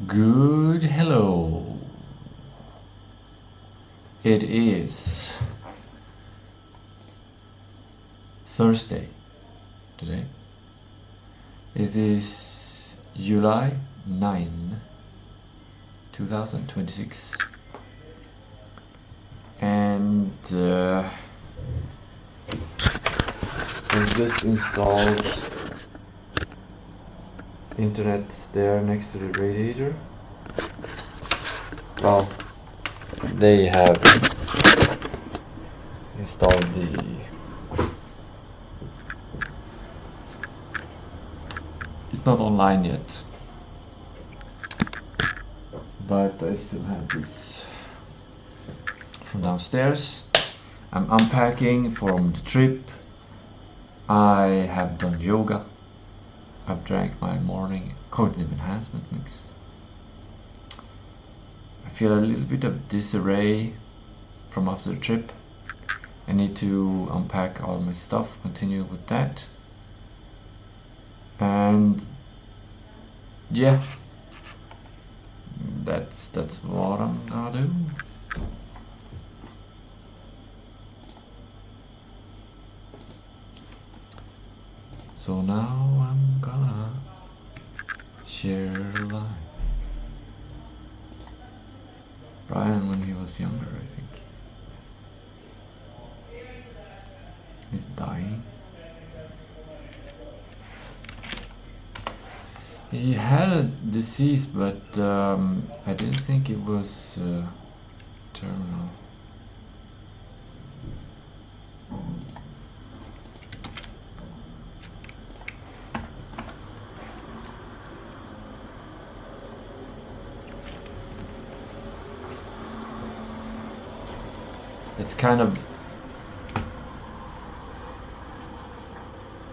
Good hello. It is Thursday today. It is July 9, 2026. And I've just installed internet there next to the radiator. Well, they have installed it's not online yet, but I still have this from downstairs. I'm unpacking from the trip. I have done yoga. I've drank my morning cognitive enhancement mix. I feel a little bit of disarray from after the trip. I need to unpack all my stuff, continue with that. And yeah, that's what I'm gonna do. So now I'm gonna share the life. Brian when he was younger, I think. He's dying. He had a disease, but I didn't think it was terminal. It's kind of,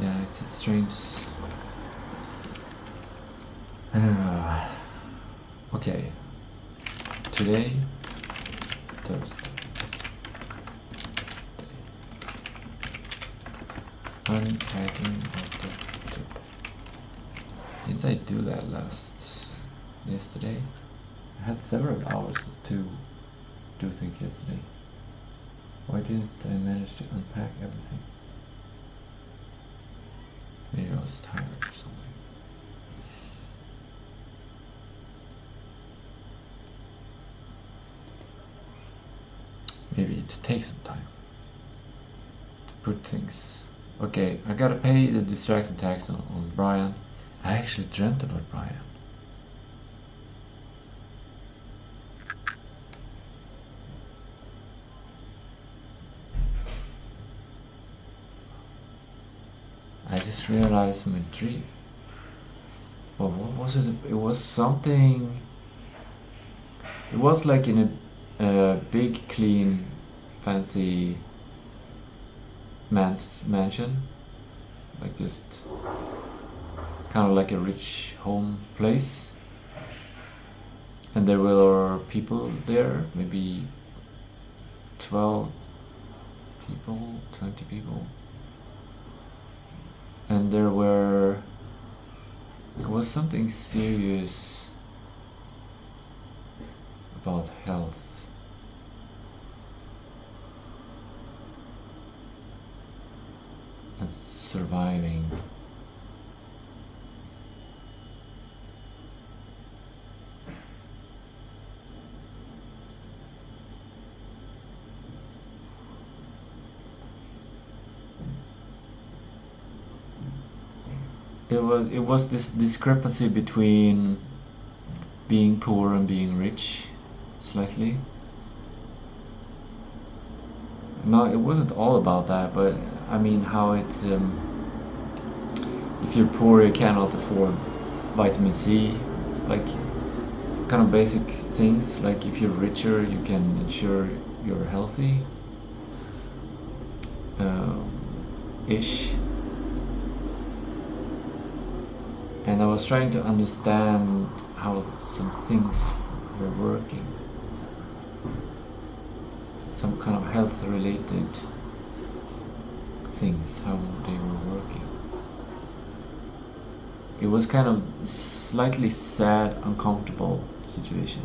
yeah, it's a strange. Okay, today, Thursday. Unpacking of the trip. Didn't I do that yesterday? I had several hours to do things yesterday. Why didn't I manage to unpack everything? Maybe I was tired or something. Maybe it takes some time to put things. Okay, I gotta pay the distraction tax on Brian. I actually dreamt about Brian. I just realized my dream. Well, what was it? It was something. It was like in a big, clean, fancy mansion, like just kind of like a rich home place. And there were people there, maybe 12 people, 20 people. And there was something serious about health. And surviving. It was this discrepancy between being poor and being rich, slightly. No, it wasn't all about that, but I mean how it's if you're poor you cannot afford vitamin C, like kind of basic things. Like if you're richer you can ensure you're healthy ish. And I was trying to understand how some things were working, some kind of health related things, how they were working. it was kind of slightly sad, uncomfortable situation.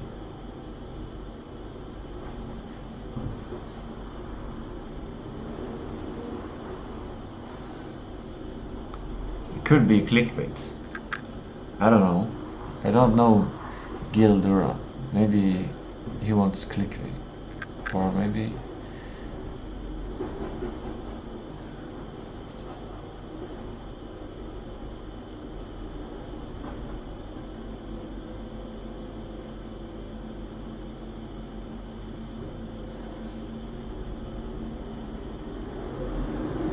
It could be clickbait. I don't know. I don't know Gildura. Maybe he wants clickbait. Or maybe...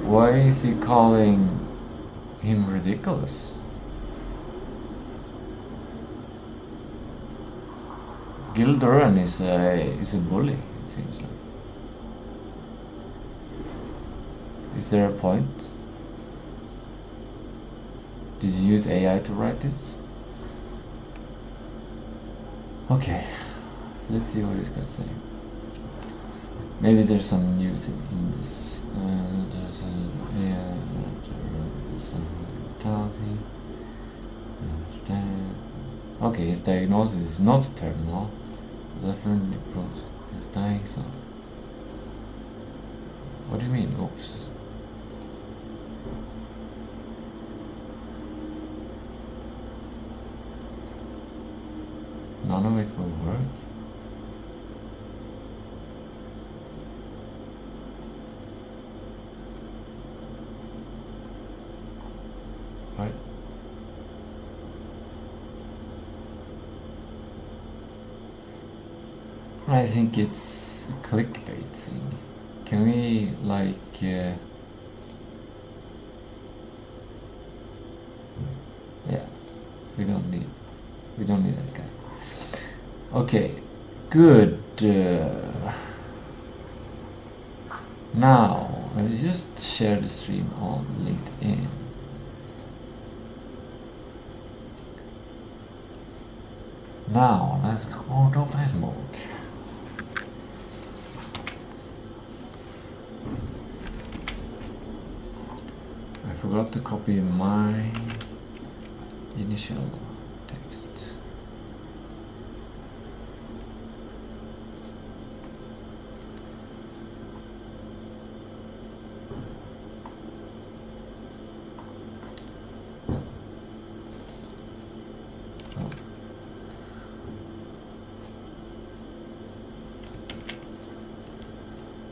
Why is he calling him ridiculous? Gilduran is a bully, it seems like. Is there a point? Did you use AI to write this? Okay, let's see what he's gonna say. Maybe there's some news in this. There's okay, his diagnosis is not terminal. Definitely proves he's dying son. What do you mean, oops? None of it will work. Right. I think it's a clickbait thing. Can we like yeah, we don't need that guy. Okay, good. Now I just share the stream on LinkedIn. Now let's go to Facebook. I forgot to copy my initial text.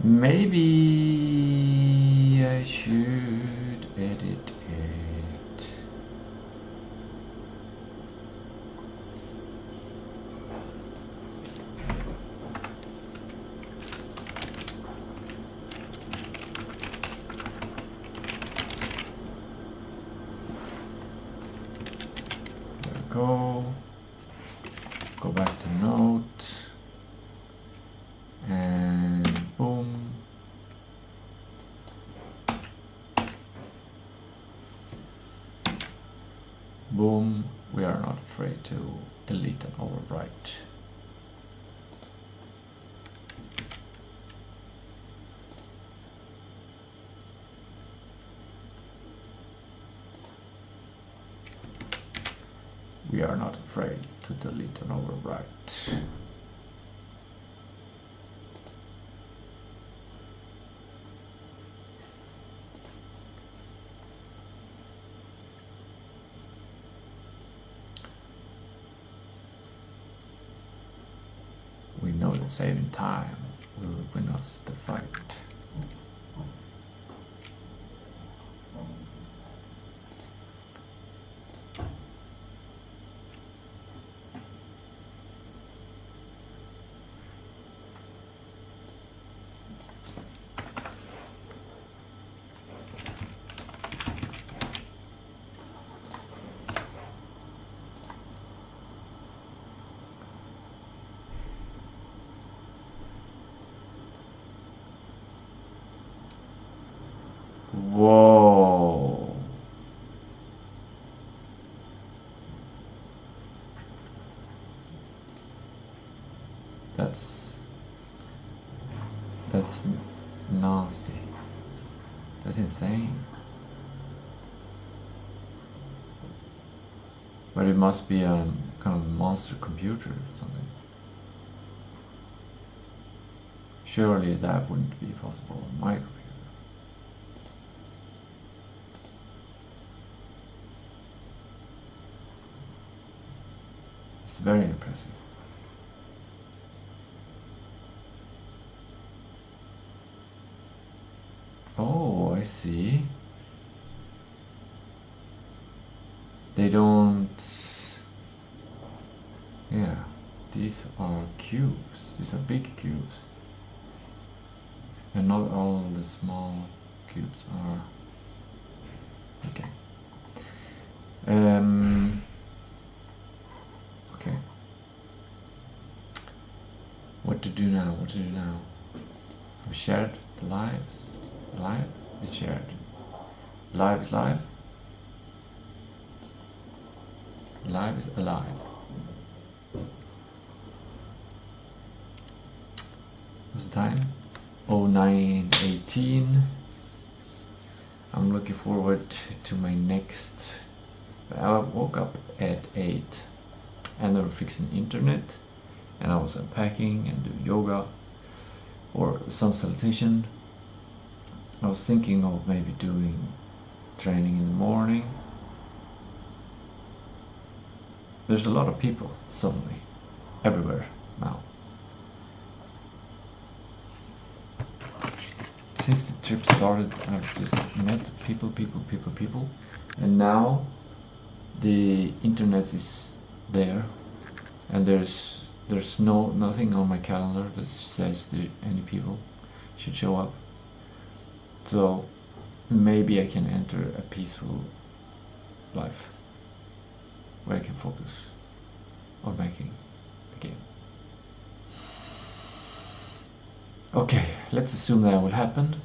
Maybe I should edit it. There we go. Go back to note. And boom. Boom. We are not afraid to delete and overwrite. We are not afraid to delete and overwrite. We know that saving time will win us the fight. Whoa. That's nasty. That's insane. But it must be a kind of monster computer or something. Surely that wouldn't be possible on my computer. It's very impressive. Oh, I see. They don't... Yeah, these are cubes. These are big cubes. And not all the small cubes are... Okay. Okay. What to do now? What to do now? I've shared the lives. Live is shared. Live is live. Live is alive. What's the time? 09:18. I'm looking forward to my next... I woke up at 8 and they were fixing internet and I was unpacking and doing yoga or sun salutation. I was thinking of maybe doing training in the morning. There's a lot of people suddenly everywhere now. Since the trip started, I've just met people, and now the internet is there, and there's nothing on my calendar that says that any people should show up. So maybe I can enter a peaceful life where I can focus on making the game. Okay, let's assume that will happen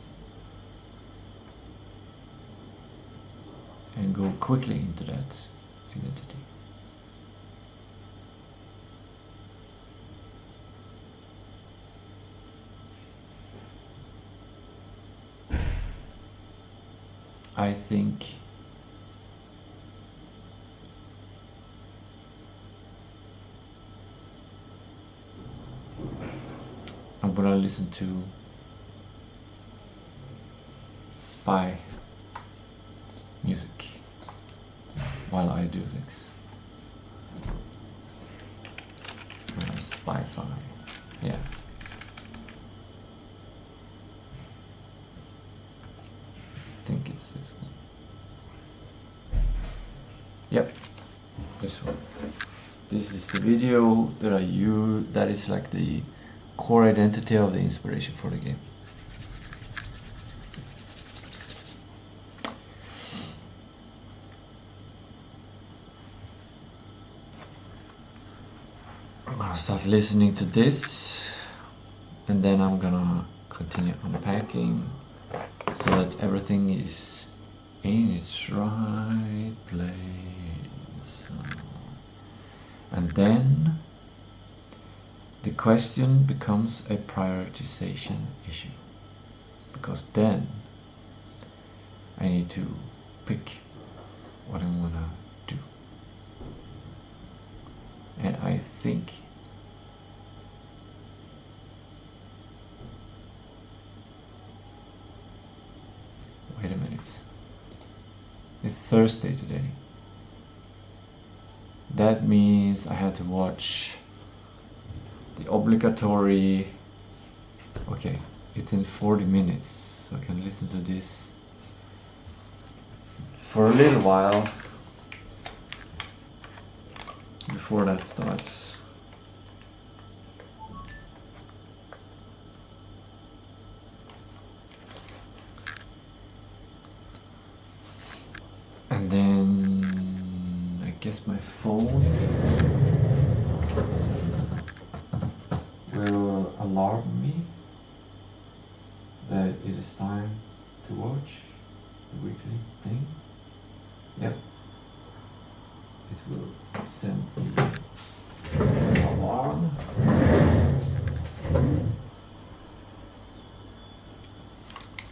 and go quickly into that identity. I think I'm gonna listen to spy music while I do things. Spy-fi, yeah. I think it's this one. Yep, this one. This is the video that I use, that is like the core identity of the inspiration for the game. I'm gonna start listening to this and then I'm gonna continue unpacking so that everything is in its right place. And then the question becomes a prioritization issue, because then I need to pick what I'm gonna do. And I think wait a minute, it's Thursday today. That means I had to watch the obligatory... Okay, it's in 40 minutes, so I can listen to this for a little while before that starts. And then I guess my phone will alarm me that it is time to watch the weekly thing. Yep. It will send me an alarm.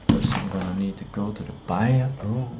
First I'm gonna need to go to the bathroom.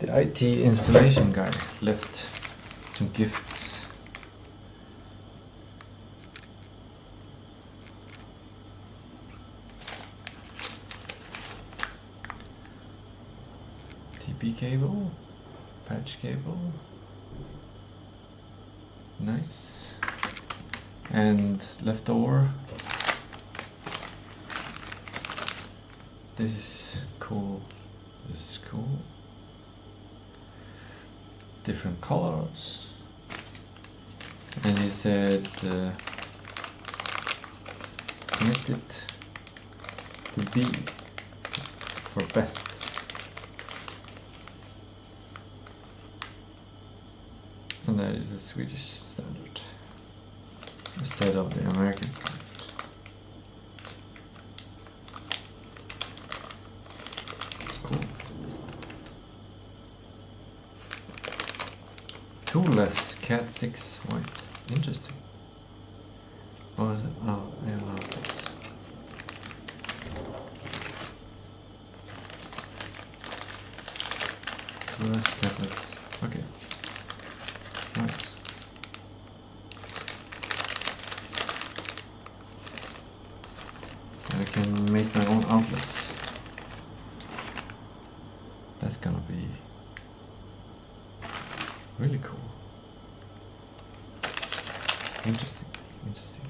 The IT installation guy left some gifts. TP cable, patch cable, nice, and leftover. This is cool. This is cool. Different colors. And he said connect it to B for best. And that is a Swedish standard instead of the American standard. Cool. Toolless Cat 6 white. Interesting. What was it? Oh, yeah, no. Toolless tablets. Okay. Right. I can make my own outlets. That's gonna be really cool. Interesting, interesting.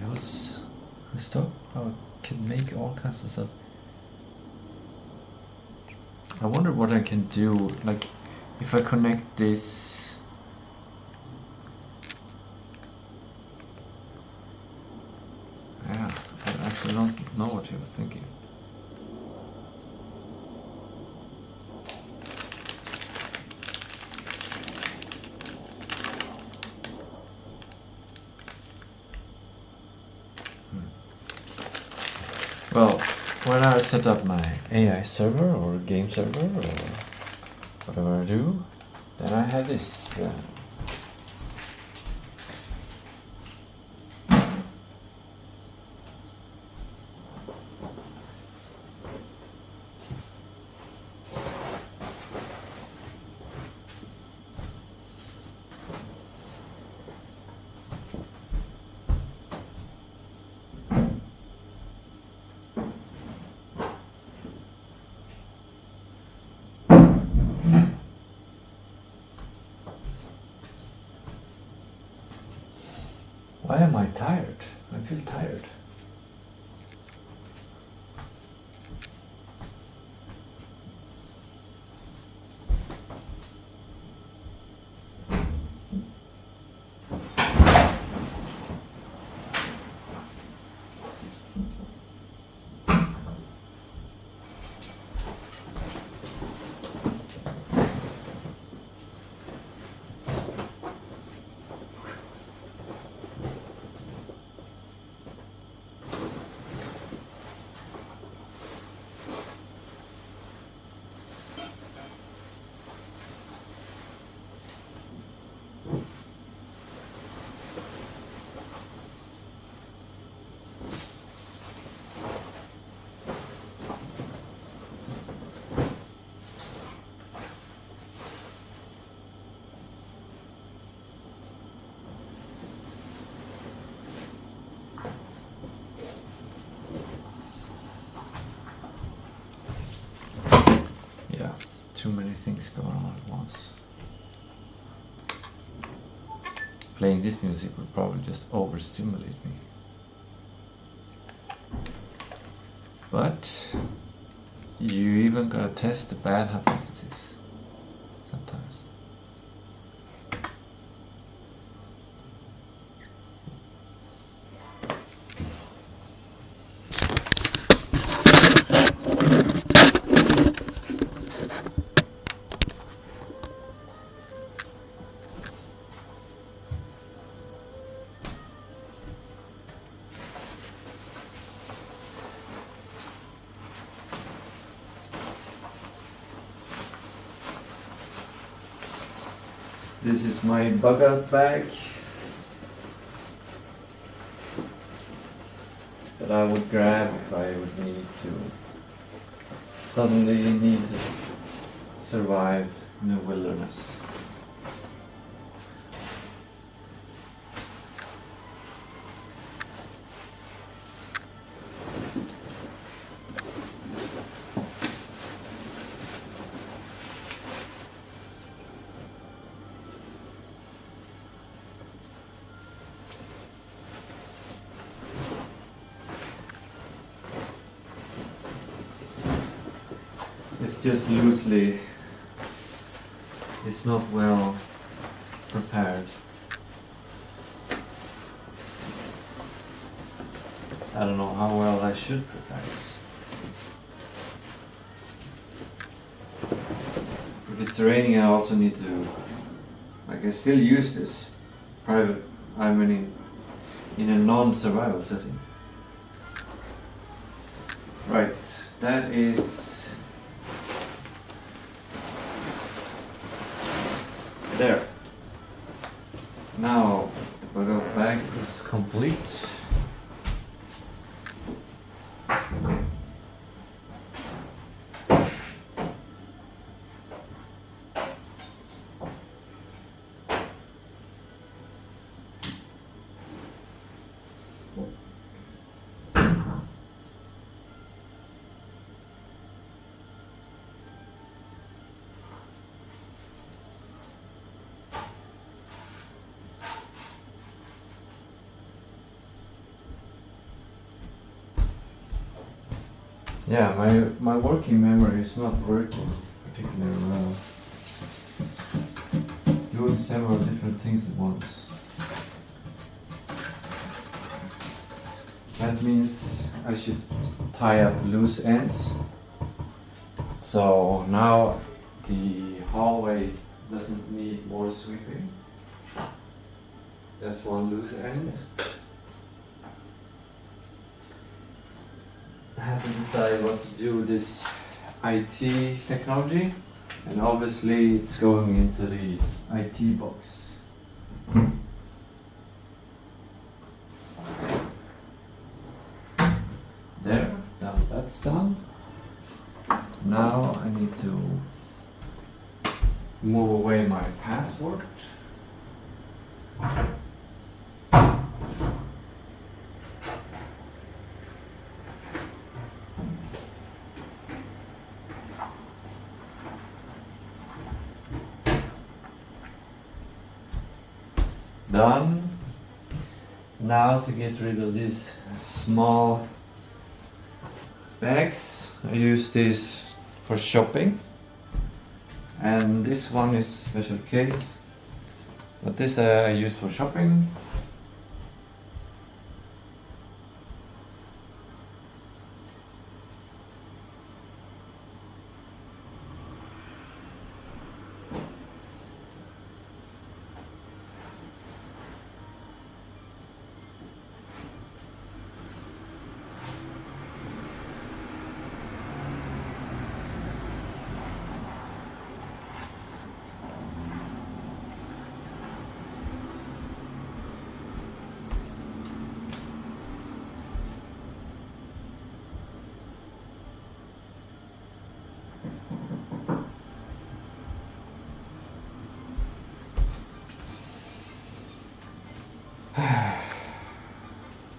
It was stuff how I can make all kinds of stuff. I wonder what I can do, like if I connect this. Yeah, I actually don't know what he was thinking. Well, when I set up my AI server or game server or whatever I do, then I have this Why am I tired? I feel tired. Too many things going on at once. Playing this music would probably just overstimulate me. But you even gotta test the bad hypothesis sometimes. This is my bug out bag. I would grab if I would need to suddenly need to survive in the wilderness. It's just loosely, it's not well prepared. I don't know how well I should prepare it. If it's raining, I also need to, I can still use this private, I mean in a non-survival setting. Right, that is there. Now the Godot bag is complete. Yeah, my working memory is not working particularly well. Doing several different things at once. That means I should tie up loose ends. So now the hallway doesn't need more sweeping. That's one loose end. I have to decide what to do with this IT technology, and obviously it's going into the IT box. There, now that's done. Now I need to move away my password. Done. Now to get rid of these small bags, I use this for shopping, and this one is special case, but this I use for shopping.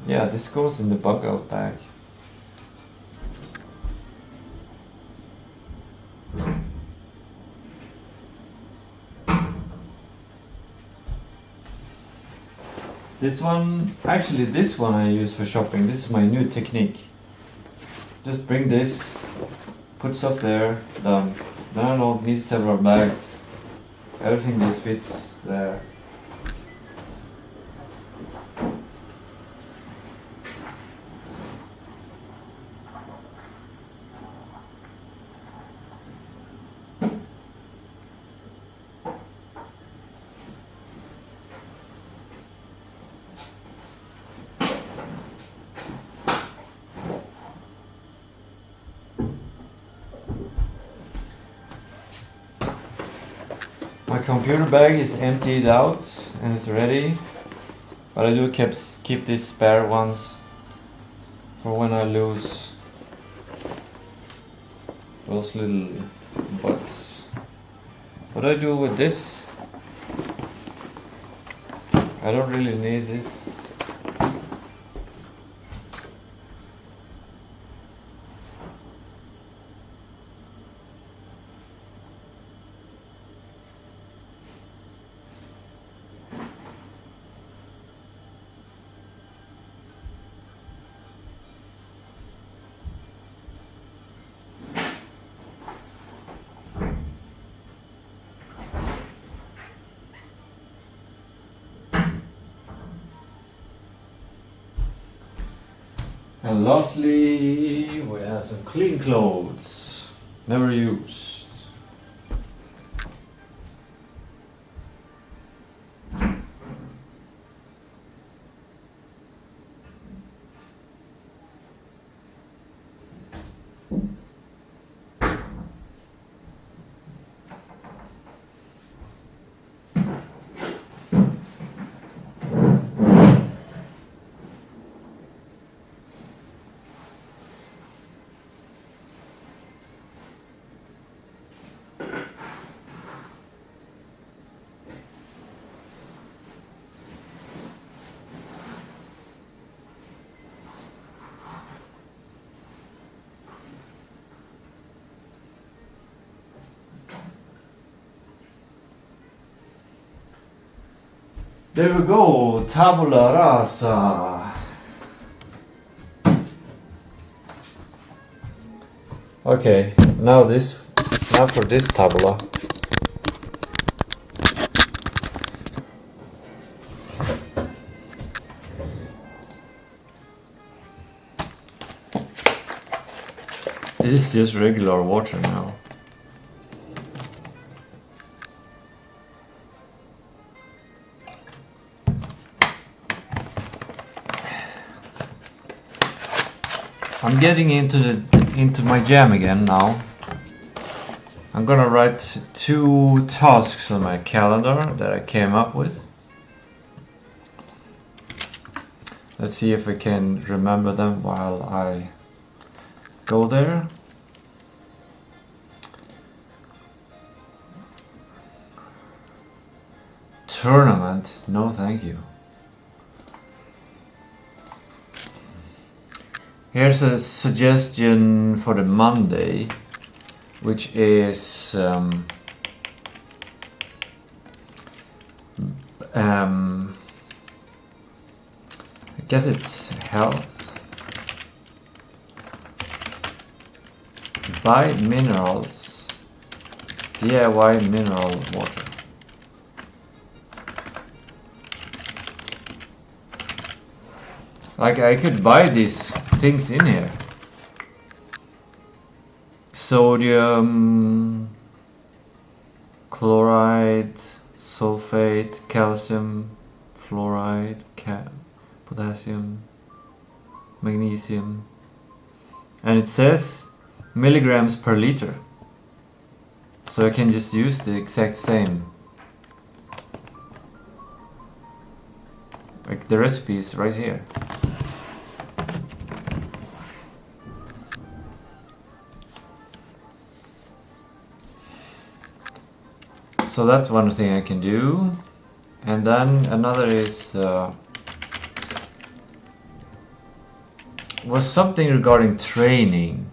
Yeah, this goes in the bug out bag. This one, actually this one I use for shopping. This is my new technique. Just bring this, put stuff there, done. Then I don't need several bags. Everything just fits there. My computer bag is emptied out and it's ready, but I do keep these spare ones for when I lose those little bugs. What I do with this, I don't really need this. And lastly, we have some clean clothes, never used. There we go, tabula rasa. Okay, now for this tabula. This is just regular water now. I'm getting into my jam again now. I'm gonna write 2 tasks on my calendar that I came up with. Let's see if I can remember them while I go there. Tournament? No, thank you. Here's a suggestion for the Monday, which is I guess it's health. Buy minerals, DIY mineral water. Like I could buy these things in here. Sodium, chloride, sulfate, calcium, fluoride, potassium, magnesium. And it says milligrams per liter. So I can just use the exact same. Like the recipe is right here. So that's one thing I can do. And then another is was something regarding training.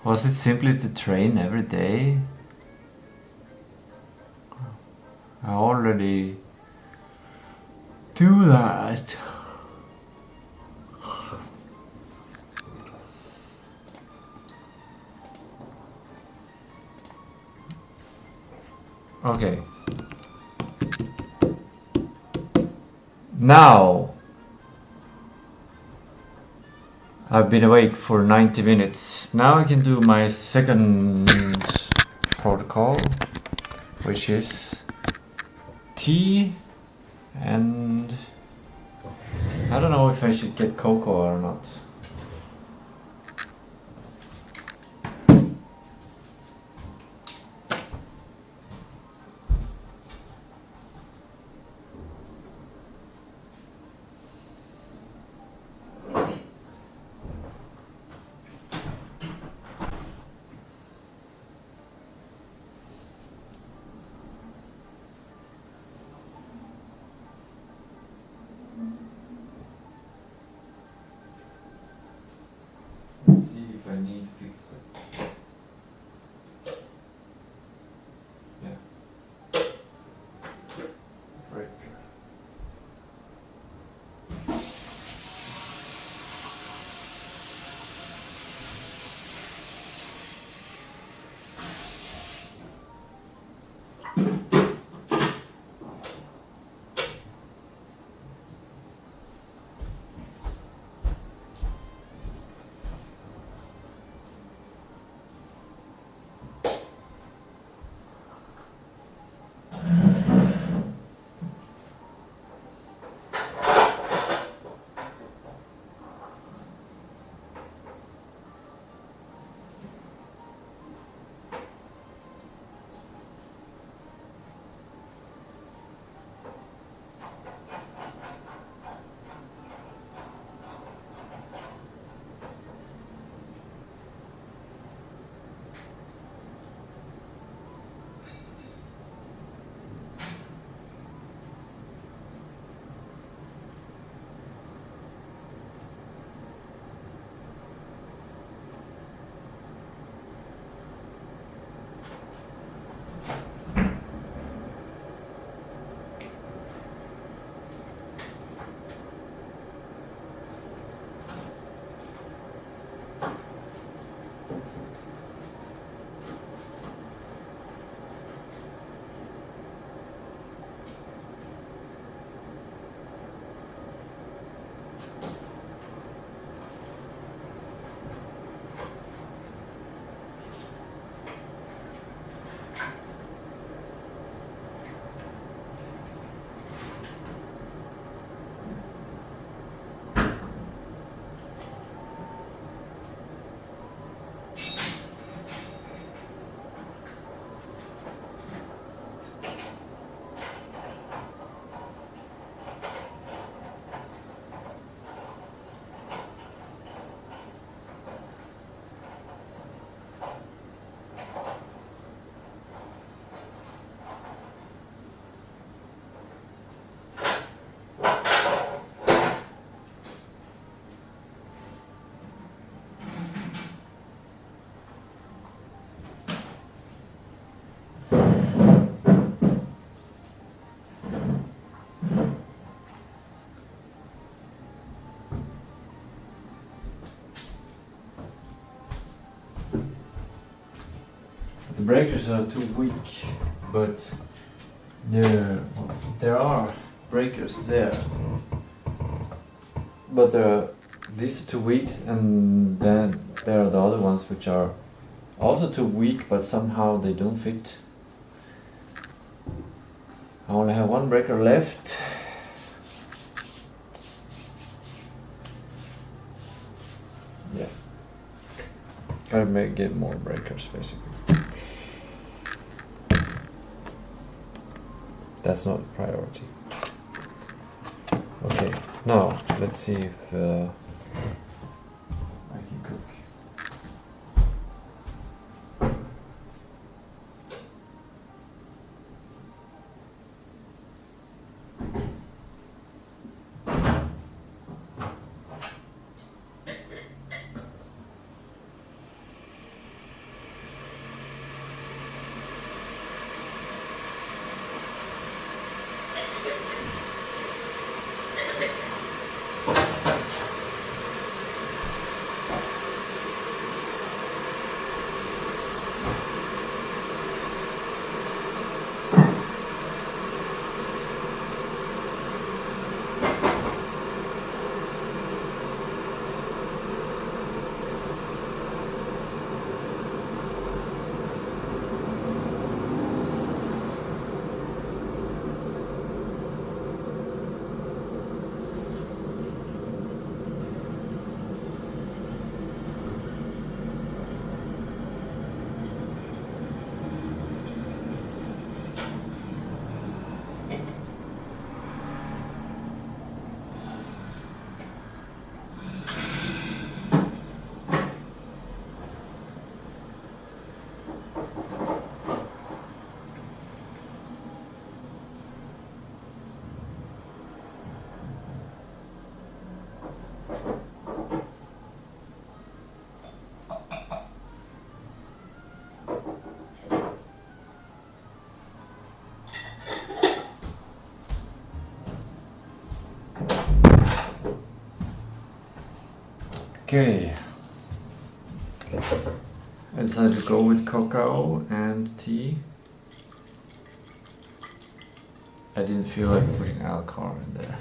Was it simply to train every day? I already do that. Okay. Now I've been awake for 90 minutes. Now I can do my second protocol, which is tea, and I don't know if I should get cocoa or not. The breakers are too weak, but there are breakers there. But these are too weak, and then there are the other ones which are also too weak, but somehow they don't fit. I only have one breaker left. Yeah. Gotta get more breakers, basically. That's not a priority. Okay, now let's see if I can cook. Okay, I decided to go with cocoa and tea. I didn't feel like putting alcohol in there.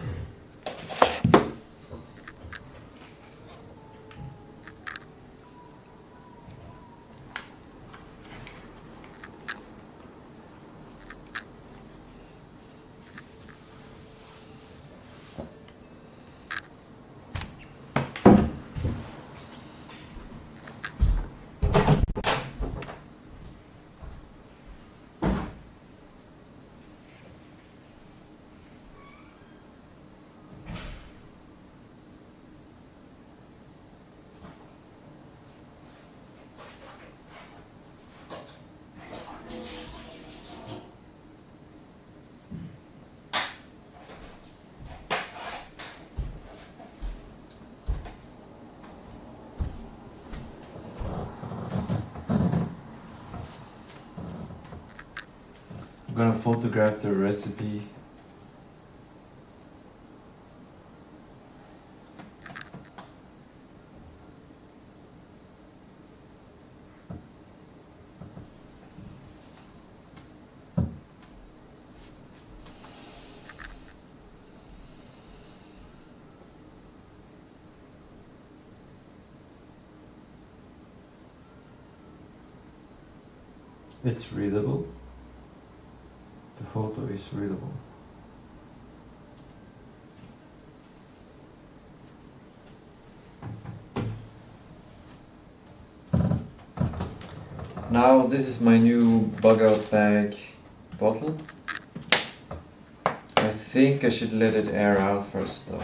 I'm gonna photograph the recipe. It's readable. The photo is readable. Now this is my new bug out bag bottle. I think I should let it air out first though.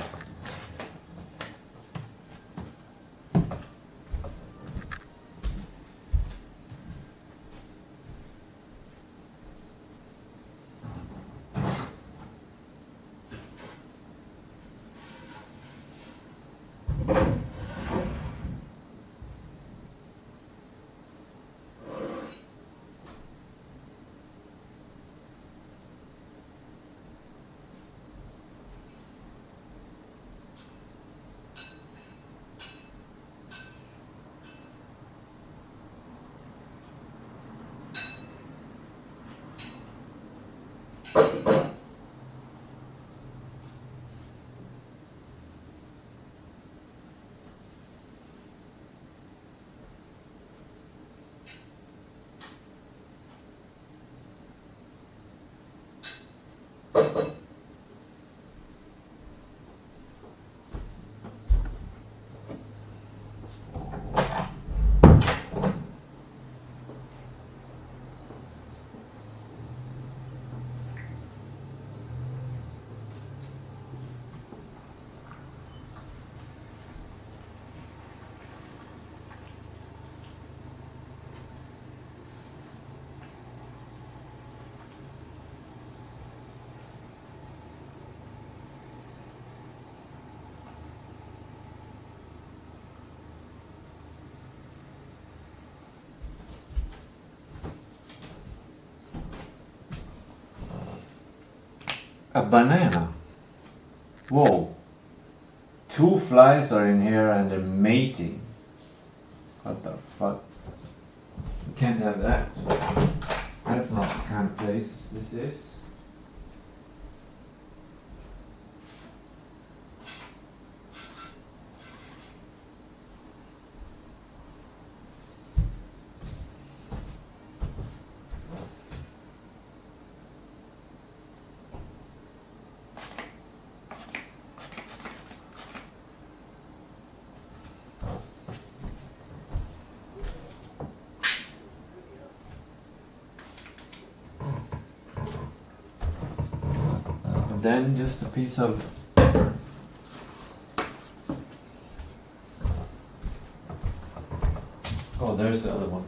A banana. Whoa. 2 flies are in here and they're mating. What the fuck? We can't have that. That's not the kind of place this is. Then just a piece of oh, there's the other one.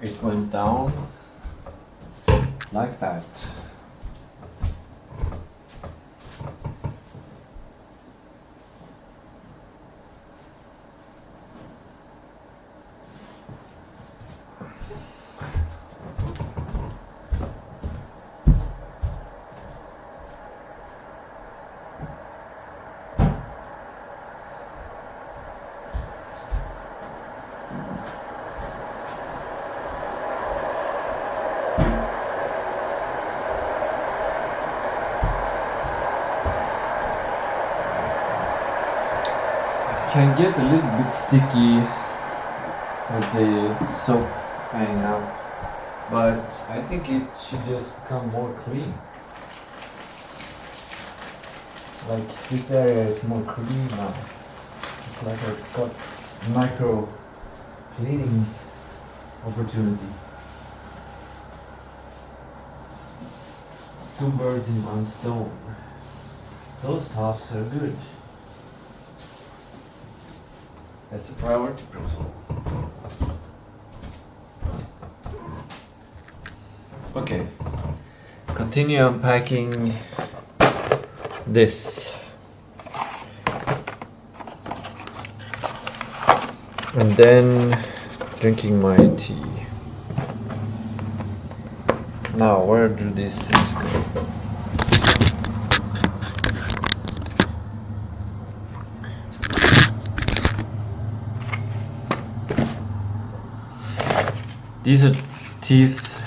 It went down like that. Can get a little bit sticky with the soap hanging out, but I think it should just become more clean. Like this area is more clean now. It's like I've got micro cleaning opportunity. 2 birds in 1 stone. Those tasks are good. That's a priority principle. Okay, continue unpacking this. And then drinking my tea. Now, where do these things go? These are teeth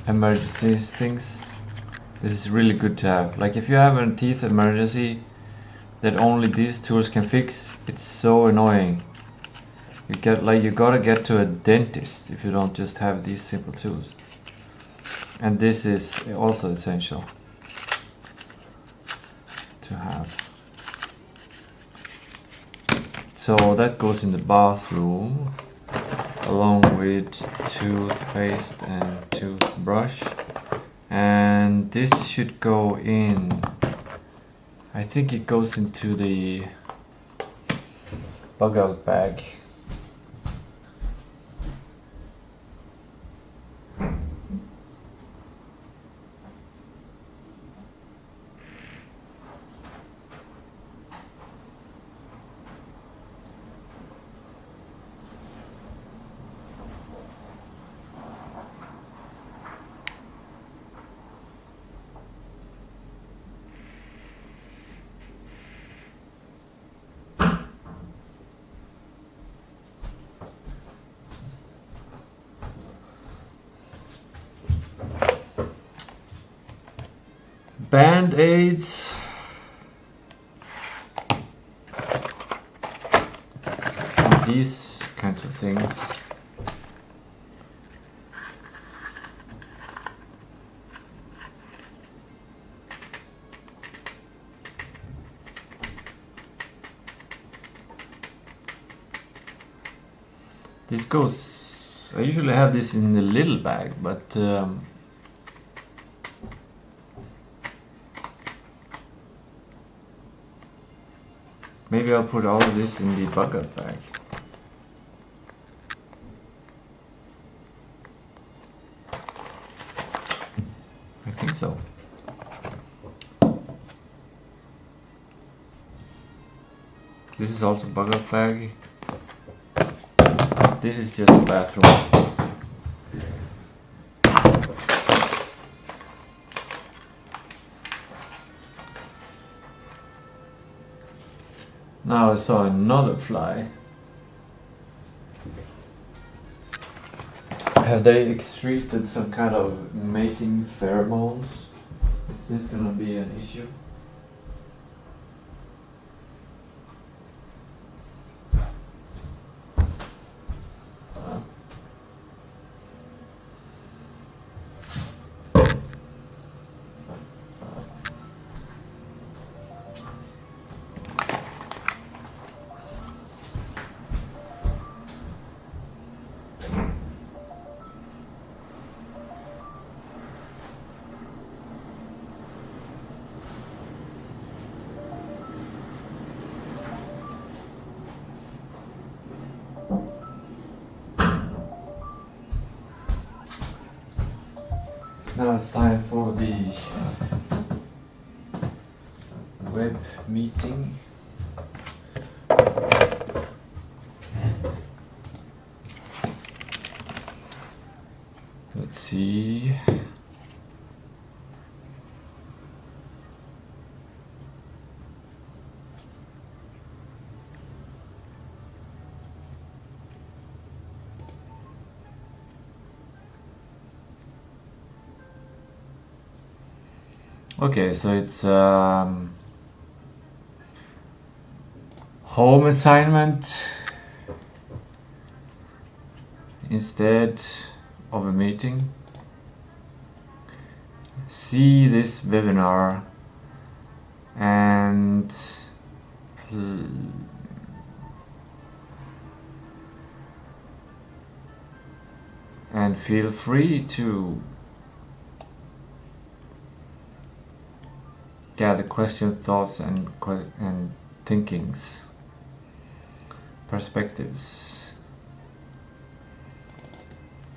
emergency things. This is really good to have. Like if you have a teeth emergency that only these tools can fix, it's so annoying. You gotta get to a dentist if you don't just have these simple tools. And this is also essential to have. So that goes in the bathroom, along with toothpaste and toothbrush. And this should go in, I think it goes into the bug out bag. Band-aids. These kinds of things. This goes, I usually have this in the little bag, but maybe I'll put all of this in the bucket bag. I think so. This is also bucket bag. This is just a bathroom. Now I saw another fly. Have they excreted some kind of mating pheromones? Is this gonna be an issue? Now it's time for the web meeting. Let's see. Okay, so it's home assignment instead of a meeting. See this webinar and feel free to gather questions, thoughts, and thinkings, perspectives.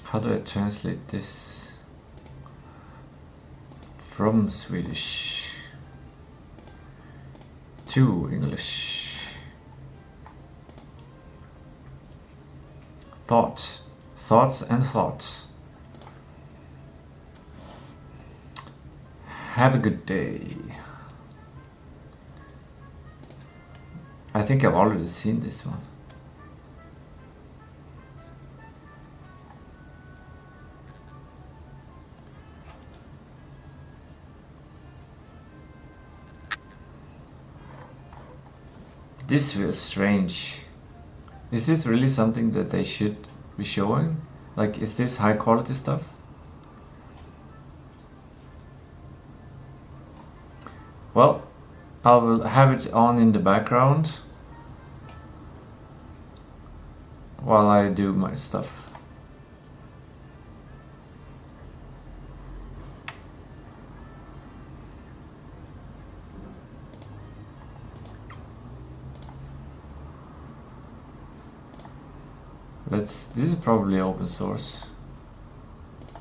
How do I translate this from Swedish to English? Thoughts and thoughts. Have a good day. I think I've already seen this one. This feels strange. Is this really something that they should be showing? Like, is this high quality stuff? Well, I will have it on in the background while I do my stuff. This is probably open source.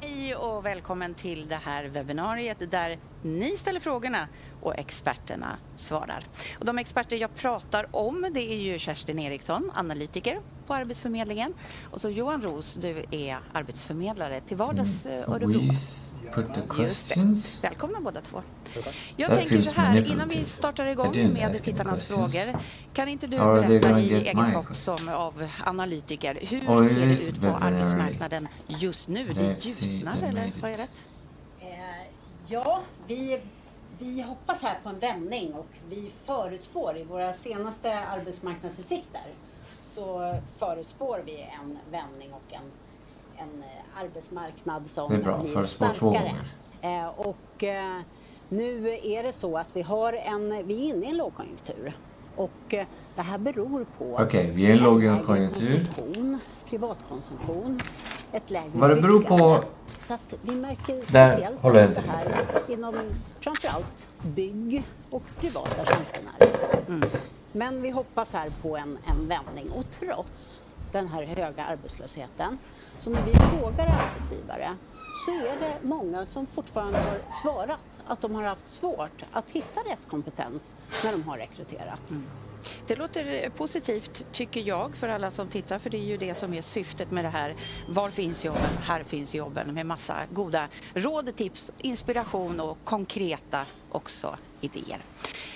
Hej och välkommen till det här webbinariet där ni ställer frågorna och experterna svarar. Och de experter jag pratar om, det är ju Kerstin Eriksson, analytiker på Arbetsförmedlingen. Och så Johan Ros, du är arbetsförmedlare till vardags Örebro. Put the questions. Välkomna båda två. Jag tänker så här, innan vi startar igång med tittarnas frågor, kan inte du berätta i egenskap som av analytiker, hur ser det ut på arbetsmarknaden just nu? Det ljusnar, eller vad är det? Ja, vi Vi hoppas här på en vändning och vi förutspår i våra senaste arbetsmarknadsutsikter så förutspår vi en vändning och en arbetsmarknad som blir starkare. Nu är det så att vi är inne i en lågkonjunktur och det här beror på vi är i en lågkonjunktur. Privatkonsumtion, ett lägre Vad det beror på. Så att vi märker speciellt det här inom framförallt bygg och privata tjänstenäringar. Men vi hoppas här på en vändning och trots den här höga arbetslösheten så när vi frågar arbetsgivare så är det många som fortfarande har svarat att de har haft svårt att hitta rätt kompetens när de har rekryterat. Det låter positivt tycker jag för alla som tittar, för det är ju det som är syftet med det här. Var finns jobben? Här finns jobben, med massa goda råd, tips, inspiration och konkreta också idéer.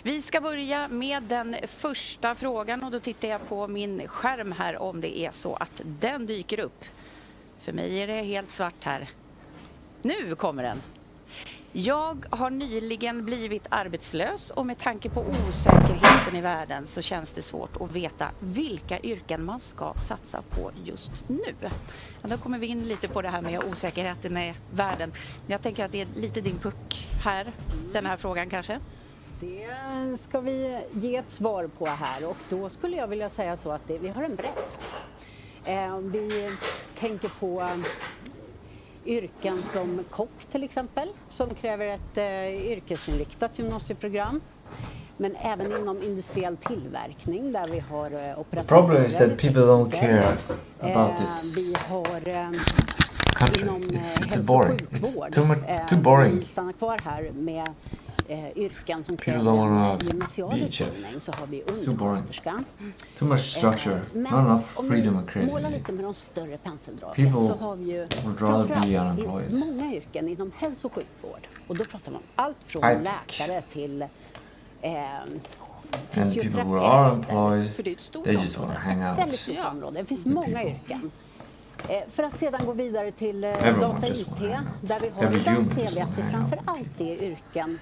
Vi ska börja med den första frågan och då tittar jag på min skärm här om det är så att den dyker upp. För mig är det helt svart här. Nu kommer den. Jag har nyligen blivit arbetslös och med tanke på osäkerheten i världen så känns det svårt att veta vilka yrken man ska satsa på just nu. Ja, då kommer vi in lite på det här med osäkerheten i världen. Jag tänker att det är lite din puck här, den här frågan kanske. Det ska vi ge ett svar på här och då skulle jag vilja säga så att vi har en bredd här. Vi tänker på yrken som kock till exempel, som kräver ett yrkesinriktat gymnasieprogram. Men även inom industriell tillverkning där vi har operatörer. Problem is that people don't care about this. Vi har inom hälso- och sjukvård. Too boring. Vi stannar kvar här med yrken som kräver en gymnasial utbildning så har vi undersköterska. Too much structure, not enough freedom and creativity. Måla lite med de större penseldragen så har vi ju framförallt många yrken inom hälso- och sjukvård. Och då pratar man om allt från läkare till fysioterapeuter. För det är ett stort område. Väldigt stort område. Det finns många yrken. För att sedan gå vidare till data-IT där vi har idag ser vi att det framförallt är yrken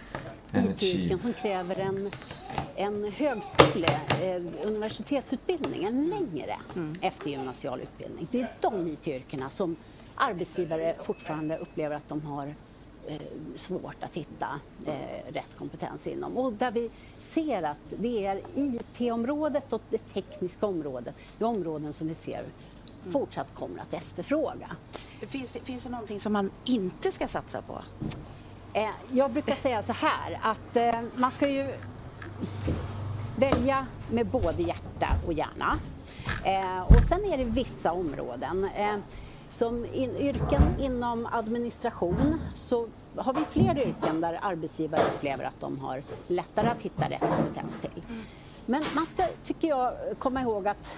IT-yrken som kräver en högskole, universitetsutbildning, en längre eftergymnasial utbildning. Det är de IT-yrkena som arbetsgivare fortfarande upplever att de har svårt att hitta rätt kompetens inom. Och där vi ser att det är IT-området och det tekniska området, det är områden som vi ser fortsatt kommer att efterfråga. Finns det någonting som man inte ska satsa på? Jag brukar säga så här att man ska ju välja med både hjärta och hjärna. Och sen är det vissa områden. Som yrken inom administration så har vi fler yrken där arbetsgivare upplever att de har lättare att hitta rätt kompetens till. Men man ska, tycker jag, komma ihåg att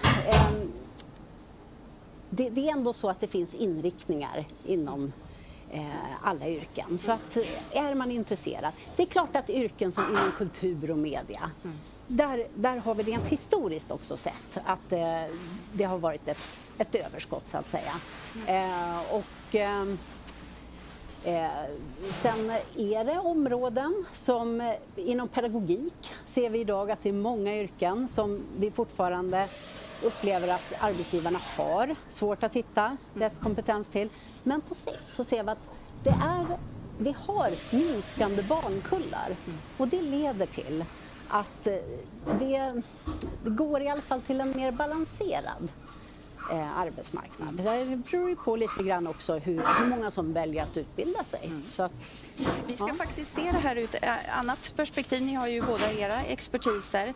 det är ändå så att det finns inriktningar inom alla yrken. Så att är man intresserad. Det är klart att yrken som inom kultur och media, där har vi rent historiskt också sett att det har varit ett överskott så att säga. Sen är det områden som inom pedagogik ser vi idag att det är många yrken som vi fortfarande upplever att arbetsgivarna har svårt att hitta rätt kompetens till. Men på sikt så ser vi att vi har minskande barnkullar och det leder till att det går i alla fall till en mer balanserad arbetsmarknad. Det beror ju på lite grann också hur många som väljer att utbilda sig. Så att, vi ska faktiskt se det här ur ett annat perspektiv. Ni har ju båda era expertiser.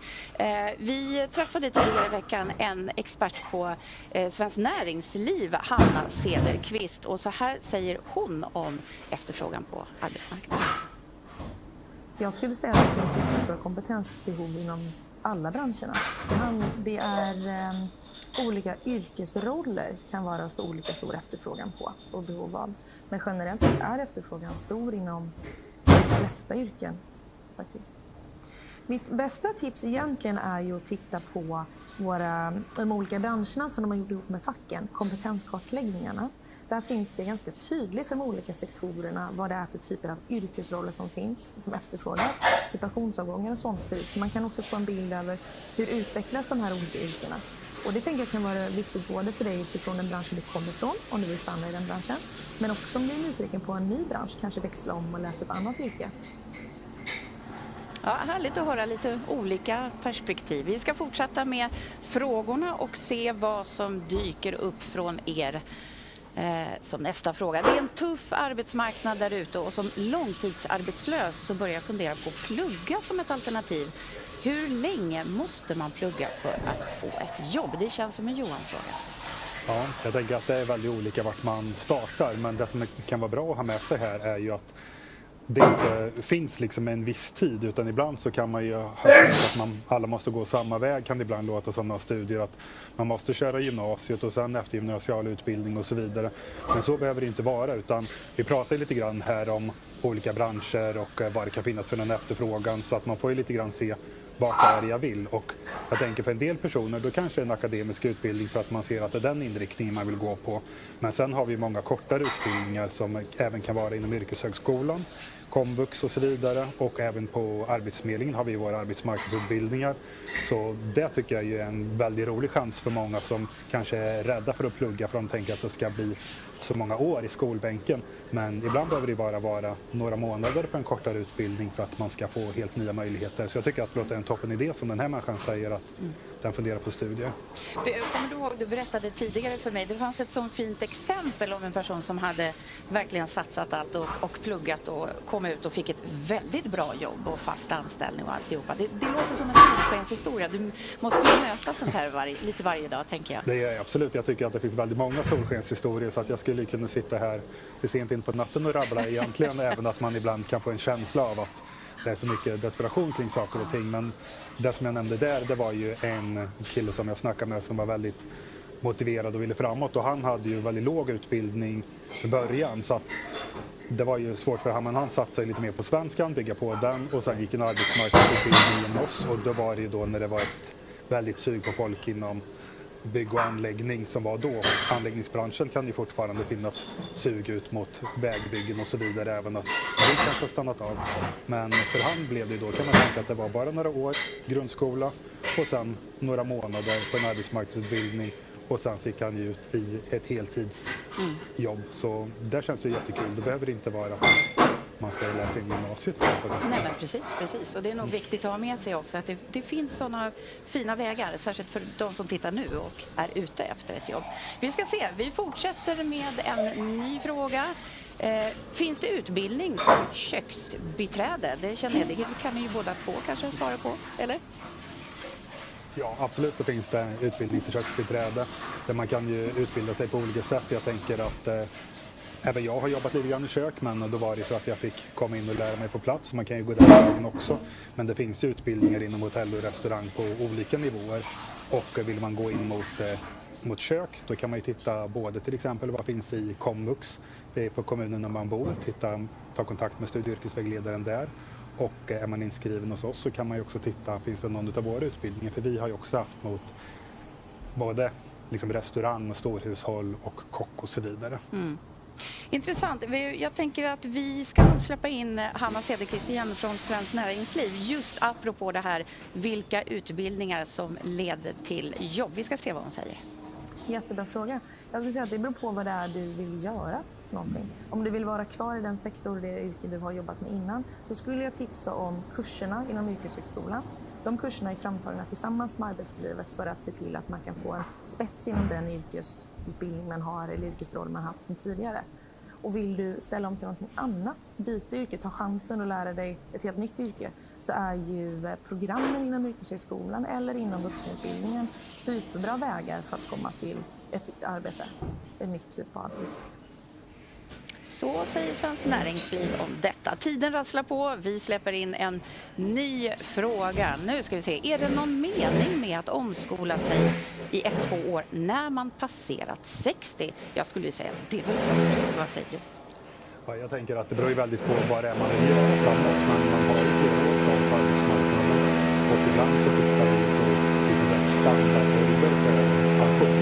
Vi träffade tidigare i veckan en expert på Svenskt Näringsliv, Hanna Cederqvist. Och så här säger hon om efterfrågan på arbetsmarknaden. Jag skulle säga att det finns ett stora kompetensbehov inom alla branscherna. Det är olika yrkesroller kan vara olika stor efterfrågan på och behov av. Men generellt sett är efterfrågan stor inom de flesta yrken faktiskt. Mitt bästa tips egentligen är ju att titta på de olika branscherna som de har gjort ihop med facken, kompetenskartläggningarna. Där finns det ganska tydligt för de olika sektorerna vad det är för typer av yrkesroller som finns, som efterfrågas, hur pensionsavgångar och sånt ser ut. Så man kan också få en bild över hur utvecklas de här olika yrkena. Och det tänker jag kan vara viktigt både för dig utifrån den branschen du kommer ifrån, om du vill stanna i den branschen. Men också om du är nyfiken på en ny bransch, kanske växla om och läsa ett annat yrke. Ja, härligt att höra lite olika perspektiv. Vi ska fortsätta med frågorna och se vad som dyker upp från er som nästa fråga. Det är en tuff arbetsmarknad där ute och som långtidsarbetslös så börjar jag fundera på att plugga som ett alternativ. Hur länge måste man plugga för att få ett jobb? Det känns som en Johan-fråga. Ja, jag tänker att det är väldigt olika vart man startar, men det som kan vara bra att ha med sig här är ju att det inte finns liksom en viss tid, utan ibland så kan man ju höra att alla måste gå samma väg, kan det ibland låta som några studier, att man måste köra gymnasiet och sen efter gymnasial utbildning och så vidare. Men så behöver det inte vara, utan vi pratar lite grann här om olika branscher och vad det kan finnas för en efterfrågan, så att man får ju lite grann se vart är det jag vill. Och jag tänker för en del personer då kanske en akademisk utbildning för att man ser att det är den inriktningen man vill gå på. Men sen har vi många kortare utbildningar som även kan vara inom yrkeshögskolan, komvux och så vidare, och även på Arbetsförmedlingen har vi våra arbetsmarknadsutbildningar. Så det tycker jag är en väldigt rolig chans för många som kanske är rädda för att plugga, för de tänker att det ska bli så många år i skolbänken. Men ibland behöver det bara vara några månader på en kortare utbildning för att man ska få helt nya möjligheter. Så jag tycker att det låter en toppen idé som den här människan säger, att den funderar på studier. Kommer du ihåg, du berättade tidigare för mig, det fanns ett sånt fint exempel om en person som hade verkligen satsat allt och pluggat och kom ut och fick ett väldigt bra jobb och fast anställning och alltihopa. Det låter som en solskenshistoria. Du måste ju möta sånt här lite varje dag, tänker jag. Det är absolut. Jag tycker att det finns väldigt många solskenshistorier, så att jag skulle kunna sitta här till sent in på natten och rabbla egentligen, även att man ibland kan få en känsla av att det är så mycket desperation kring saker och ting. Men det som jag nämnde där, det var ju en kille som jag snackade med som var väldigt motiverad och ville framåt, och han hade ju väldigt låg utbildning i början, så att det var ju svårt för honom, men han satte sig lite mer på svenskan, bygga på den, och sen gick en arbetsmarknadsutbildning med oss, och då var det ju då när det var ett väldigt sug på folk inom bygg och anläggning som var då. Anläggningsbranschen kan ju fortfarande finnas sug ut mot vägbyggen och så vidare, även att det kanske har stannat av. Men för han blev det då, kan man tänka att det var bara några år grundskola och sen några månader på en arbetsmarknadsutbildning, och sen så gick han ju ut i ett heltidsjobb. Så det känns ju jättekul. Det behöver inte vara man ska läsa in gymnasiet. Nej, men precis. Och det är nog viktigt att ha med sig också att det finns sådana fina vägar, särskilt för de som tittar nu och är ute efter ett jobb. Vi ska se, vi fortsätter med en ny fråga. Finns det utbildning som köksbiträde? Det känner jag, det kan ni ju båda två kanske svara på, eller? Ja, absolut så finns det utbildning till köksbiträde där man kan ju utbilda sig på olika sätt. Jag tänker att även jag har jobbat lite grann i kök, men då var det för att jag fick komma in och lära mig på plats. Man kan ju gå den vägen också. Men det finns utbildningar inom hotell och restaurang på olika nivåer. Och vill man gå in mot kök, då kan man ju titta både till exempel vad finns i komvux. Det är på kommunen när man bor. Ta kontakt med studie- och yrkesvägledaren där. Och är man inskriven hos oss så kan man ju också titta, finns det någon av våra utbildningar? För vi har ju också haft mot både liksom restaurang och storhushåll och kock och så vidare. Mm. Intressant. Jag tänker att vi ska nog släppa in Hanna Cederqvist igen från Svenskt Näringsliv. Just apropå det här, vilka utbildningar som leder till jobb. Vi ska se vad hon säger. Jättebra fråga. Jag skulle säga att det beror på vad det är du vill göra för någonting. Om du vill vara kvar i den sektor, det yrke du har jobbat med innan, så skulle jag tipsa om kurserna inom yrkeshögskolan. De kurserna är framtagna tillsammans med arbetslivet för att se till att man kan få en spets inom den yrkesutbildning man har eller yrkesroll man haft sedan tidigare. Och vill du ställa om till någonting annat, byta yrke, ta chansen och lära dig ett helt nytt yrke, så är ju programmen inom yrkeshögskolan eller inom vuxenutbildningen superbra vägar för att komma till ett arbete, en ny typ av yrke. Så säger Svenskt Näringsliv om detta. Tiden rasslar på. Vi släpper in en ny fråga. Nu ska vi se. Är det någon mening med att omskola sig i 1-2 år när man passerat 60? Jag skulle ju säga det är väl klart. Vad säger du? Ja, jag tänker att det beror ju väldigt på vad det är man vill göra framåt. Men man har ju flera år på arbetsmarknaden. Och ibland så tittar vi på lite standardålder för pension.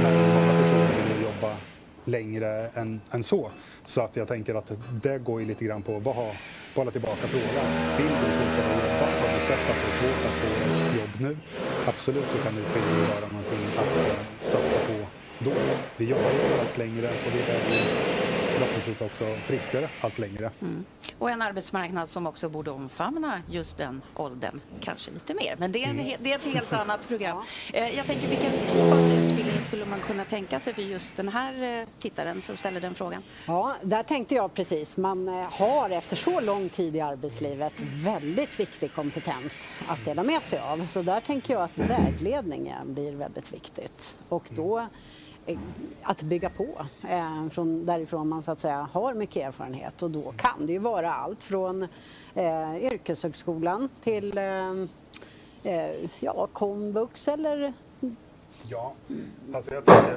Men många personer vill jobba längre än så. Så att jag tänker att det går ju lite grann på bolla tillbaka frågan. Vill du fortsätta jobba? Har du sett att det är svårt att få ett jobb nu? Absolut så kan utbildning vara någonting att satsa på då. Vi jobbar ju allt längre och vi är förhoppningsvis också friskare allt längre. Och en arbetsmarknad som också borde omfamna just den åldern kanske lite mer. Men det är ett helt annat program. Jag tänker vilken typ av utbildning skulle man kunna tänka sig för just den här tittaren som ställer den frågan? Ja, där tänkte jag precis. Man har efter så lång tid i arbetslivet väldigt viktig kompetens att dela med sig av. Så där tänker jag att vägledningen blir väldigt viktigt. Och då att bygga på från därifrån man så att säga har mycket erfarenhet, och då kan det ju vara allt från yrkeshögskolan till komvux eller... Ja, alltså jag tänker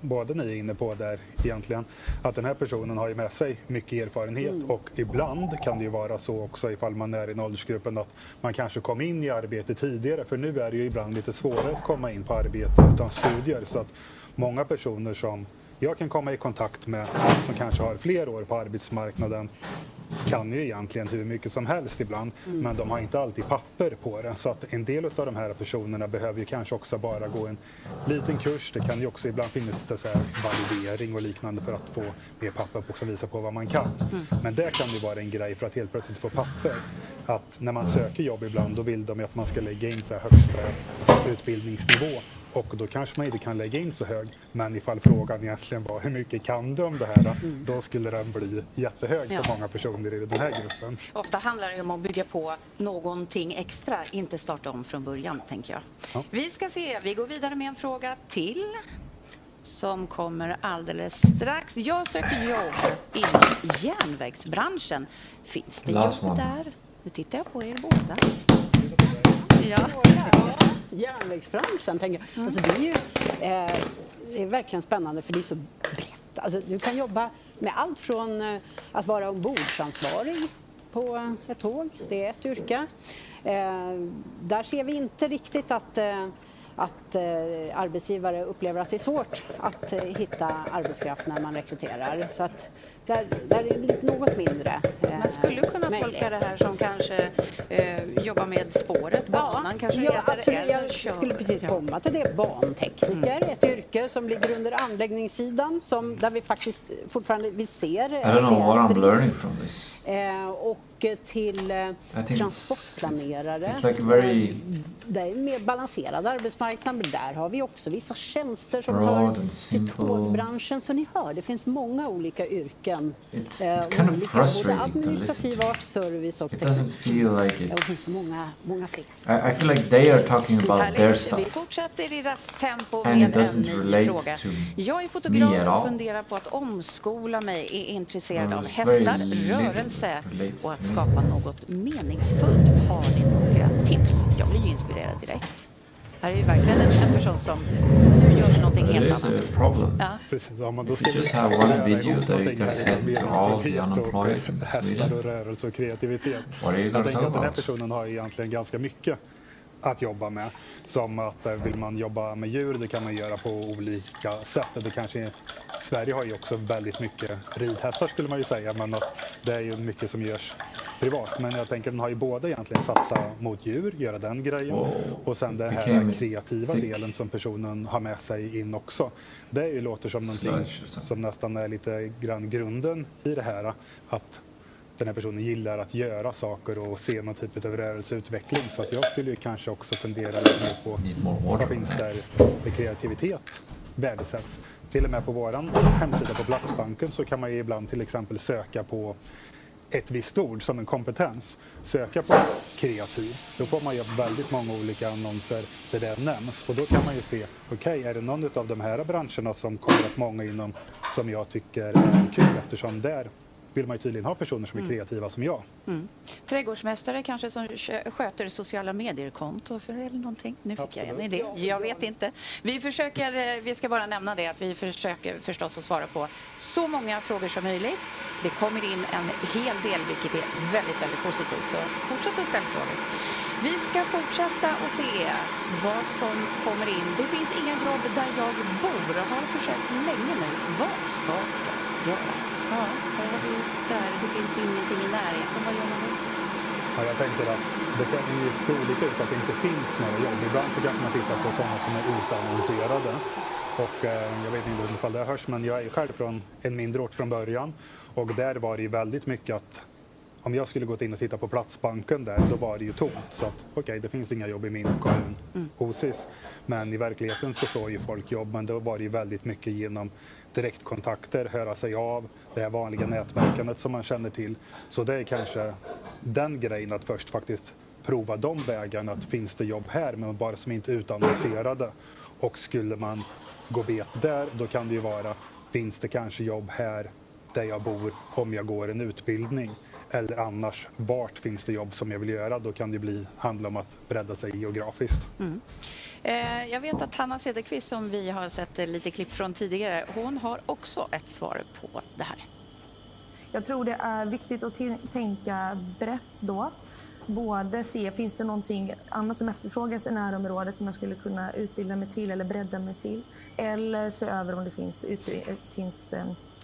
både ni är inne på där egentligen att den här personen har ju med sig mycket erfarenhet och ibland kan det ju vara så också ifall man är i en åldersgruppen att man kanske kom in i arbete tidigare, för nu är det ju ibland lite svårare att komma in på arbete utan studier, så att många personer som jag kan komma i kontakt med som kanske har fler år på arbetsmarknaden kan ju egentligen hur mycket som helst ibland, men de har inte alltid papper på det. Så att en del av de här personerna behöver ju kanske också bara gå en liten kurs. Det kan ju också ibland finnas så här validering och liknande för att få mer papper på som visar på vad man kan. Men det kan ju vara en grej för att helt plötsligt få papper. Att när man söker jobb ibland, då vill de att man ska lägga in så här högsta utbildningsnivå. Och då kanske man inte kan lägga in så hög, men ifall frågan egentligen var hur mycket kan du om det här, då skulle den bli jättehög för många personer i den här gruppen. Ofta handlar det om att bygga på någonting extra, inte starta om från början, tänker jag. Ja. Vi ska se, vi går vidare med en fråga till som kommer alldeles strax. Jag söker jobb inom järnvägsbranschen. Finns det jobb där? Nu tittar jag på er båda. Ja. Järnvägsbranschen, tänker jag. Alltså, det är verkligen spännande för det är så brett. Alltså, du kan jobba med allt från att vara ombordsansvarig på ett tåg. Det är ett yrke. Där ser vi inte riktigt att arbetsgivare upplever att det är svårt att hitta arbetskraft när man rekryterar. Så att där är det något mindre. Man skulle kunna tolka det här som kanske jobba med spåret, banan kanske heter absolut. Jag skulle precis komma till det. Bantekniker, ett yrke som ligger under anläggningssidan där vi faktiskt fortfarande vi ser I don't know what I'm learning from this. Och till transportplanerare. Det är en mer balanserad arbetsmarknad, men där har vi också vissa tjänster som hör till tågbranschen. Så ni hör, det finns många olika yrken. It's kind of frustrating både administrativ art, service och teknik. It doesn't feel like det finns många fler. I feel like they are talking about their stuff. Vi fortsätter i raskt tempo And med it en doesn't ny relate fråga. to Jag är fotograf me at och all. funderar på att omskola mig, är intresserad av it's hästar, very rörelse relates och att to me. skapa något meningsfullt. Har ni några tips? Jag blir ju inspirerad direkt. Här är ju verkligen en person som nu gör någonting But it helt is annat. a problem. Ja. Precis, ja, men då If ska you just vi have one göra video ihop that you någonting can med send to all the meningsfullhet unemployed och in hästar Sweden. och rörelse och kreativitet. What are you Jag going to tänker talk att den här about? personen har egentligen ganska mycket att jobba med. Som att vill man jobba med djur, det kan man göra på olika sätt. Det kanske, Sverige har ju också väldigt mycket ridhästar skulle man ju säga, men att det är ju mycket som görs privat. Men jag tänker att den har ju både egentligen satsa mot djur, göra den grejen, och sen den här kreativa delen som personen har med sig in också. Det är ju, låter som någonting som nästan är lite grann grunden i det här, att den här personen gillar att göra saker och se någon typ av rörelseutveckling. Så att jag skulle ju kanske också fundera lite mer på vad finns där kreativitet värdesätts. Till och med på våran hemsida på Platsbanken så kan man ju ibland till exempel söka på ett visst ord som en kompetens. Söka på kreativ. Då får man ju väldigt många olika annonser där det nämns. Och då kan man ju se, okej, är det någon av de här branscherna som kommer upp många inom som jag tycker är kul, eftersom där vill man ju tydligen ha personer som är kreativa som jag. Trädgårdsmästare kanske som sköter sociala medier-konto eller någonting. Nu fick jag en idé. Jag vet inte. Vi ska bara nämna det att vi försöker förstås att svara på så många frågor som möjligt. Det kommer in en hel del, vilket är väldigt, väldigt positivt. Så fortsätt att ställa frågor. Vi ska fortsätta och se vad som kommer in. Det finns inga jobb där jag bor och har försökt länge nu. Vad ska jag göra? Ja, här har vi där. Det finns ingenting i närheten. Vad gör man då? Ja, jag tänker att det kan ju se olika ut att det inte finns några jobb. Ibland så kan man titta på sådana som är utannonserade. Och jag vet inte om det hörs, men jag är själv från en mindre ort från början. Och där var det ju väldigt mycket att om jag skulle gått in och titta på Platsbanken där, då var det ju tomt. Så att okej, det finns inga jobb i min kommun, Osis. Men i verkligheten så får ju folk jobb, men då var det ju väldigt mycket genom direktkontakter, höra sig av, det här vanliga nätverkandet som man känner till. Så det är kanske den grejen att först faktiskt prova de vägarna, att finns det jobb här, men bara som inte är utannonserade. Och skulle man gå bet där, då kan det ju vara, finns det kanske jobb här där jag bor om jag går en utbildning? Eller annars, vart finns det jobb som jag vill göra? Då kan det handla om att bredda sig geografiskt. Jag vet att Hanna Cederqvist, som vi har sett lite klipp från tidigare, hon har också ett svar på det här. Jag tror det är viktigt att tänka brett då. Både se, finns det någonting annat som efterfrågas i närområdet som jag skulle kunna utbilda mig till eller bredda mig till? Eller se över om det finns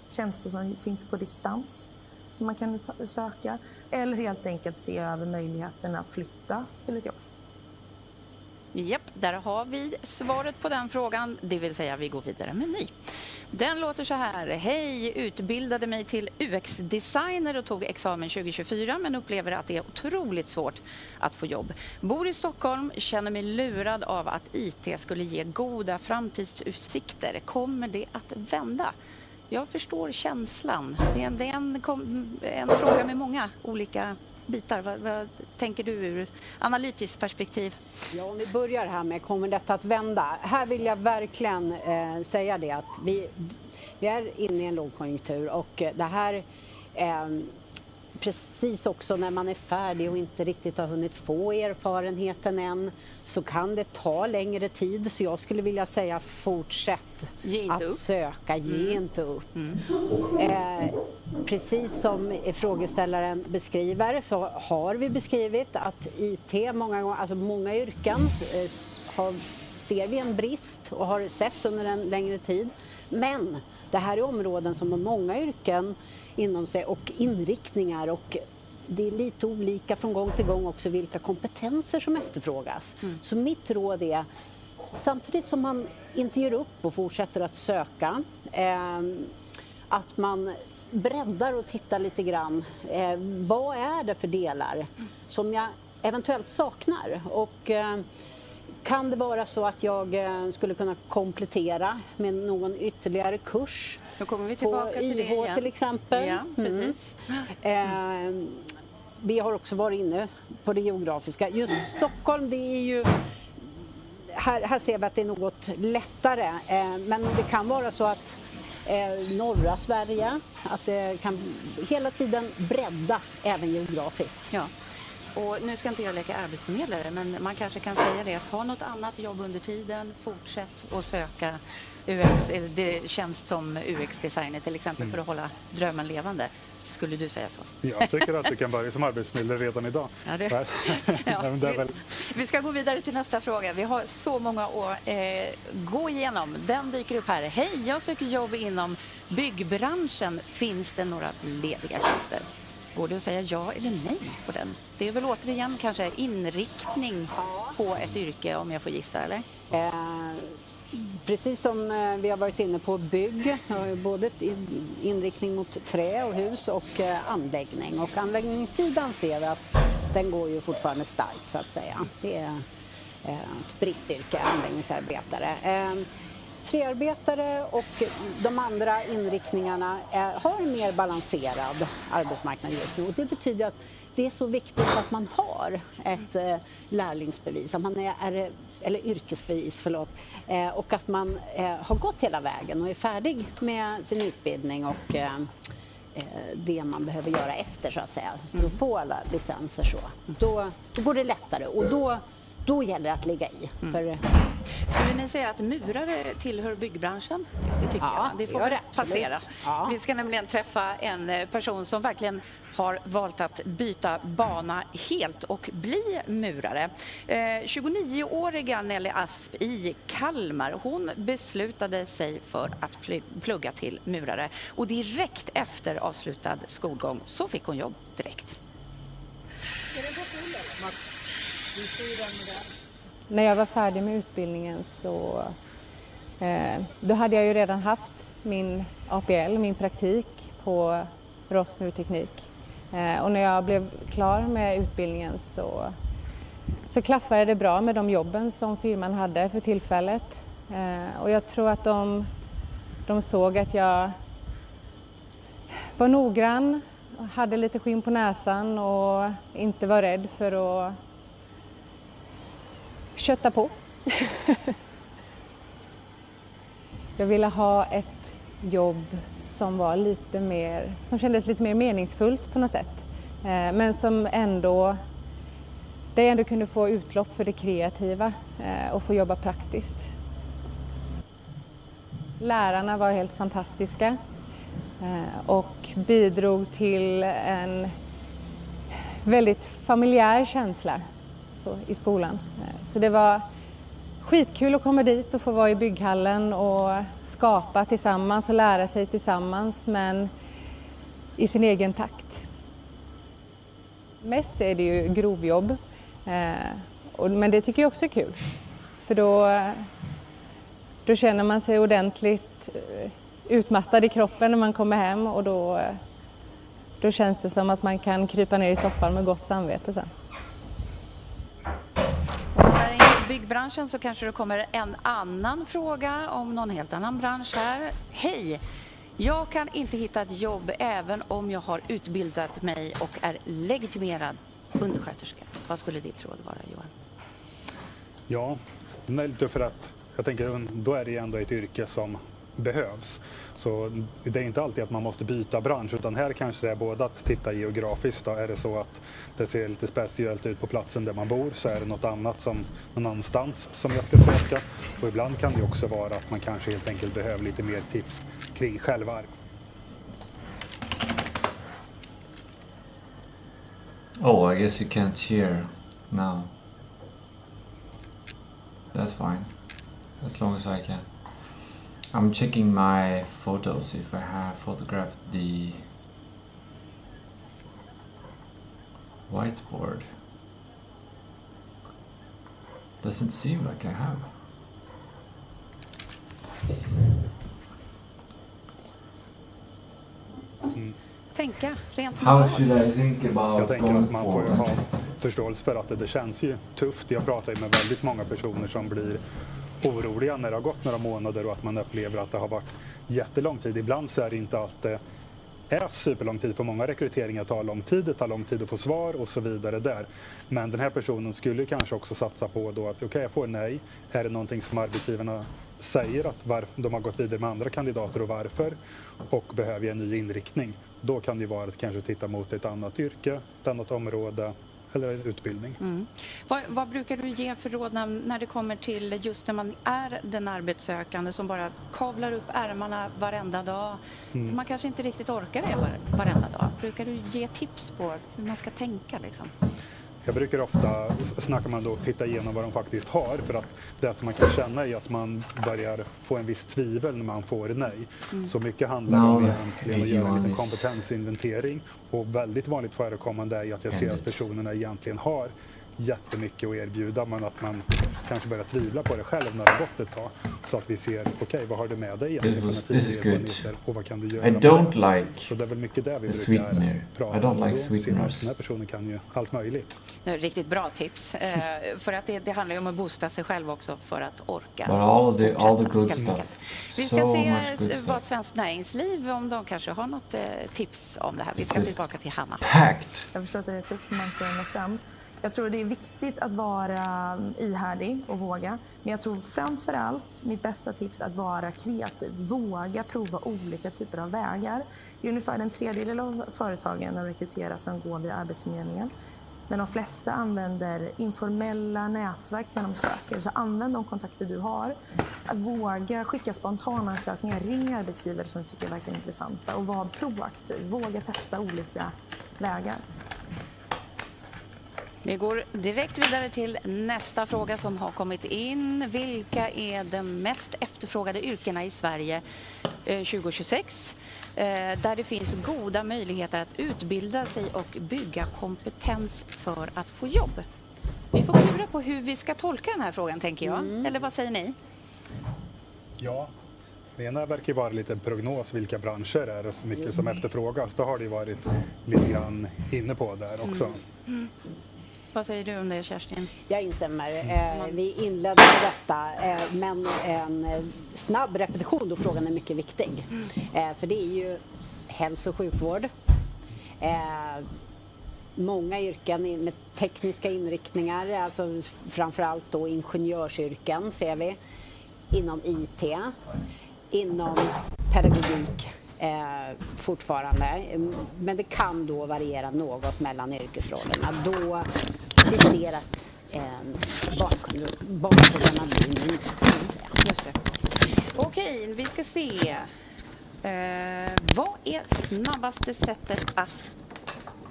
tjänster som finns på distans som man kan söka. Eller helt enkelt se över möjligheten att flytta till ett jobb. Japp, där har vi svaret på den frågan, det vill säga vi går vidare med ny. Den låter så här: hej, utbildade mig till UX-designer och tog examen 2024 men upplever att det är otroligt svårt att få jobb. Bor i Stockholm, känner mig lurad av att IT skulle ge goda framtidsutsikter. Kommer det att vända? Jag förstår känslan. Det är en fråga med många olika bitar. Vad tänker du ur analytiskt perspektiv? Ja, om vi börjar här med kommer detta att vända? Här vill jag verkligen säga det att vi är inne i en lågkonjunktur och det här precis också när man är färdig och inte riktigt har hunnit få erfarenheten än så kan det ta längre tid. Så jag skulle vilja säga fortsätt att söka, ge inte upp. Precis som frågeställaren beskriver så har vi beskrivit att IT många gånger, alltså många yrken ser vi en brist och har sett under en längre tid. Men det här är områden som har många yrken inom sig och inriktningar och det är lite olika från gång till gång också vilka kompetenser som efterfrågas. Så mitt råd är, samtidigt som man inte ger upp och fortsätter att söka, att man breddar och tittar lite grann. Vad är det för delar som jag eventuellt saknar? Och kan det vara så att jag skulle kunna komplettera med någon ytterligare kurs? Då kommer vi tillbaka på till det igen. till exempel. Ja, precis. Vi har också varit inne på det geografiska. Just Stockholm, det är ju... Här ser vi att det är något lättare. Men det kan vara så att norra Sverige, att det kan hela tiden bredda även geografiskt. Ja. Och nu ska inte jag leka arbetsförmedlare, men man kanske kan säga det att ha något annat jobb under tiden, fortsätt att söka det känns som UX-designer till exempel för att hålla drömmen levande. Skulle du säga så? Jag tycker att du kan börja som arbetsförmedlare redan idag. Vi ska gå vidare till nästa fråga. Vi har så många att gå igenom. Den dyker upp här. Hej, jag söker jobb inom byggbranschen. Finns det några lediga tjänster? Går det att säga ja eller nej på den? Det är väl återigen kanske inriktning på ett yrke om jag får gissa, eller? Precis som vi har varit inne på bygg, både inriktning mot trä och hus och anläggning. Och anläggningssidan ser vi att den går ju fortfarande starkt så att säga. Det är ett bristyrke, anläggningsarbetare. Träarbetare och de andra inriktningarna har en mer balanserad arbetsmarknad just nu. Och det betyder att det är så viktigt att man har ett lärlingsbevis, att man eller yrkesbevis, och att man har gått hela vägen och är färdig med sin utbildning och det man behöver göra efter så att säga, för att få alla licenser så. Då går det lättare och då då gäller det att ligga i. För, skulle ni säga att murare tillhör byggbranschen? Det tycker jag. Det får det passera. Ja. Vi ska nämligen träffa en person som verkligen har valt att byta bana helt och bli murare. 29-åriga Nelly Asp i Kalmar, hon beslutade sig för att plugga till murare. Och direkt efter avslutad skolgång så fick hon jobb direkt. När jag var färdig med utbildningen så då hade jag ju redan haft min APL, min praktik på rostmurteknik. Och när jag blev klar med utbildningen så klaffade det bra med de jobben som firman hade för tillfället. Och jag tror att de såg att jag var noggrann, hade lite skinn på näsan och inte var rädd för att kötta på. Jag ville ha ett jobb som kändes lite mer meningsfullt på något sätt. Men som där jag ändå kunde få utlopp för det kreativa och få jobba praktiskt. Lärarna var helt fantastiska och bidrog till en väldigt familjär känsla i skolan. Så det var skitkul att komma dit och få vara i bygghallen och skapa tillsammans och lära sig tillsammans, men i sin egen takt. Mest är det ju grovjobb, men det tycker jag också är kul. För då känner man sig ordentligt utmattad i kroppen när man kommer hem, och då känns det som att man kan krypa ner i soffan med gott samvete sen. I byggbranschen så kanske det kommer en annan fråga om någon helt annan bransch här. Hej! Jag kan inte hitta ett jobb även om jag har utbildat mig och är legitimerad undersköterska. Vad skulle ditt råd vara, Johan? Ja, det är lite för att jag tänker då är det ändå ett yrke som behövs. Så det är inte alltid att man måste byta bransch, utan här kanske det är både att titta geografiskt. Då är det så att det ser lite speciellt ut på platsen där man bor, så är det något annat någon annanstans som jag ska söka. Och ibland kan det också vara att man kanske helt enkelt behöver lite mer tips kring själva. Oh, I guess you can't hear now. That's fine, as long as I can. I'm checking my photos if I have photographed the whiteboard. Doesn't seem like I have. Tänka rent How mentalt. should I think about Jag tänker going att man får ju forward? ha förståelse för att det känns ju tufft. Jag pratar ju med väldigt många personer som blir oroliga när det har gått några månader och att man upplever att det har varit jättelång tid. Ibland så är det inte alltid är superlång tid, för många rekryteringar tar lång tid, det tar lång tid att få svar och så vidare där. Men den här personen skulle kanske också satsa på då att okej, jag får nej. Är det någonting som arbetsgivarna säger att de har gått vidare med andra kandidater och varför, och behöver jag en ny inriktning, då kan det ju vara att kanske titta mot ett annat yrke, ett annat område eller en utbildning. Mm. Vad brukar du ge för råd när det kommer till just när man är den arbetssökande som bara kavlar upp ärmarna varenda dag? Man kanske inte riktigt orkar det varenda dag. Brukar du ge tips på hur man ska tänka liksom? Jag brukar ofta snacka man då och titta igenom vad de faktiskt har, för att det som man kan känna är att man börjar få en viss tvivel när man får nej. Så mycket handlar om egentligen att göra en liten kompetensinventering, och väldigt vanligt förekommande är att jag ser att personerna egentligen har jättemycket att erbjuda, men att man kanske börjar tvivla på det själv när det har gått ett tag, så att vi ser okej, vad har du med dig egentligen och vad kan du göra? I don't like så det är väl mycket där vi brukar sweetener. prata I don't like om. sweeteners. Den här personen kan ju allt möjligt. Riktigt bra tips. För att det handlar ju om att boosta sig själv också för att orka. But all the good helt stuff. enkelt. Vi ska se vad Svenskt Näringsliv, om de kanske har något tips om det här. Vi ska tillbaka till Hanna. Packed. Jag förstår att det är tufft när man inte når fram. Jag tror det är viktigt att vara ihärdig och våga. Men jag tror framförallt mitt bästa tips är att vara kreativ. Våga prova olika typer av vägar. Det är ungefär en tredjedel av företagen och rekryteras som går via Arbetsförmedlingen. Men de flesta använder informella nätverk när de söker. Så använd de kontakter du har. Våga skicka spontana ansökningar. Ring arbetsgivare som du tycker verkar intressanta. Och var proaktiv. Våga testa olika vägar. Vi går direkt vidare till nästa fråga som har kommit in. Vilka är de mest efterfrågade yrkena i Sverige 2026? Där det finns goda möjligheter att utbilda sig och bygga kompetens för att få jobb. Vi får klura på hur vi ska tolka den här frågan, tänker jag. Eller vad säger ni? Ja, det ena verkar vara lite prognos vilka branscher är det så mycket som efterfrågas. Det har det ju varit lite grann inne på där också. Vad säger du om det, Kerstin? Jag instämmer. Vi inledde med detta, men en snabb repetition då frågan är mycket viktig. För det är ju hälso- och sjukvård. Många yrken med tekniska inriktningar, alltså framförallt då ingenjörsyrken ser vi. Inom IT, inom pedagogik fortfarande. Men det kan då variera något mellan yrkesrollerna. Då vi ser att barnkullarna blir mindre. Just det. Okej, vi ska se. Vad är snabbaste sättet att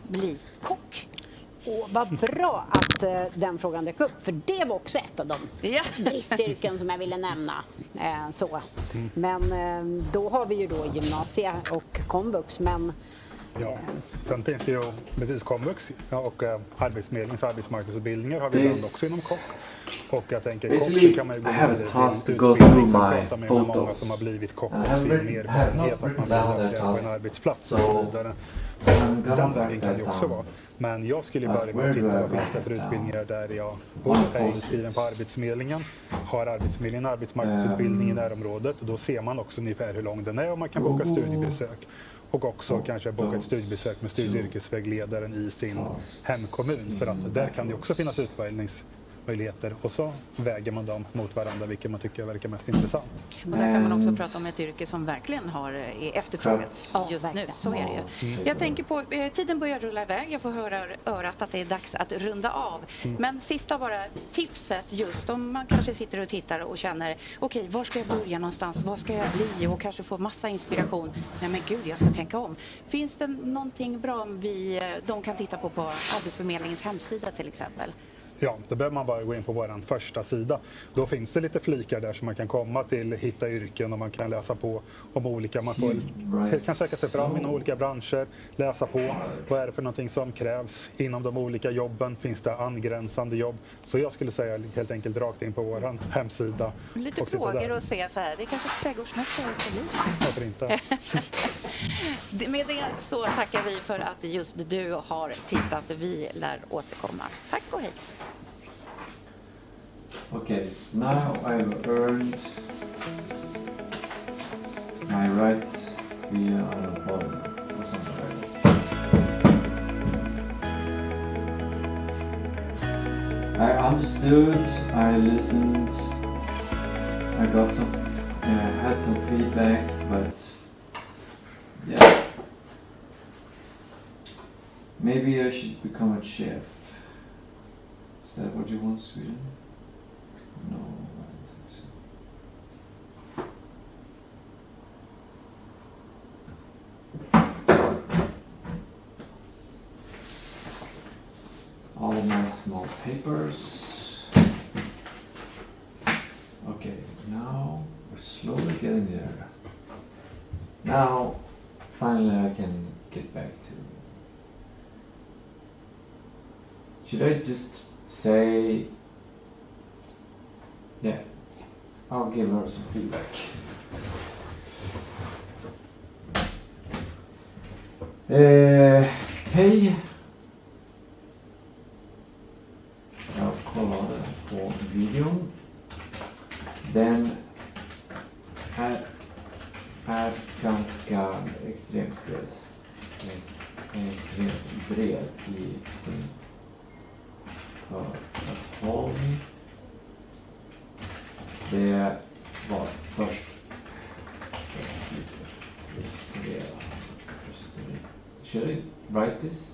bli kock? Vad bra att den frågan dök upp, för det var också ett av de bristyrken som jag ville nämna. Men då har vi ju då gymnasie och komvux, men Ja, sen finns det ju precis komvux och arbetsförmedlings- och arbetsmarknadsutbildningar har vi ibland också inom kock. Och jag tänker kock så kan man ju gå vidare till utbildning, sen prata med många som har blivit kock och ser mer erfarenhet att man blir på en arbetsplats och så vidare. Den vägen kan det också vara. Men jag skulle börja med att titta vad finns det för utbildningar där jag är inskriven på Arbetsförmedlingen. Har Arbetsförmedlingen arbetsmarknadsutbildning i närområdet, och då ser man också ungefär hur lång den är och man kan boka studiebesök. Och också kanske boka ett studiebesök med studie- och yrkesvägledaren i sin hemkommun. För att där kan det också finnas utbildningsmöjligheter. Och så väger man dem mot varandra, vilket man tycker verkar mest intressant. Och där kan man också prata om ett yrke som verkligen är efterfrågat just nu. Så är det ju. Jag tänker på, tiden börjar rulla iväg. Jag får höra örat att det är dags att runda av. Men sista bara tipset just om man kanske sitter och tittar och känner okej, var ska jag börja någonstans? Vad ska jag bli? Och kanske få massa inspiration. Nej men gud, jag ska tänka om. Finns det någonting bra de kan titta på Arbetsförmedlingens hemsida till exempel? Ja, då behöver man bara gå in på vår första sida. Då finns det lite flikar där som man kan komma till, hitta yrken och man kan läsa på om olika. Man kan söka sig fram inom olika branscher, läsa på vad är det för någonting som krävs inom de olika jobben. Finns det angränsande jobb? Så jag skulle säga helt enkelt rakt in på vår hemsida. Lite och frågor och se så här, det är kanske trädgårdsmästare ska bli. Varför inte? Med det så tackar vi för att just du har tittat. Vi lär återkomma. Tack och hej. Okay, now I've earned my right to be unemployed or something like that. I understood, I listened, I got had some feedback, but yeah, maybe I should become a chef. Is that what you want, Sweden? No, I don't think so. All my small papers. Okay, now we're slowly getting there. Now, finally I can get back to... Should I just say... Yeah, I'll give her some feedback. Hej! Jag kollade på videon. Den är ganska extremt bred i sin förhållning. Det var först frustrerande. Should I write this?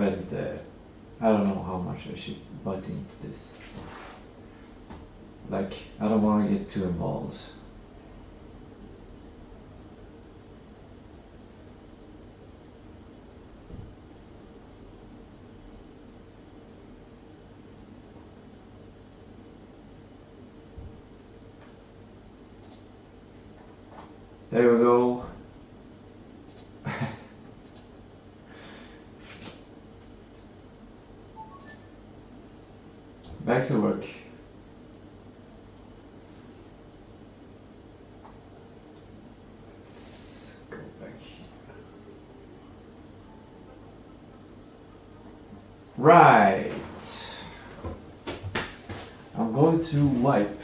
vet inte. I don't know how much I should butt into this. Like, I don't want to get too involved. There we go. Back to work. Let's go back here. Right. I'm going to wipe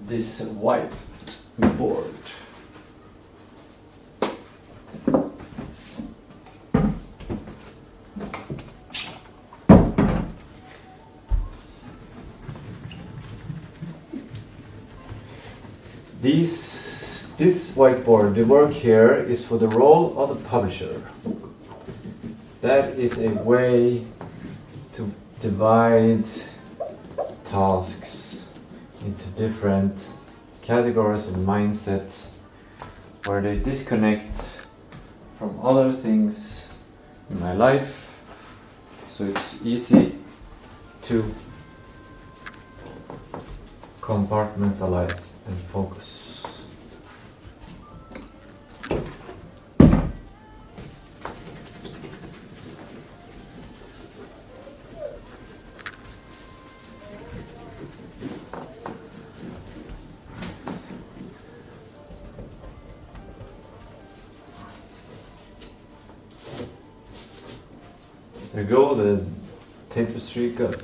this wiped board. This whiteboard, the work here is for the role of the publisher. That is a way to divide tasks into different categories and mindsets where they disconnect from other things in my life, so it's easy to compartmentalize and focus. There you go, the tapestry got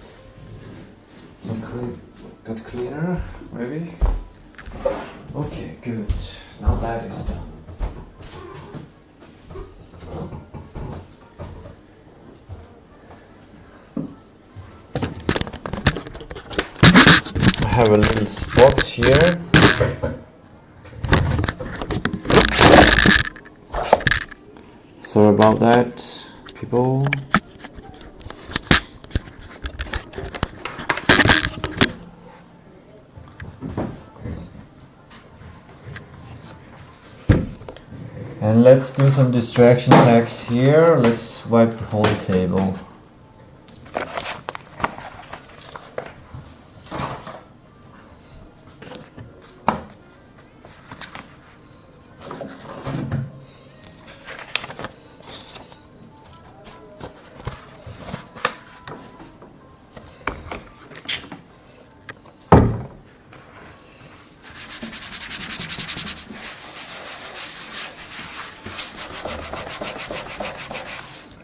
cleaner, maybe? Okay, good. Now that is done. I have a little spot here. Sorry about that, people. And let's do some distraction hacks here. Let's wipe the whole table.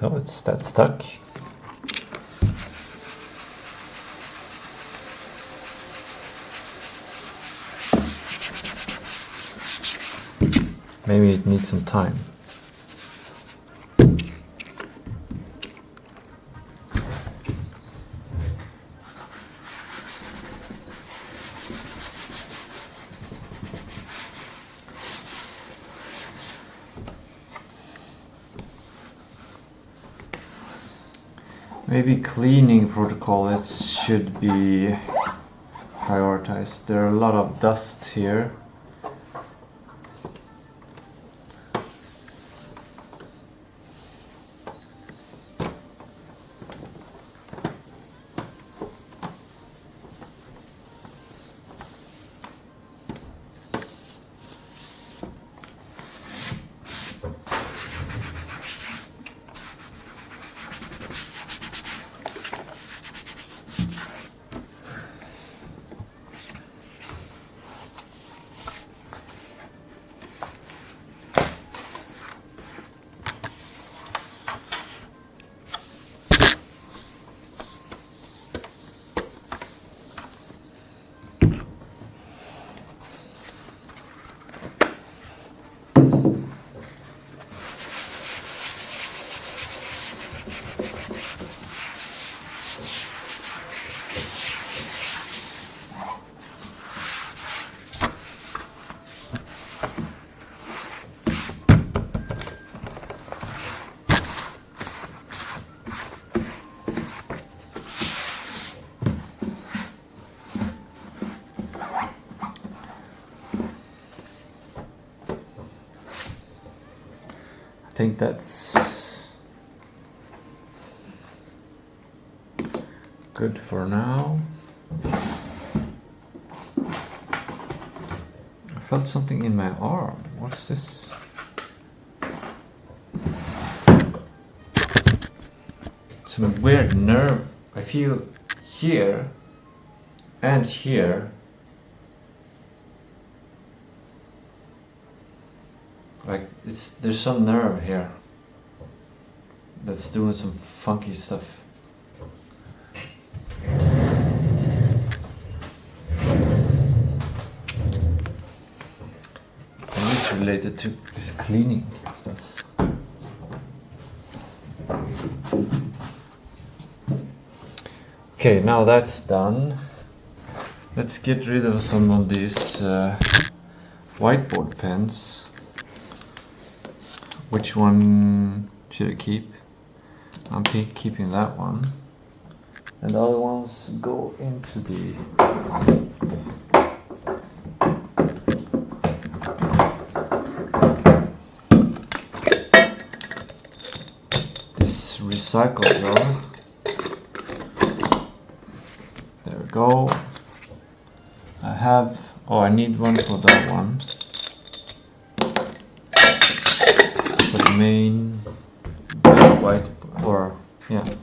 Oh, it's that stuck. Maybe it needs some time. Maybe cleaning protocols should be prioritized. There are a lot of dust here. think that's good for now. I felt something in my arm. What's this? Some weird nerve. I feel here and here. Like there's some nerve here that's doing some funky stuff. And it's related to this cleaning stuff. Okay, now that's done. Let's get rid of some of these whiteboard pens. Which one should I keep? I'm keeping that one. And the other ones go into the this recycle drawer. There we go. I need one for that one. For the main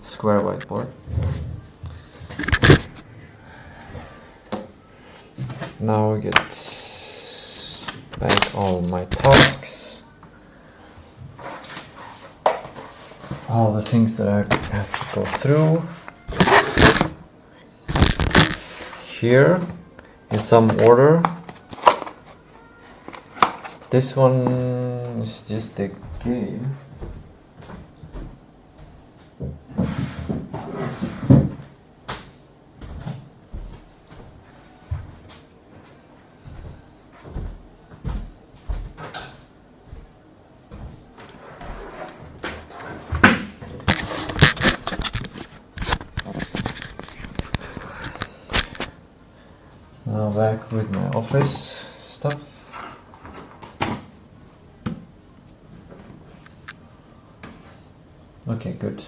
square whiteboard. Now I get back all my tasks. All the things that I have to go through. Here, in some order. This one is just a game. Now back with my office stuff. Okay, good.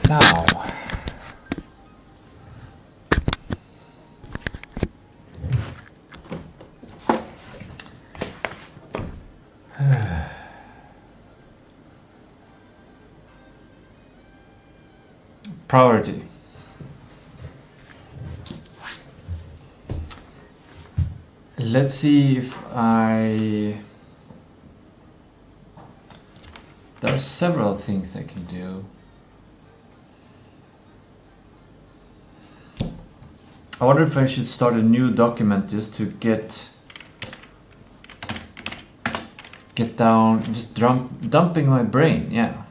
Now, priority. Let's see if there are several things I can do. I wonder if I should start a new document just to get down, just dumping my brain, yeah.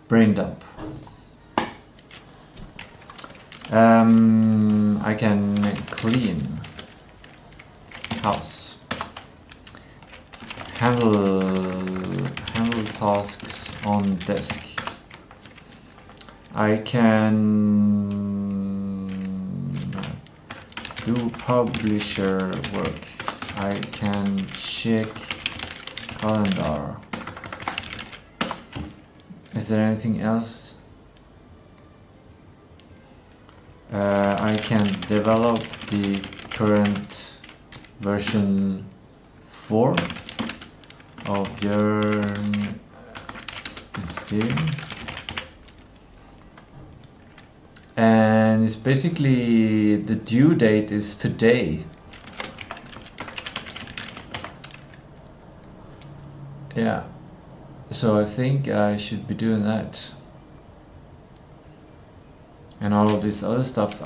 Brain dump. I can clean house. Handle tasks on desk. I can do publisher work. I can check calendar. Is there anything else? I can develop the current version 4 of Jörn Mysterium. And it's basically the due date is today. Yeah, so I think I should be doing that. And all of this other stuff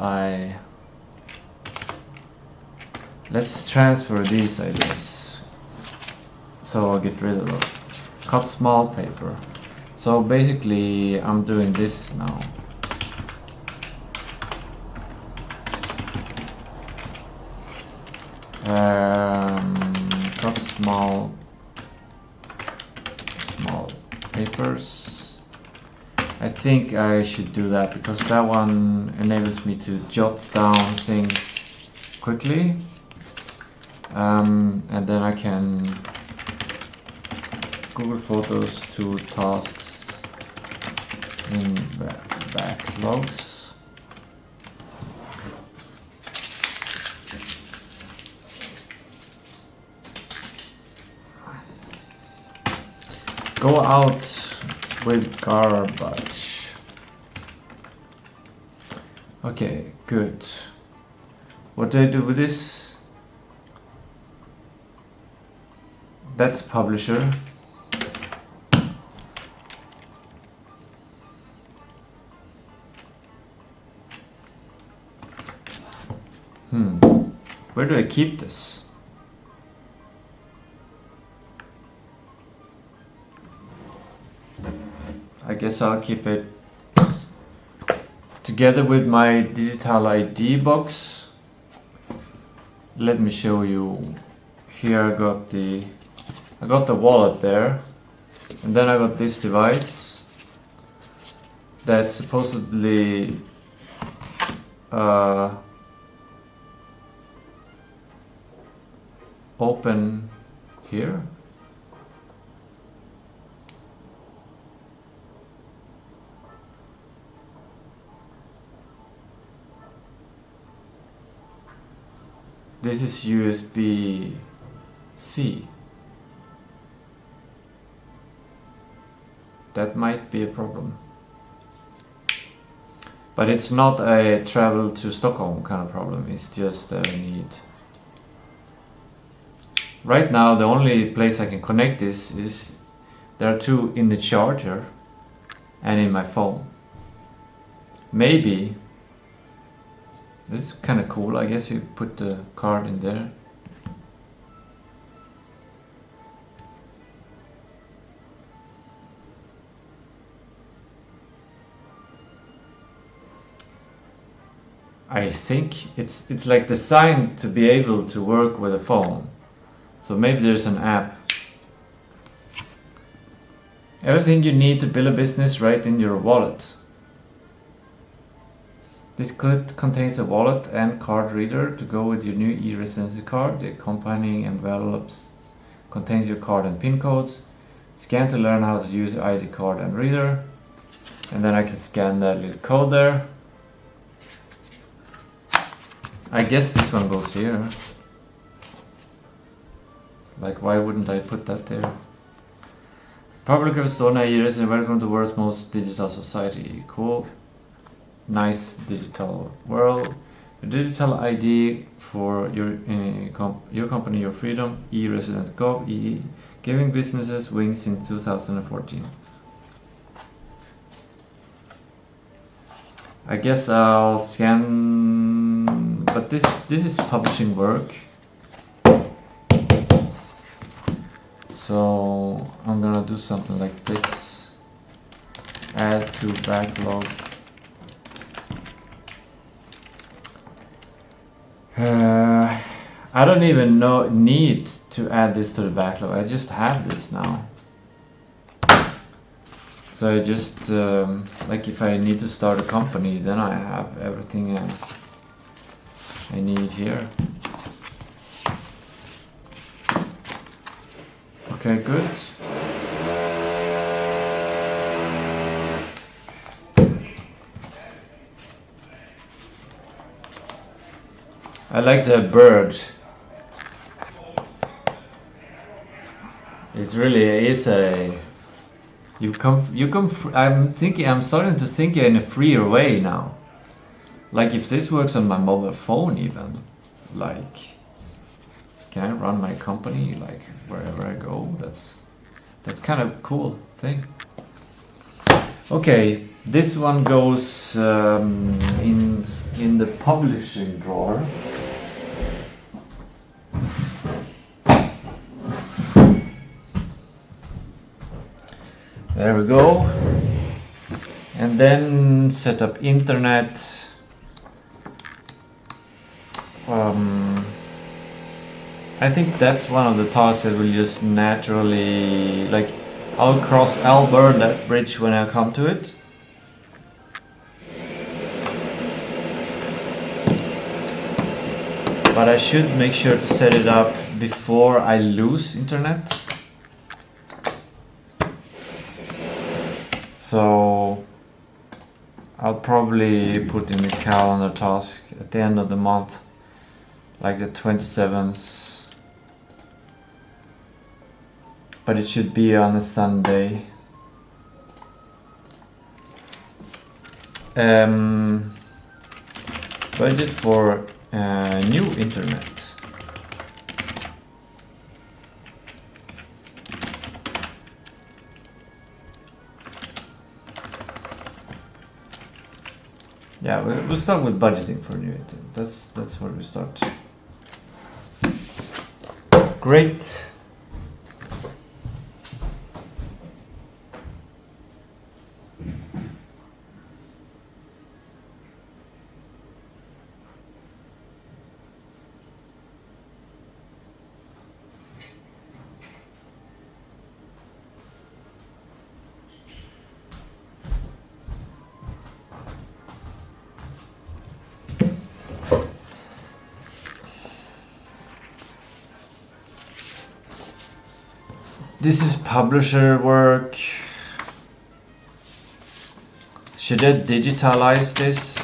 let's transfer these, I guess. So I'll get rid of those. Cut small paper. So basically I'm doing this now. Cut small papers. I think I should do that because that one enables me to jot down things quickly. and then I can Google Photos to tasks in backlogs. Go out with garbage. Okay, good. What do I do with this? That's publisher. Where do I keep this? I guess I'll keep it together with my digital ID box. Let me show you. Here I got the wallet there, and then I got this device that's supposedly open here. This is USB-C. That might be a problem. But it's not a travel to Stockholm kind of problem, it's just a need. Right now the only place I can connect this is, there are two in the charger and in my phone. Maybe, this is kind of cool, I guess you put the card in there. I think it's like designed to be able to work with a phone. So maybe there's an app. Everything you need to build a business right in your wallet. This kit contains a wallet and card reader to go with your new e-residency card. The accompanying envelopes contains your card and PIN codes. Scan to learn how to use your ID card and reader. And then I can scan that little code there. I guess this one goes here. Like, why wouldn't I put that there? Public of Estonia years and welcome to the world's most digital society. Cool. Nice digital world. Your digital ID for your company, your freedom. E-resident gov. Giving businesses wings in 2014. I guess I'll scan, but this is publishing work. So I'm gonna do something like this. Add to backlog. I don't even need to add this to the backlog. I just have this now. So I just like if I need to start a company, then I have everything I need here. Okay, good. I like the bird. It's really a. You come. I'm starting to think in a freer way now. Like if this works on my mobile phone, even like. Can I run my company like wherever I go? That's kind of cool thing. Okay, this one goes in the publishing drawer. There we go. And then set up internet. I think that's one of the tasks that will just naturally, like, I'll burn that bridge when I come to it. but I should make sure to set it up before I lose internet. So I'll probably put in the calendar task at the end of the month, like the 27th, but it should be on a Sunday. Budget for new internet. Yeah, we'll start with budgeting for new internet. That's where we start. Great. This is publisher work. Should I digitalize this?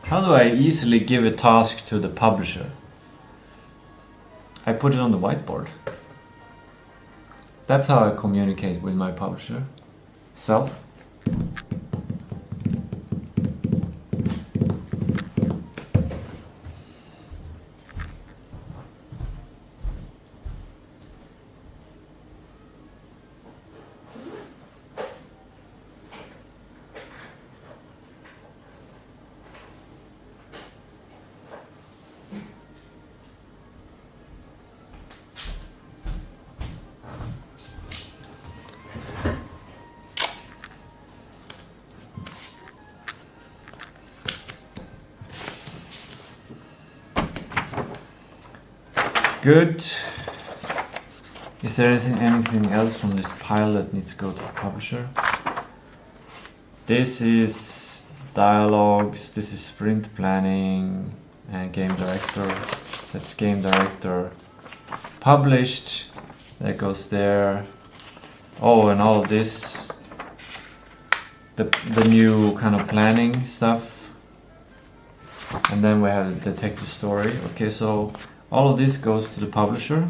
How do I easily give a task to the publisher? I put it on the whiteboard. That's how I communicate with my publisher. Self. Good. Is there anything else from this pile that needs to go to the publisher? This is dialogues, this is sprint planning and game director. That's game director. Published, that goes there. Oh, and all of this, the new kind of planning stuff. And then we have the detective story. Okay, so all of this goes to the publisher.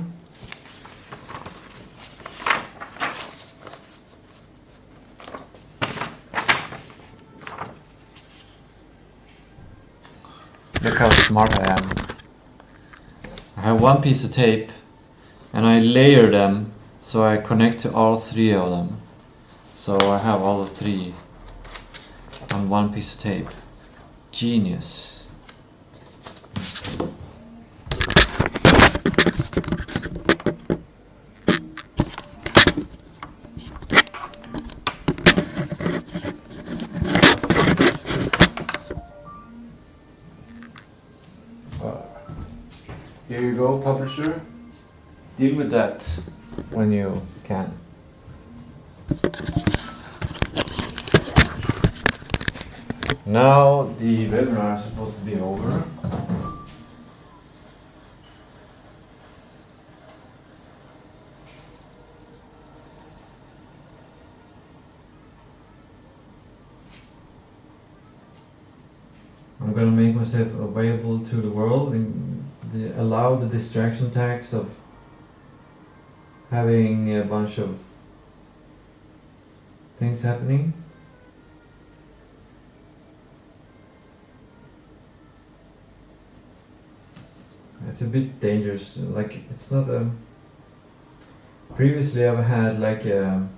Look how smart I am. I have one piece of tape and I layer them so I connect to all three of them. So I have all the three on one piece of tape. Genius. Here you go, publisher. Deal with that when you can. Now the webinar is supposed to be over. I'm gonna make myself available to the world and allow the distraction tax of having a bunch of things happening. It's a bit dangerous, like it's not a... Previously I've had like a...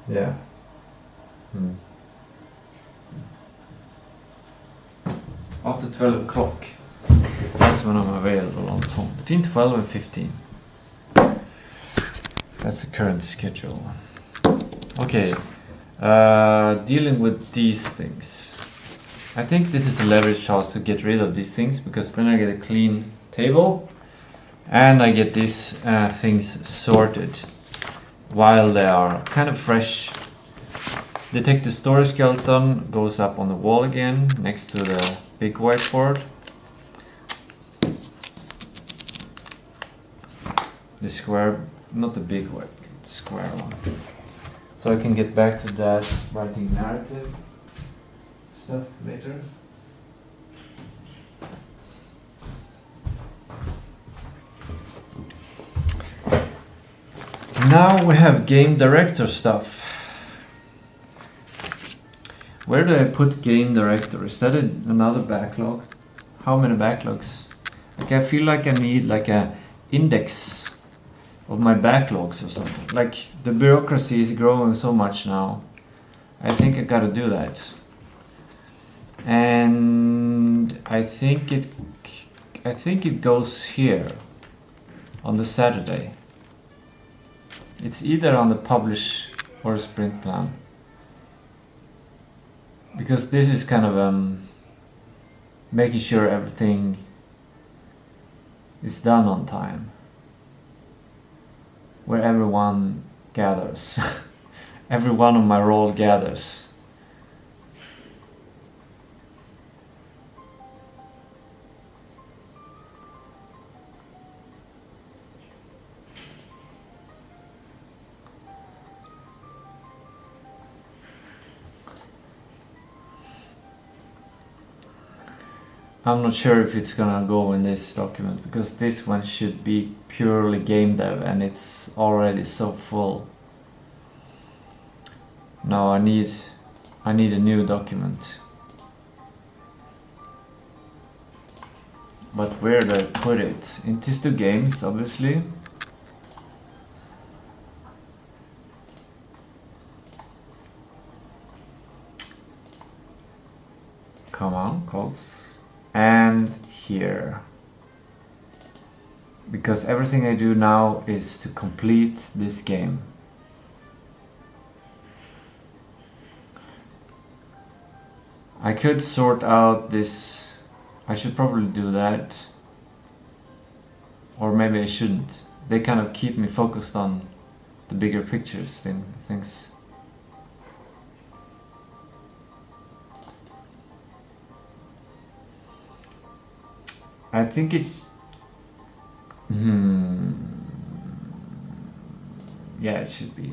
Yeah. After 12 o'clock, that's when I'm available on the phone. Between 12 and 15. That's the current schedule. Okay, dealing with these things. I think this is a leverage task to get rid of these things, because then I get a clean table and I get these things sorted while they are kind of fresh Detective story skeleton goes up on the wall again, next to the big whiteboard. The square, not the big white, the square one. So I can get back to that writing narrative stuff later. Now we have game director stuff. Where do I put game director? Is that another backlog? How many backlogs? Like I feel like I need like a index of my backlogs or something. Like the bureaucracy is growing so much now. I think I gotta do that. And I think it goes here on the Saturday. It's either on the publish or sprint plan. Because this is kind of making sure everything is done on time. Where everyone gathers. Every one of my role gathers. I'm not sure if it's gonna go in this document because this one should be purely game dev and it's already so full. No, I need a new document. But where do I put it? In Tistou Games, obviously. Come on, calls. And here. Because everything I do now is to complete this game. I could sort out this. I should probably do that. Or maybe I shouldn't. They kind of keep me focused on the bigger pictures things. I think it's yeah, it should be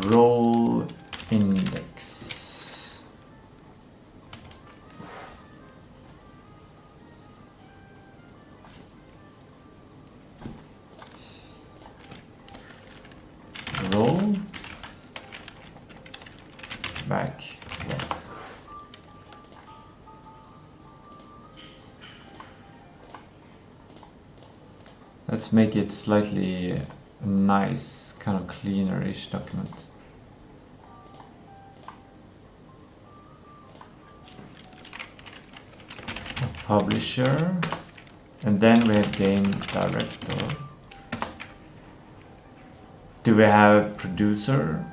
role index. Roll back left. Let's make it slightly nice, kind of cleaner-ish document. Publisher, and then we have game director. Do we have producer,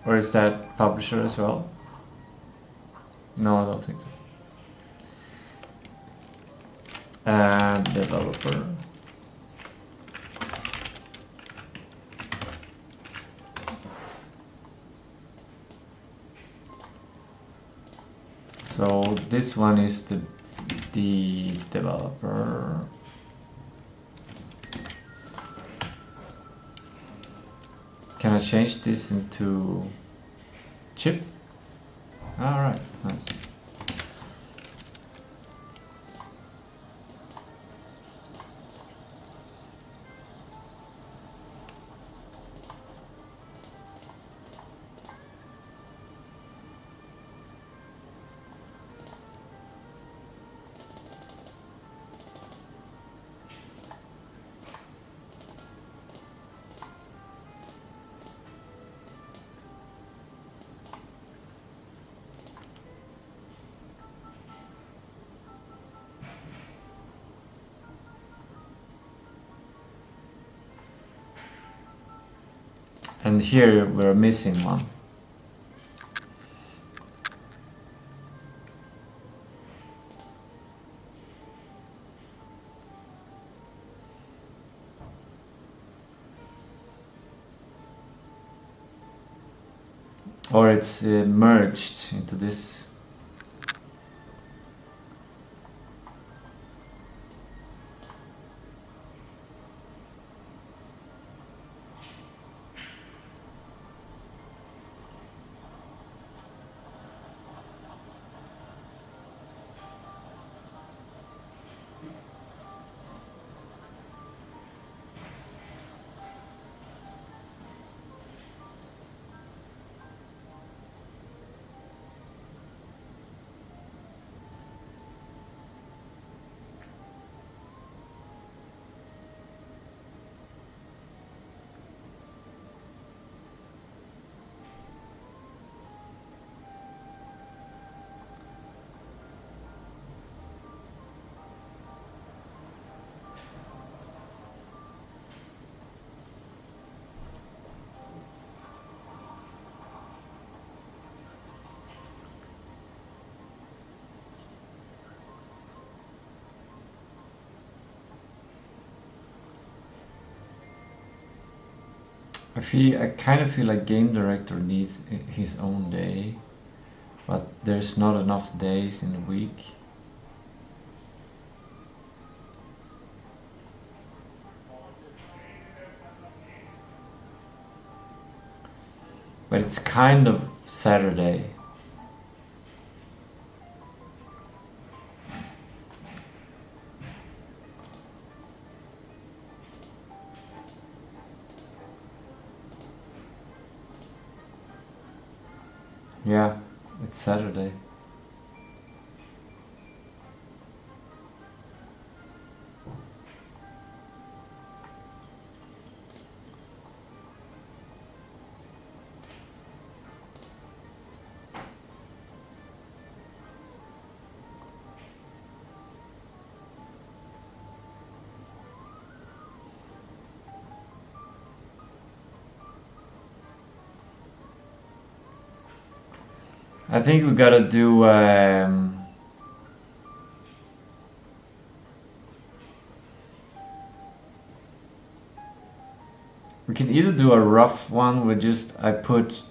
or is that publisher as well? No, I don't think so. And developer. So this one is the developer. Can I change this into chip? Alright, nice. And here we're missing one. Or it's merged into this. I kind of feel like game director needs his own day, but there's not enough days in a week. But it's kind of Saturday. Yeah, it's Saturday. I think we gotta do we can either do a rough one with just I put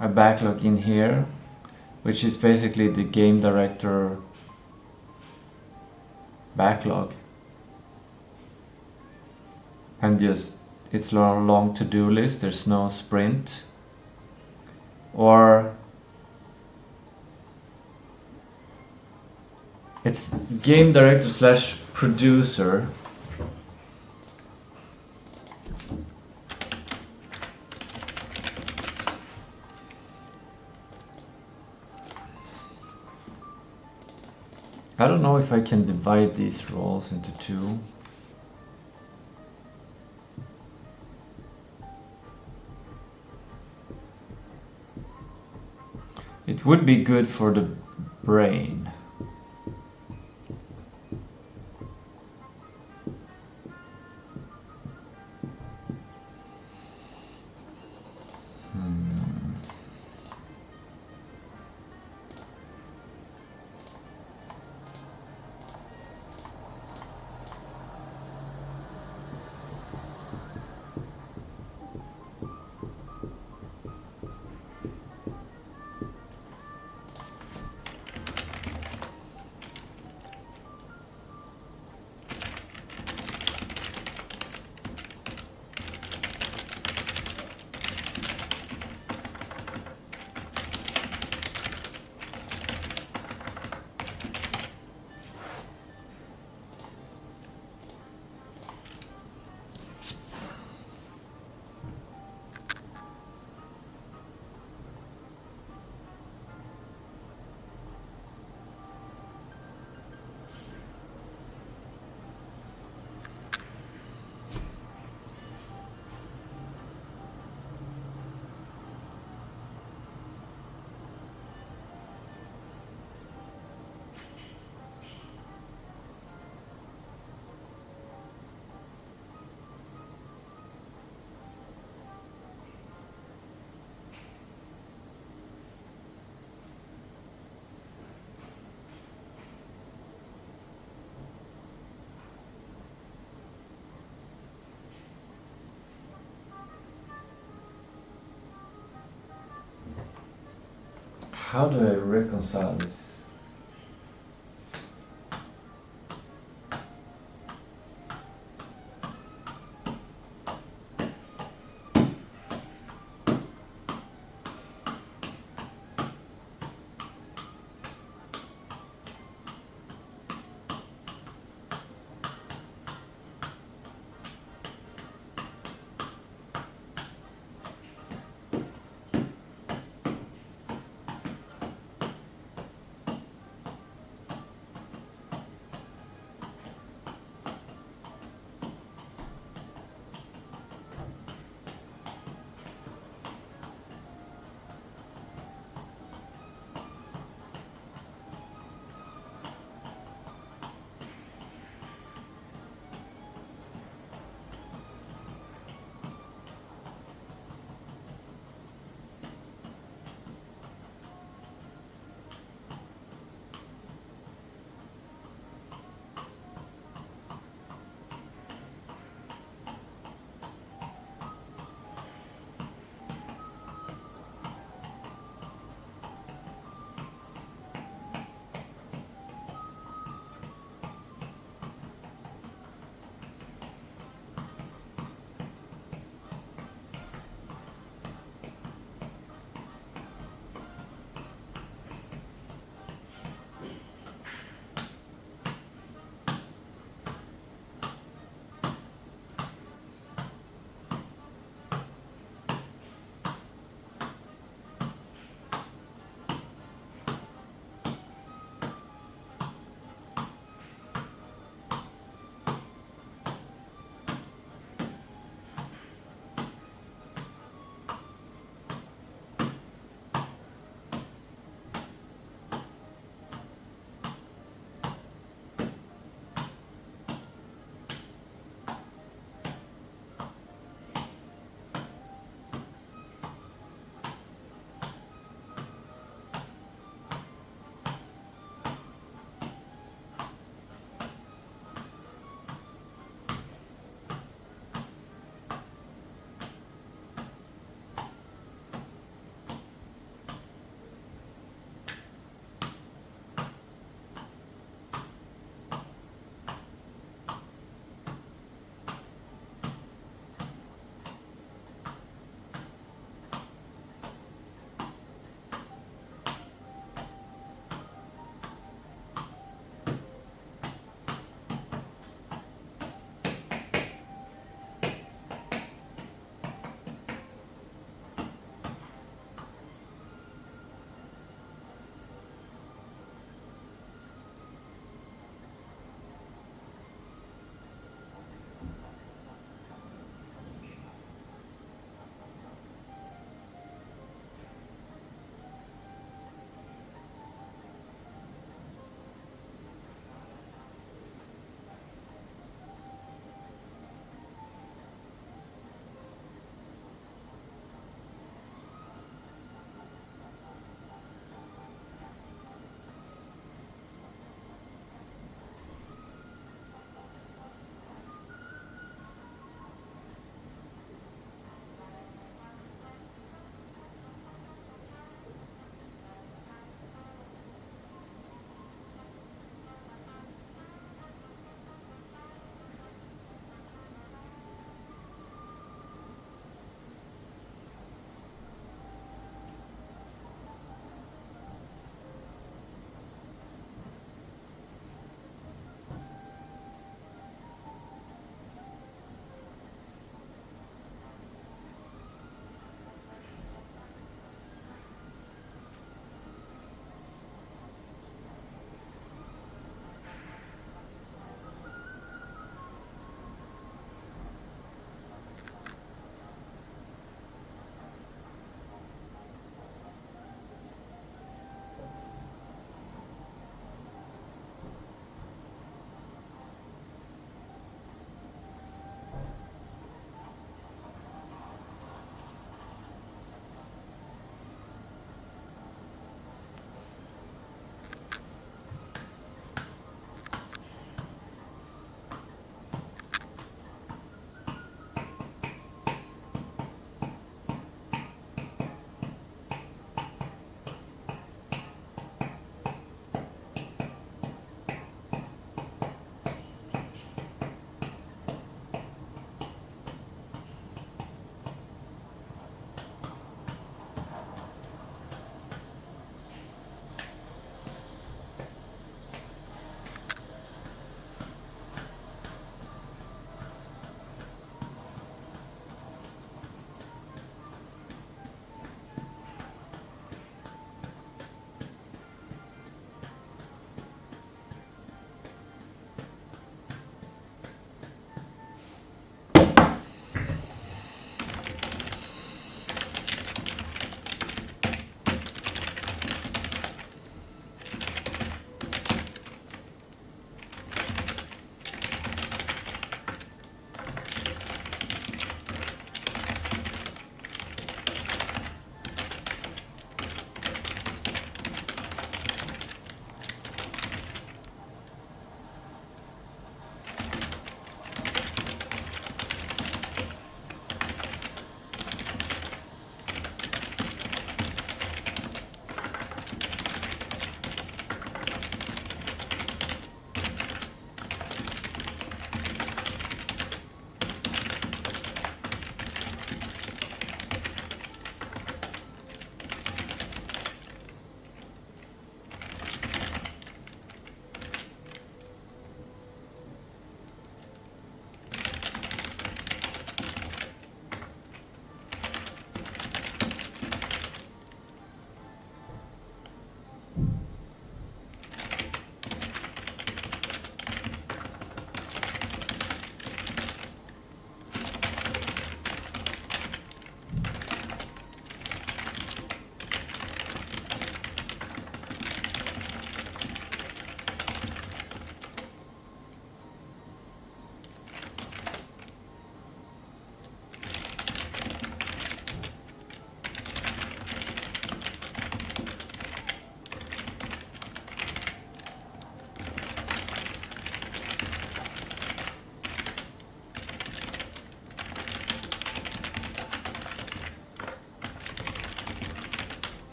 a backlog in here, which is basically the game director backlog, and just it's long to-do list, there's no sprint. Or it's game director slash producer. I don't know if I can divide these roles into two. It would be good for the brain. How do I reconcile this?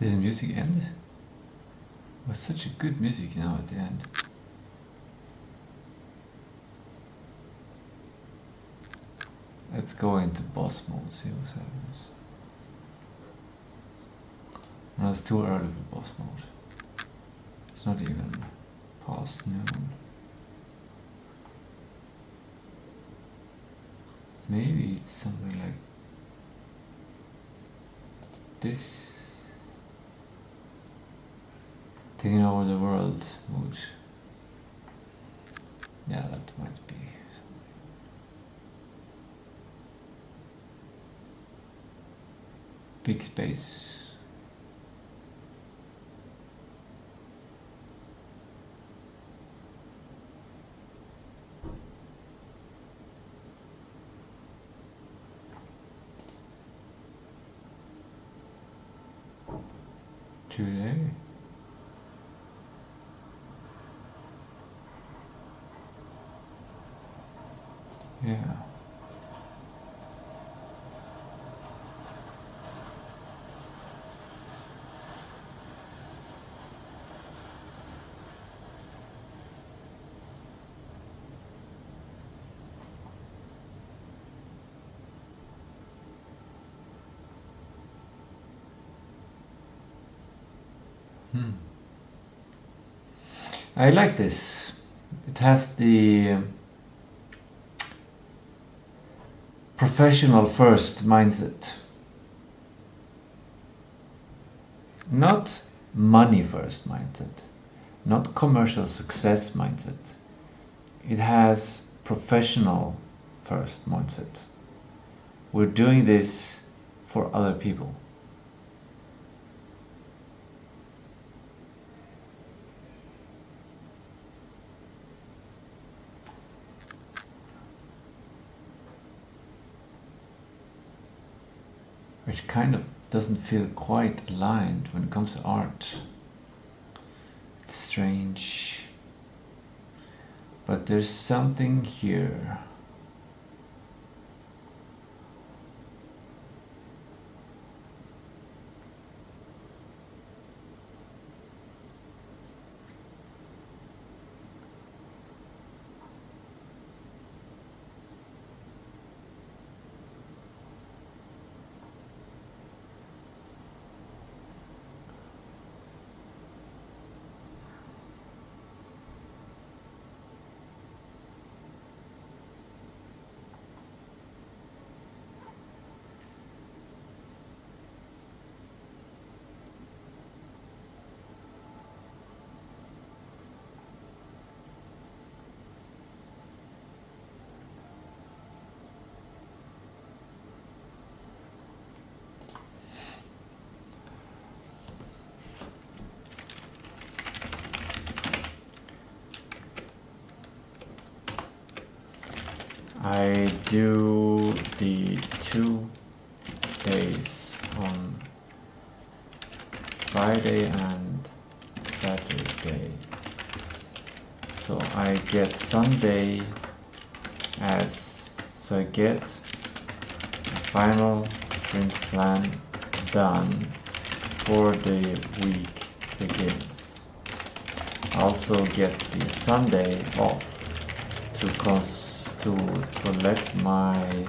Did the music end? It was such a good music now at the end. Let's go into boss mode, see what happens. No, it's too early for boss mode. It's not even past noon. Maybe it's something like this. Taking over the world mode. Yeah, that might be. Big space. Today. Yeah. I like this. It has the professional first mindset. Not money first mindset. Not commercial success mindset. It has professional first mindset. We're doing this for other people. Which kind of doesn't feel quite aligned when it comes to art. It's strange. But there's something here. I do the 2 days on Friday and Saturday. So I get Sunday so I get a final sprint plan done before the week begins. I also get the Sunday off to let my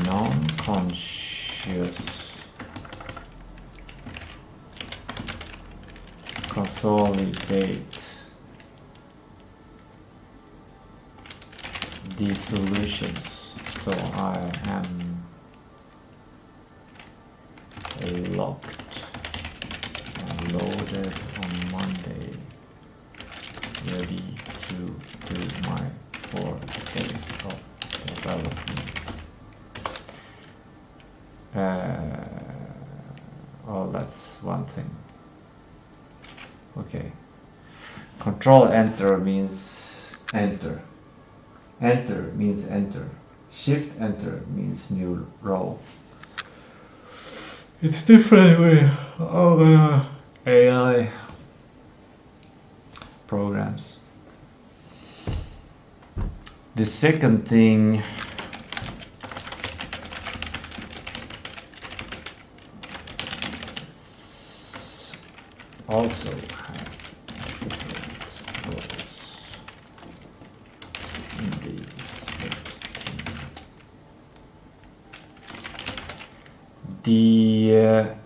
non-conscious consolidate the solutions, so I am locked and loaded on Monday, ready to do my 4 days of development. Oh, that's one thing. Okay. Control Enter means enter. Enter means enter. Shift Enter means new row. It's different with other AI programs. The second thing also have different roles in the sprint team.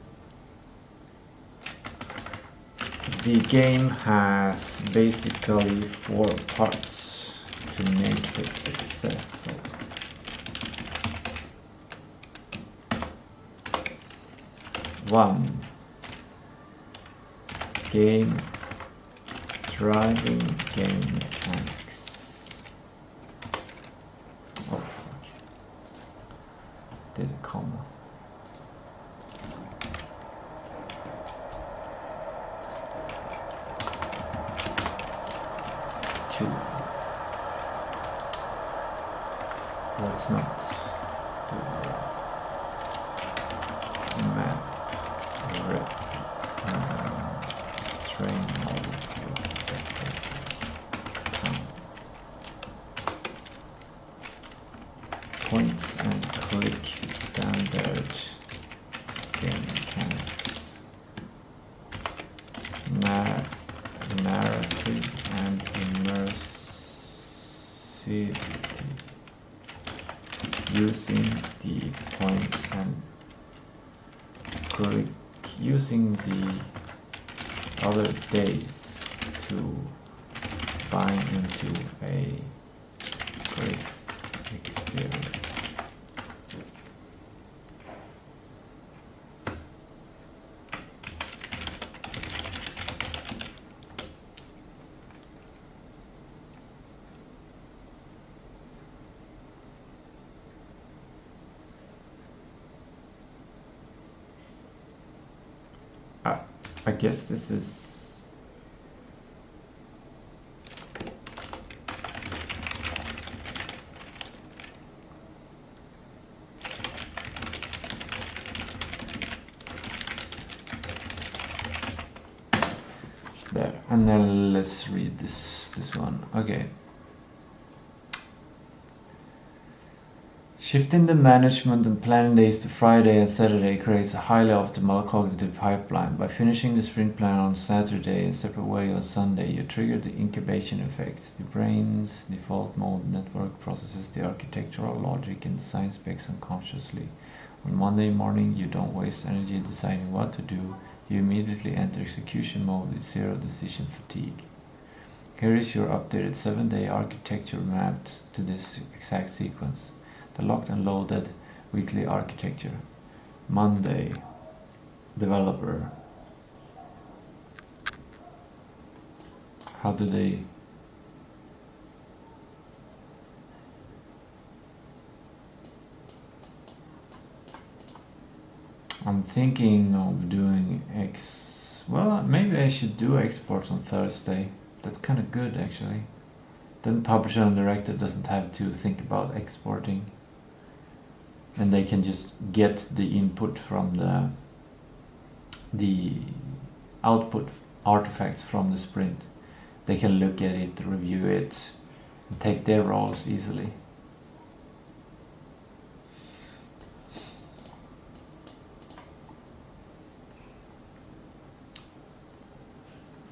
The game has basically 4 parts to make it successful. One, game driving game mechanics. Oh fuck. Did a comma. 2. Let's not do that. Map. Train points and click standard game mechanics. Narrative and immersivity. Using the point and click, using the other days to bind into a great experience. I guess this is there, and then let's read this one. Okay. Shifting the management and planning days to Friday and Saturday creates a highly optimal cognitive pipeline. By finishing the sprint plan on Saturday and separate way on Sunday, you trigger the incubation effects. The brain's default mode network processes the architectural logic and design specs unconsciously. On Monday morning, you don't waste energy deciding what to do. You immediately enter execution mode with 0 decision fatigue. Here is your updated 7-day architecture mapped to this exact sequence. The locked and loaded weekly architecture. Monday, developer. How do they... I'm thinking of doing well, maybe I should do exports on Thursday. That's kind of good actually. Then publisher and director doesn't have to think about exporting. And they can just get the input from the output artifacts from the sprint. They can look at it, review it, and take their roles easily.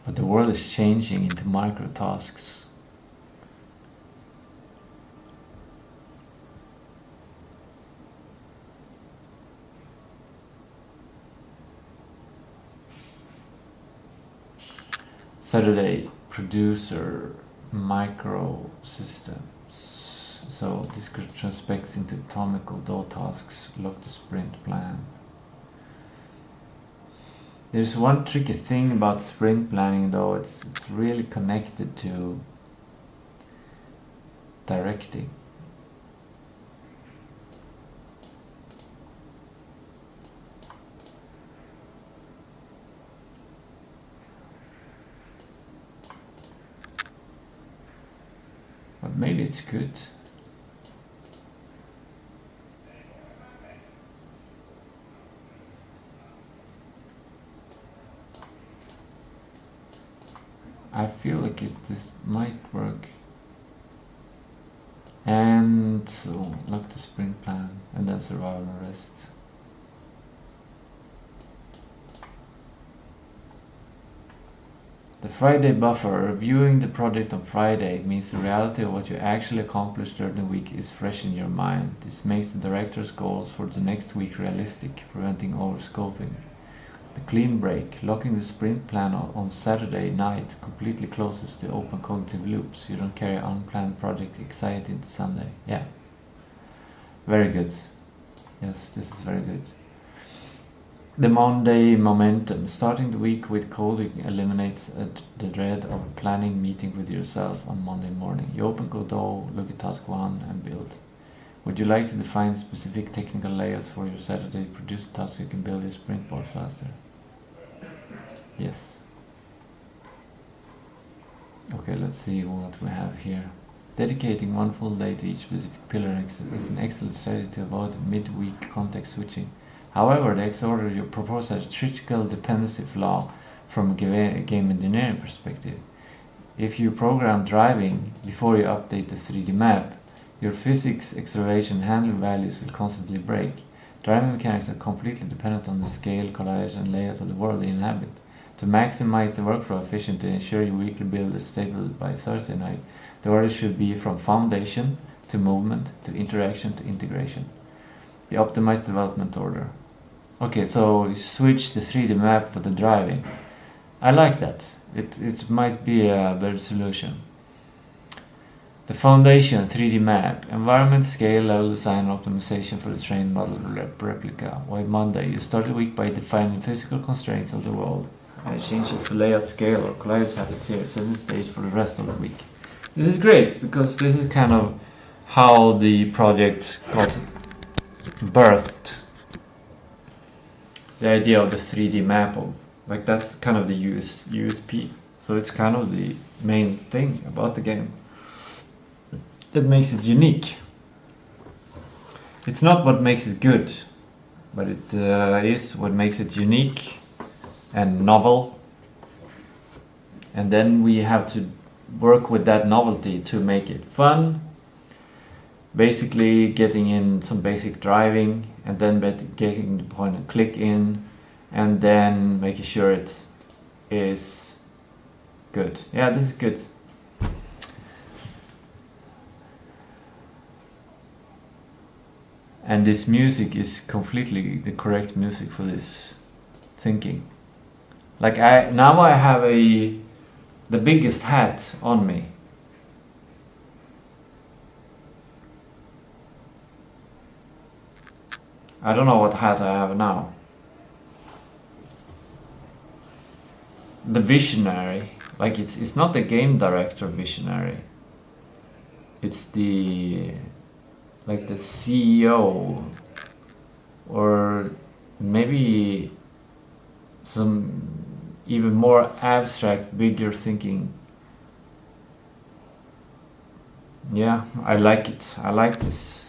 But the world is changing into micro tasks. Saturday, producer, micro systems. So description specs into atomical Godot tasks, lock the sprint plan. There's one tricky thing about sprint planning though, it's really connected to directing. But maybe it's good. I feel like this might work. And so lock the sprint plan and then survival and rest. The Friday buffer. Reviewing the project on Friday means the reality of what you actually accomplished during the week is fresh in your mind. This makes the director's goals for the next week realistic, preventing overscoping. The clean break. Locking the sprint plan on Saturday night completely closes the open cognitive loops. You don't carry unplanned project anxiety into Sunday. Yeah. Very good. Yes, this is very good. The Monday momentum. Starting the week with coding eliminates the dread of a planning meeting with yourself on Monday morning. You open Godot, look at task 1 and build. Would you like to define specific technical layers for your Saturday produce task so you can build your sprint board faster? Yes. Okay, let's see what we have here. Dedicating one full day to each specific pillar is an excellent strategy to avoid mid-week context switching. However, the X-order you propose has a critical dependency flaw from a game engineering perspective. If you program driving before you update the 3D map, your physics, acceleration, handling values will constantly break. Driving mechanics are completely dependent on the scale, collage, and layout of the world they inhabit. To maximize the workflow efficiency and ensure your weekly build is stable by Thursday night, the order should be from foundation to movement to interaction to integration. The optimized development order. Okay, so you switch the 3D map for the driving. I like that. It might be a better solution. The foundation 3D map, environment, scale, level design, and optimization for the train model replica. Why Monday? You start the week by defining physical constraints of the world. Changes to layout, scale, or collides habits here, setting the stage for the rest of the week. This is great because this is kind of how the project got birthed. The idea of the 3D map, like that's kind of the USP. So it's kind of the main thing about the game that makes it unique. It's not what makes it good, but it is what makes it unique and novel. And then we have to work with that novelty to make it fun. Basically getting in some basic driving and then getting the point and click in and then making sure it is good. Yeah, this is good. And this music is completely the correct music for this thinking. Like now I have the biggest hat on me. I don't know what hat I have now. The visionary, like it's not the game director visionary. It's the like the CEO or maybe some even more abstract, bigger thinking. Yeah, I like it. I like this.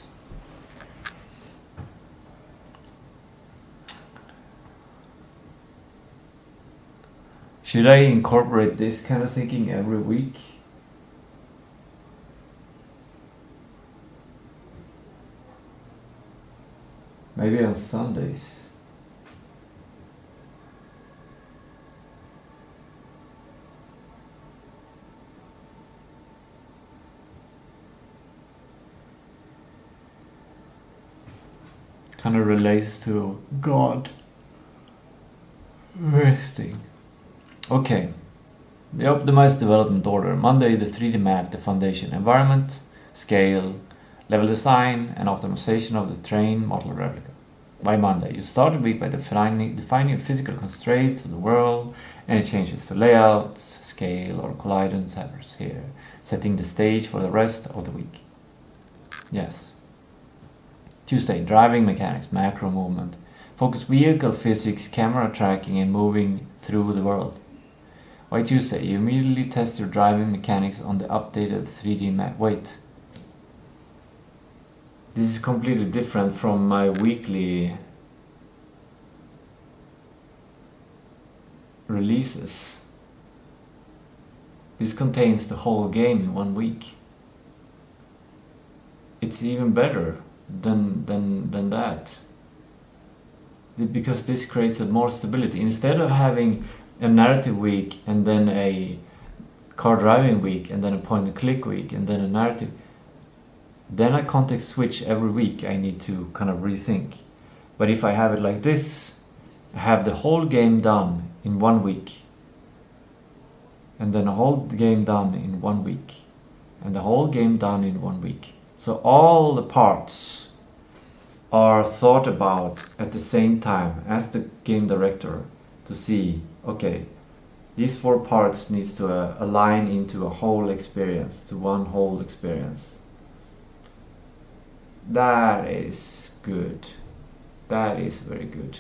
Should I incorporate this kind of thinking every week? Maybe on Sundays. Kind of relates to God. Resting. Okay. The optimized development order. Monday, the 3D map, the foundation, environment, scale, level design, and optimization of the train model replica. By Monday, you start the week by defining physical constraints of the world, any changes to layouts, scale, or collidance habits here, setting the stage for the rest of the week. Yes. Tuesday, driving mechanics, macro movement. Focus vehicle physics, camera tracking, and moving through the world. Why Tuesday? You immediately test your driving mechanics on the updated 3D map. Wait. This is completely different from my weekly releases. This contains the whole game in 1 week. It's even better than that. Because this creates a more stability. Instead of having a narrative week, and then a car driving week, and then a point and click week, and then a narrative, then I context switch every week. I need to kind of rethink. But if I have it like this, I have the whole game done in 1 week, and then the whole game done in 1 week, and the whole game done in 1 week. So all the parts are thought about at the same time as the game director to see, okay, these 4 parts needs to align into a whole experience, to one whole experience. That is good. That is very good.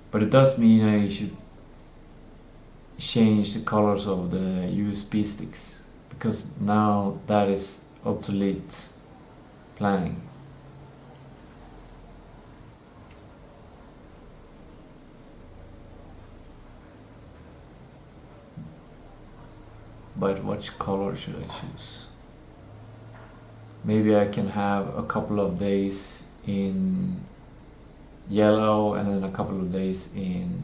But it does mean I should change the colors of the USB sticks, because now that is obsolete planning. But which color should I choose? Maybe I can have a couple of days in yellow and then a couple of days in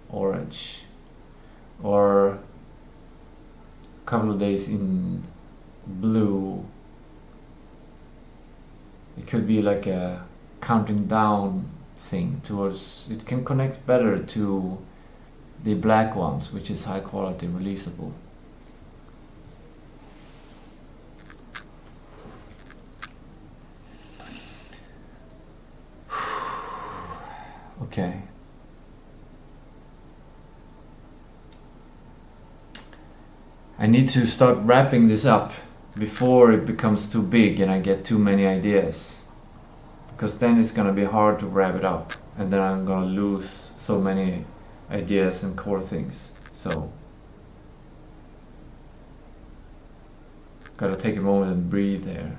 orange, or a couple of days in blue. It could be like a counting down thing towards, it can connect better to the black ones, which is high quality releasable. Okay. I need to start wrapping this up before it becomes too big and I get too many ideas, because then it's gonna be hard to wrap it up, and then I'm gonna lose so many ideas and core things. So gotta take a moment and breathe there.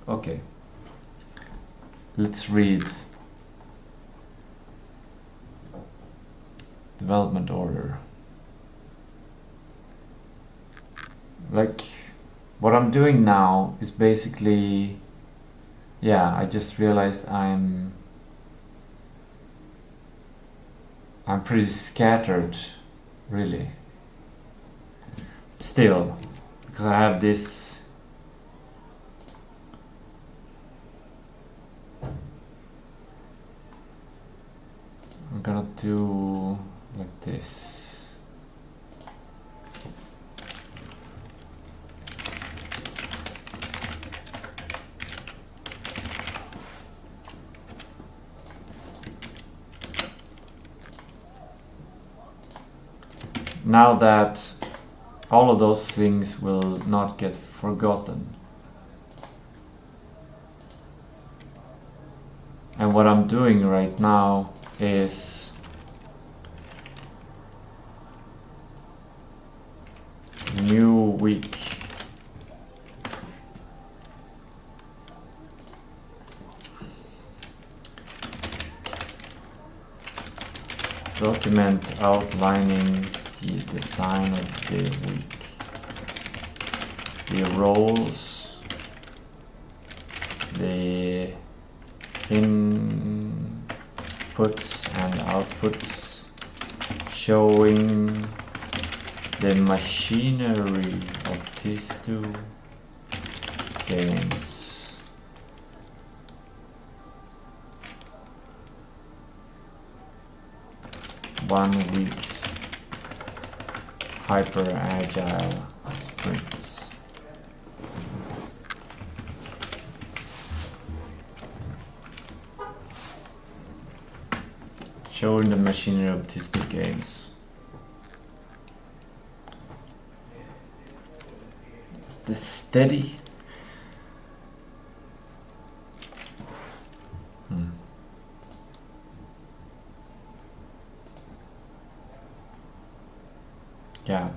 Okay, let's read development order. Like, what I'm doing now is basically, yeah, I just realized I'm pretty scattered, really, still, because I have this I'm gonna do like this. Now that all of those things will not get forgotten. And what I'm doing right now is new week. Document outlining the design of the week, the roles, the inputs and outputs, showing the machinery of Tistou games. One week's hyper agile sprints. Showing the machinery of Tistou games. The steady. Yeah.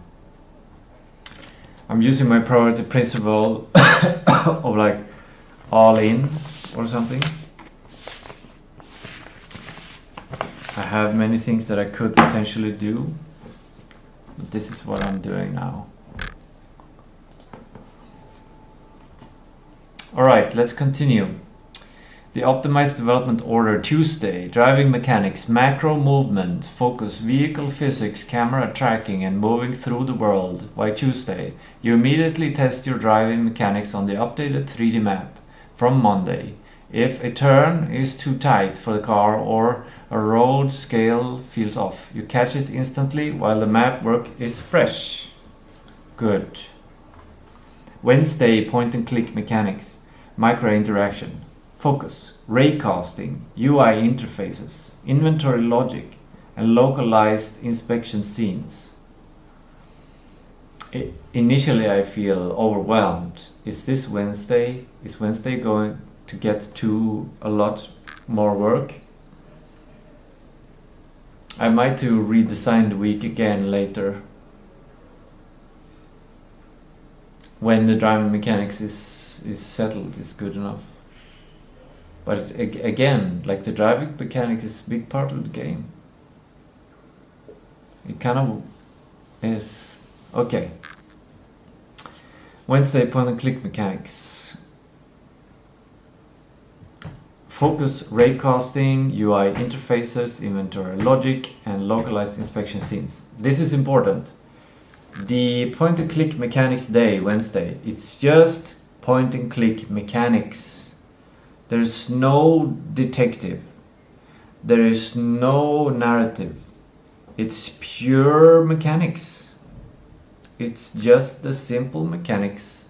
I'm using my priority principle of like all in or something. I have many things that I could potentially do, But this is what I'm doing now. Alright, let's continue. The optimized development order Tuesday, driving mechanics, macro movement, focus, vehicle physics, camera tracking and moving through the world. Why Tuesday? You immediately test your driving mechanics on the updated 3D map from Monday. If a turn is too tight for the car or a road scale feels off, you catch it instantly while the map work is fresh. Good. Wednesday, point and click mechanics, micro interaction. Focus, raycasting, UI interfaces, inventory logic, and localized inspection scenes. Initially I feel overwhelmed. Is Wednesday going to get to a lot more work? I might to redesign the week again later, when the driving mechanics is settled, is good enough. But again, like the driving mechanics is a big part of the game. It kind of is. Okay. Wednesday, point and click mechanics. Focus, raycasting, UI interfaces, inventory logic, and localized inspection scenes. This is important. The point and click mechanics day, Wednesday, it's just point and click mechanics. There's no detective. There is no narrative. It's pure mechanics. It's just the simple mechanics,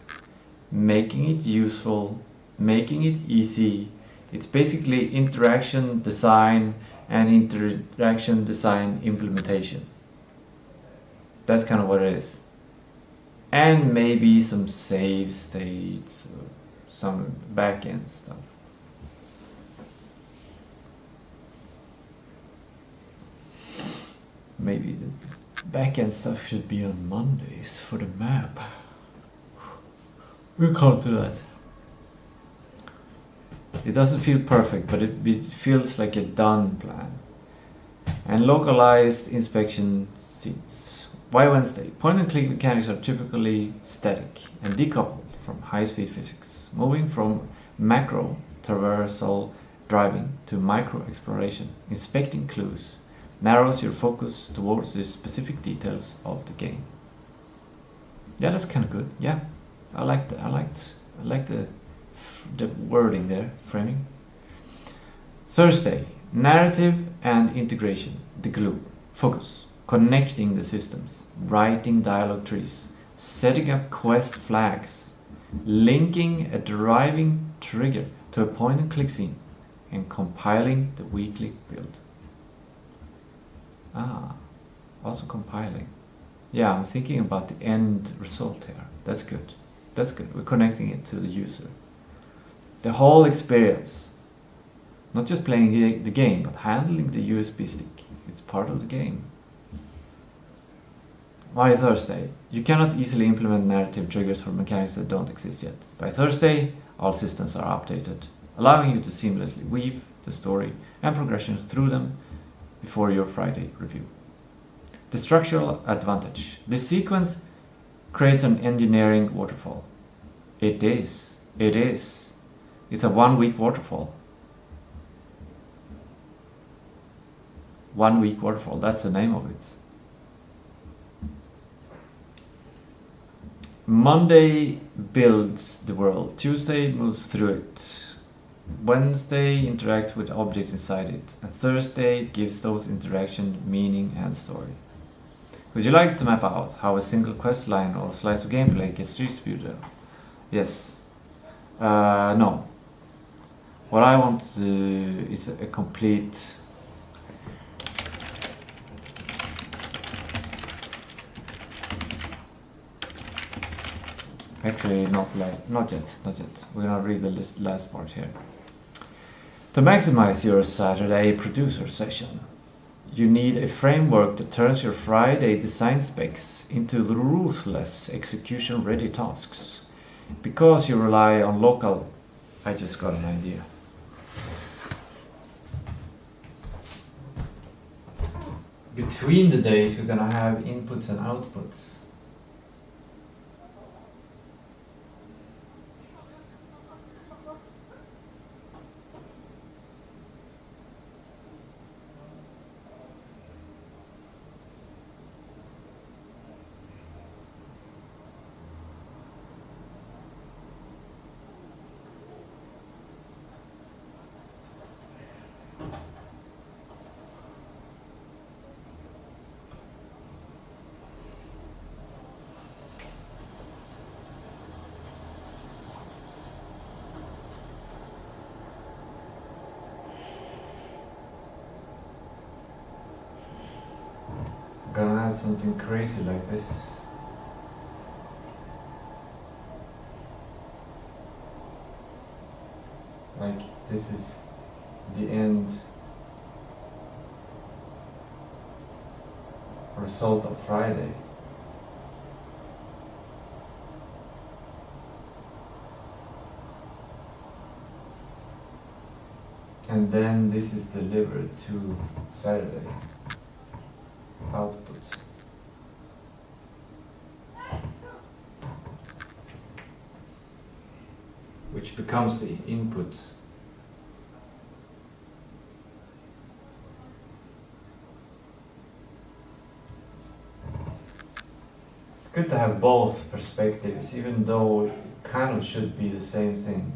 making it useful, making it easy. It's basically interaction design and interaction design implementation. That's kind of what it is. And maybe some save states, or some backend stuff. Maybe the backend stuff should be on Mondays for the map. We can't do that. It doesn't feel perfect, but it feels like a done plan. And localized inspection scenes. Why Wednesday? Point and click mechanics are typically static and decoupled from high-speed physics, moving from macro traversal driving to micro exploration, inspecting clues, narrows your focus towards the specific details of the game. Yeah, that's kind of good. Yeah, I like the wording there, framing. Thursday, narrative and integration, the glue, focus, connecting the systems, writing dialogue trees, setting up quest flags, linking a driving trigger to a point and click scene, and compiling the weekly build. Also compiling. Yeah, I'm thinking about the end result here. That's good. That's good. We're connecting it to the user. The whole experience. Not just playing the game, but handling the USB stick. It's part of the game. Why Thursday? You cannot easily implement narrative triggers for mechanics that don't exist yet. By Thursday, all systems are updated, allowing you to seamlessly weave the story and progression through them before your Friday review. The structural advantage. This sequence creates an engineering waterfall. It is. It's a 1 week waterfall. 1 week waterfall, that's the name of it. Monday builds the world. Tuesday moves through it. Wednesday interacts with objects inside it. And Thursday gives those interactions meaning and story. Would you like to map out how a single quest line or slice of gameplay gets distributed? Yes. No. What I want is a complete actually not yet. We're gonna read the last part here. To maximize your Saturday producer session, you need a framework that turns your Friday design specs into ruthless execution-ready tasks. Because you rely on local... I just got an idea. between the days we're gonna have inputs and outputs. Gonna have something crazy like this. Like this is the end result of Friday. And then this is delivered to Saturday. Outputs. Which becomes the input. It's good to have both perspectives, even though it kind of should be the same thing.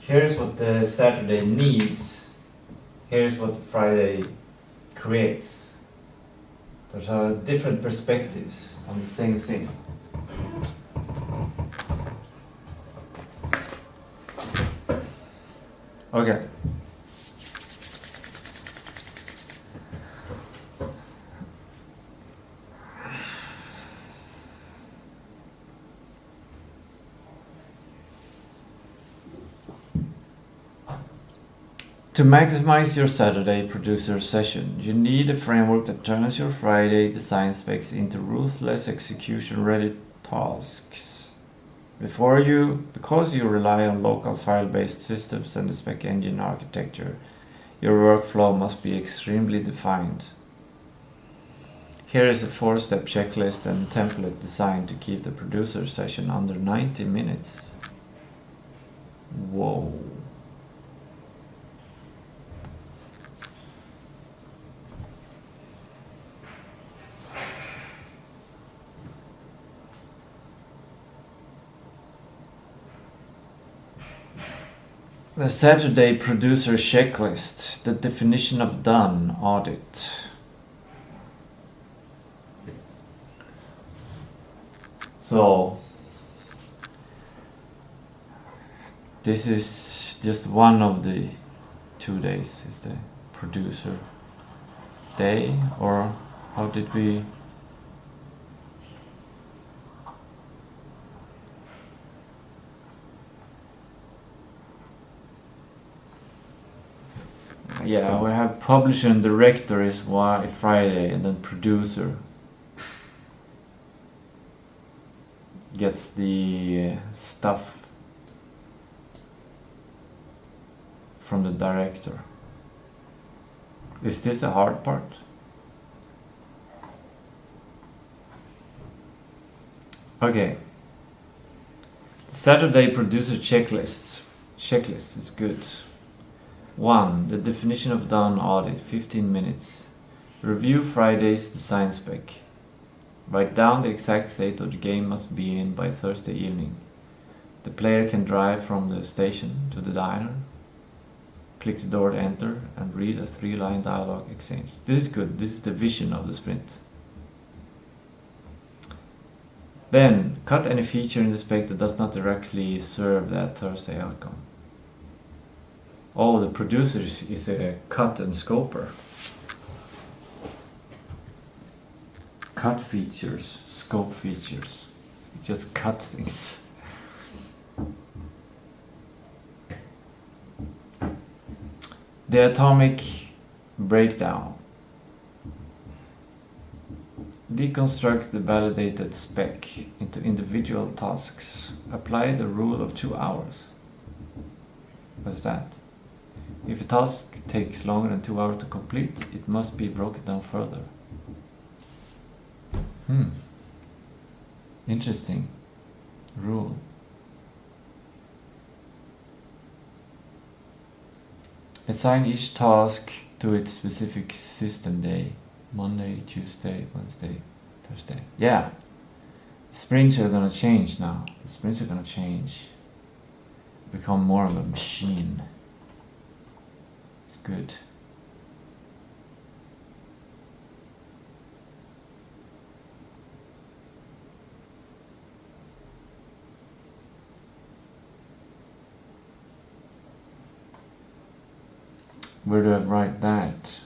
Here's what the Saturday needs. Here's what the Friday creates. Those are different perspectives on the same thing. Okay. To maximize your Saturday producer session, you need a framework that turns your Friday design specs into ruthless execution-ready tasks. Because you rely on local file-based systems and the spec engine architecture, your workflow must be extremely defined. Here is a 4-step checklist and template designed to keep the producer session under 90 minutes. Whoa. The Saturday producer checklist, the definition of done audit. So, this is just one of the 2 days, is the producer day, or how did we? Yeah, we have publisher and director is Friday, and then producer gets the stuff from the director. Is this the hard part? Okay. Saturday producer checklist is good. 1. The definition of done audit, 15 minutes. Review Friday's design spec. Write down the exact state of the game must be in by Thursday evening. The player can drive from the station to the diner, click the door to enter, and read a 3-line dialogue exchange. This is good. This is the vision of the sprint. Then, cut any feature in the spec that does not directly serve that Thursday outcome. Oh, the producer is a cut and scoper. Cut features, scope features. It just cuts things. The atomic breakdown. Deconstruct the validated spec into individual tasks. Apply the rule of 2 hours. What's that? If a task takes longer than 2 hours to complete, it must be broken down further. Interesting rule. Assign each task to its specific system day. Monday, Tuesday, Wednesday, Thursday. Yeah. Sprints are gonna change now. The sprints are gonna change. Become more of a machine. It's good. Where do I write that?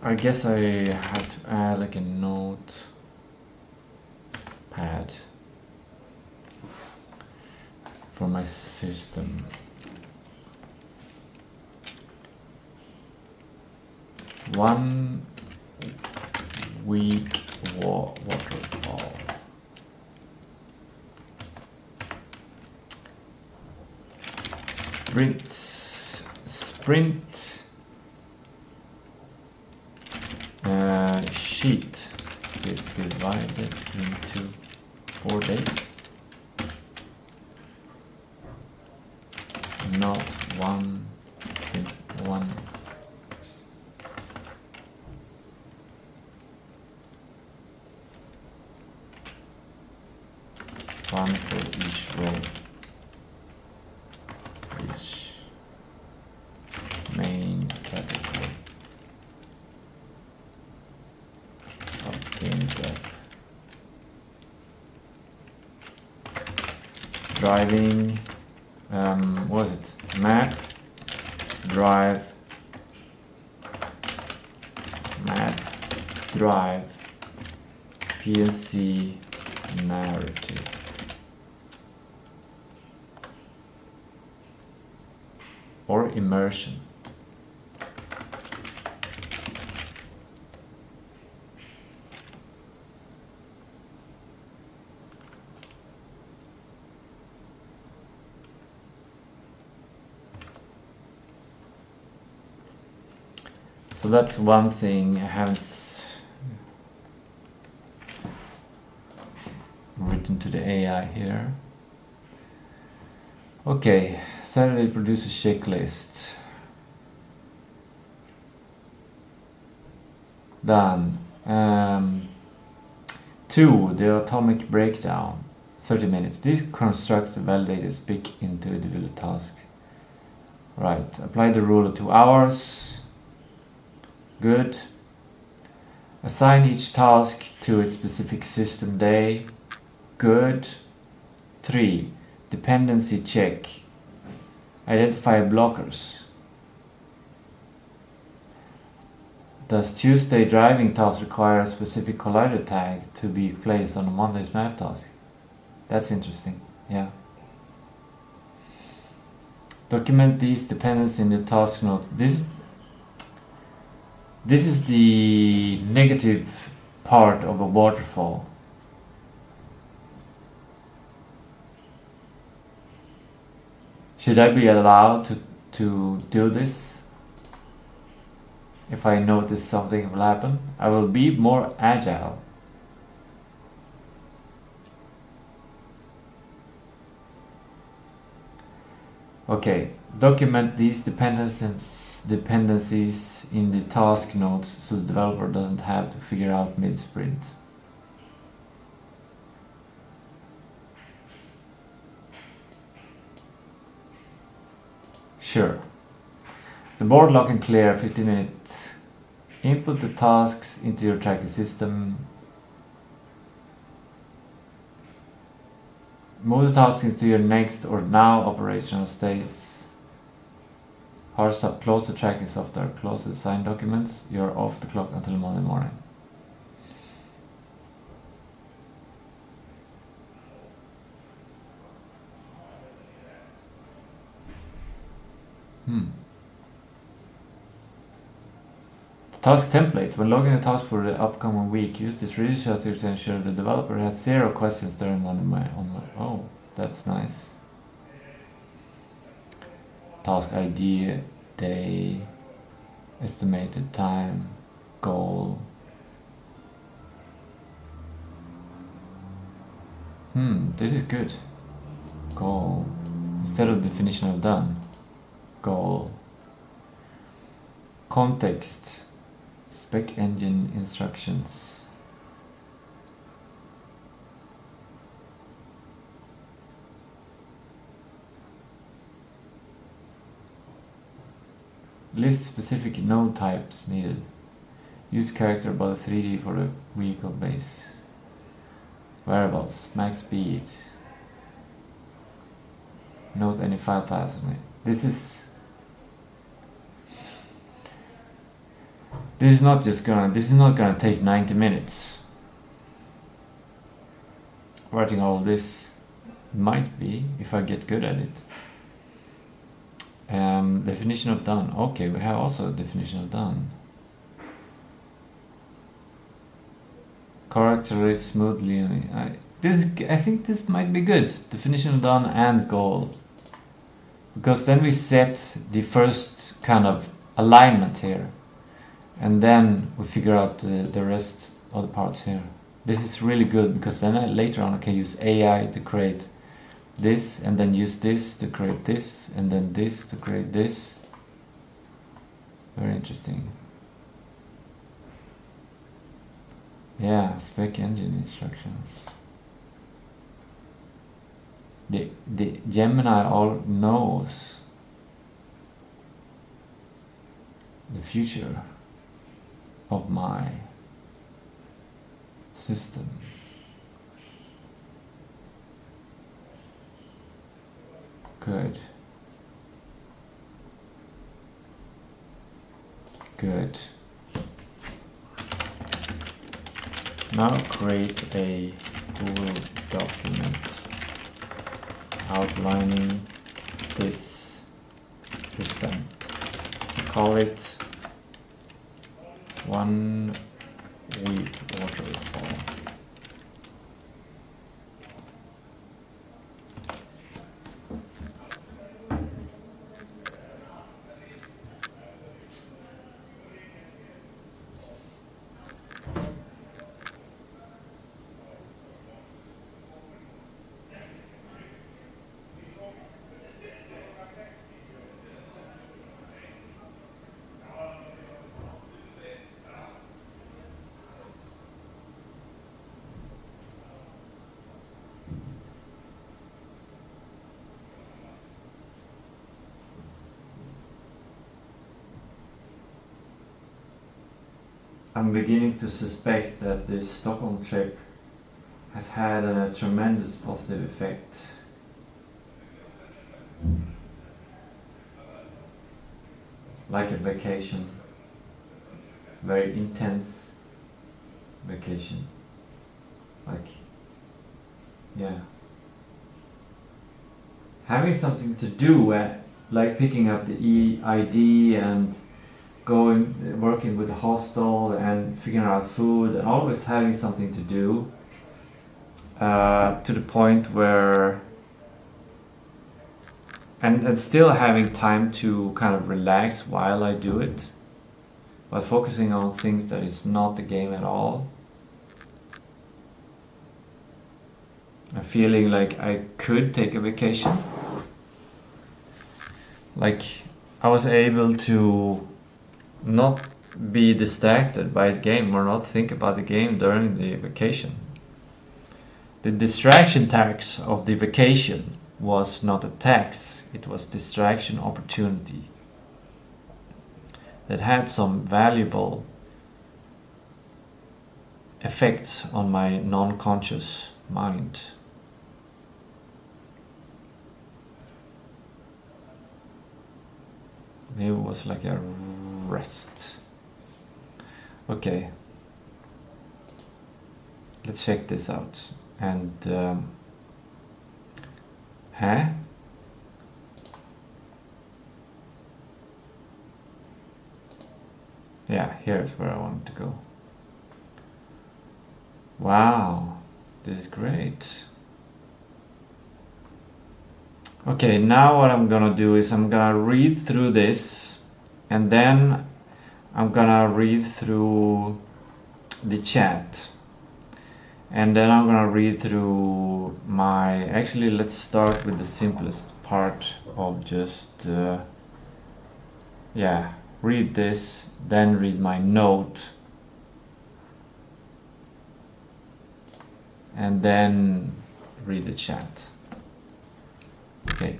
I guess I had to add like a note pad for my system. One week waterfall. Sprint sheet is divided into 4 days. Not one. One for each row. Each main category of in-depth. Driving, what was it? Map, drive, PLC, narrative. Or immersion. So that's one thing I haven't written to the AI here. Okay. Saturday produce a checklist. Done. 2. The atomic breakdown. 30 minutes. This constructs the validated speak into a individual task. Right. Apply the rule of 2 hours. Good. Assign each task to its specific system day. Good. 3. Dependency check. Identify blockers. Does Tuesday driving task require a specific collider tag to be placed on a Monday's map task? That's interesting, yeah. Document these dependencies in the task note. This is the negative part of a waterfall. Should I be allowed to do this? If I notice something will happen, I will be more agile. Okay, document these dependencies in the task notes so the developer doesn't have to figure out mid-sprint. Sure. The board lock and clear 15 minutes. Input the tasks into your tracking system. Move the tasks into your next or now operational states. Hard stop. Close the tracking software. Close the signed documents. You're off the clock until Monday morning. Task template. When logging a task for the upcoming week, use this read gesture to ensure the developer has 0 questions during on my. Oh, that's nice. Task ID, day, estimated time, goal. This is good. Goal. Instead of definition of done. Goal. Context. Spec engine instructions. List specific node types needed. Use character about 3D for the vehicle base. Variables, max speed. Note any file paths. This is not gonna take 90 minutes. Writing all this might be if I get good at it. Definition of done. Okay, we have also a definition of done. Characterize smoothly. I think this might be good. Definition of done and goal. Because then we set the first kind of alignment here. And then we figure out the rest of the parts here. This is really good because then later on I can use AI to create this and then use this to create this and then this to create this. Very interesting. Yeah, spec engine instructions. The Gemini all knows the future of my system. Good. Good. Now create a Google document outlining this system. Call it 1 week waterfall. I'm beginning to suspect that this Stockholm trip has had a tremendous positive effect. Like a vacation, very intense vacation. Like, yeah. Having something to do, like picking up the EID and working with the hostel and figuring out food and always having something to do, to the point where and still having time to kind of relax while I do it, but focusing on things that is not the game at all. I'm feeling like I could take a vacation. Like I was able to not be distracted by the game or not think about the game during the vacation. The distraction tax of the vacation was not a tax, it was distraction opportunity that had some valuable effects on my non-conscious mind. Maybe it was like a rest. Okay, let's check this out. And Yeah, here's where I wanted to go. Wow, this is great. Okay, now what I'm gonna do is I'm gonna read through this, and then I'm gonna read through the chat, and then I'm gonna read through my, actually let's start with the simplest part of just yeah, read this, then read my note, and then read the chat. Okay.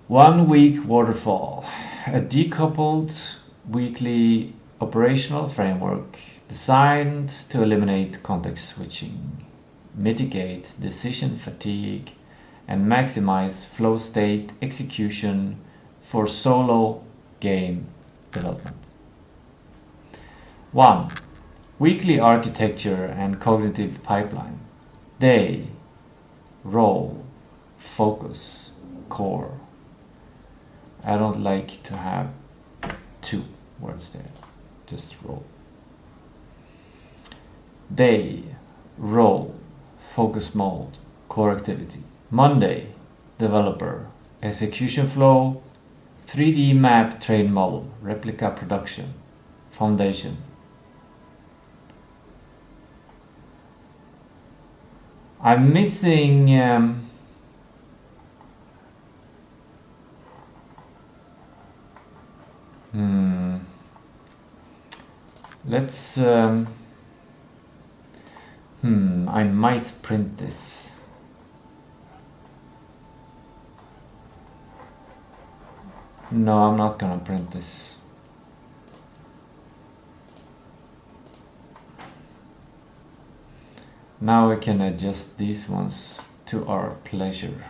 1 week waterfall, a decoupled weekly operational framework designed to eliminate context switching, mitigate decision fatigue, and maximize flow state execution for solo game development. 1. Weekly architecture and cognitive pipeline. Day, role, focus, core. I don't like to have 2 words there, just role. Day, role, focus mode, core activity. Monday, developer, execution flow, 3D map train model, replica production, foundation. I'm missing let's I might print this. No, I'm not gonna print this. Now we can adjust these ones to our pleasure.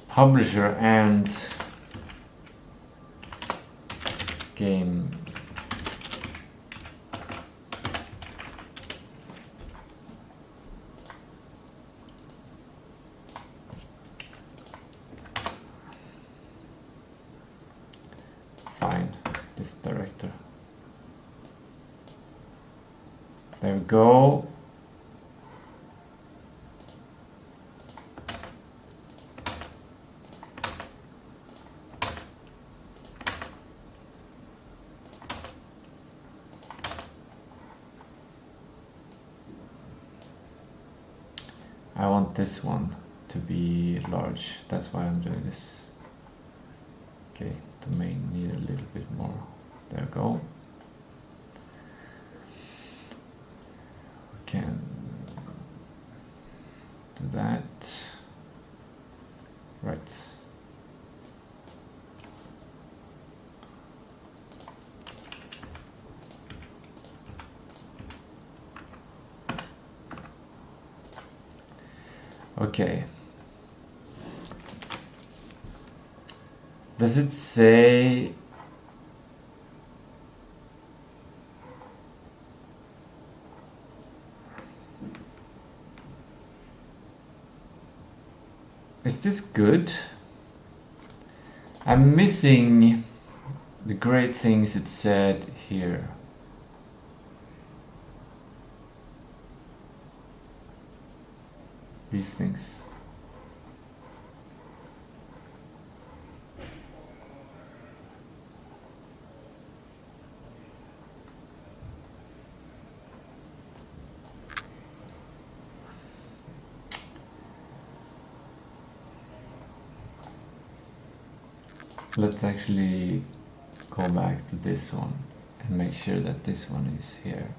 Publisher and game. Fine, this director. There we go. I want this one to be large, that's why I'm doing this. Okay, domain need a little bit more. There we go. We can do that. Right. Okay. Does it say is this good? I'm missing the great things it said here. These things. Let's actually go back to this one and make sure that this one is here.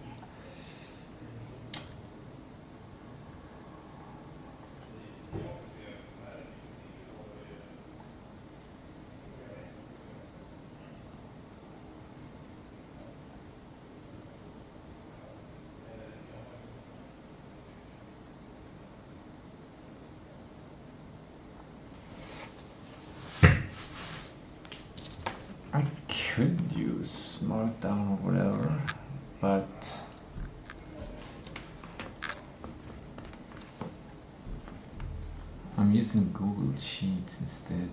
I could use Markdown or whatever, but I'm using Google Sheets instead.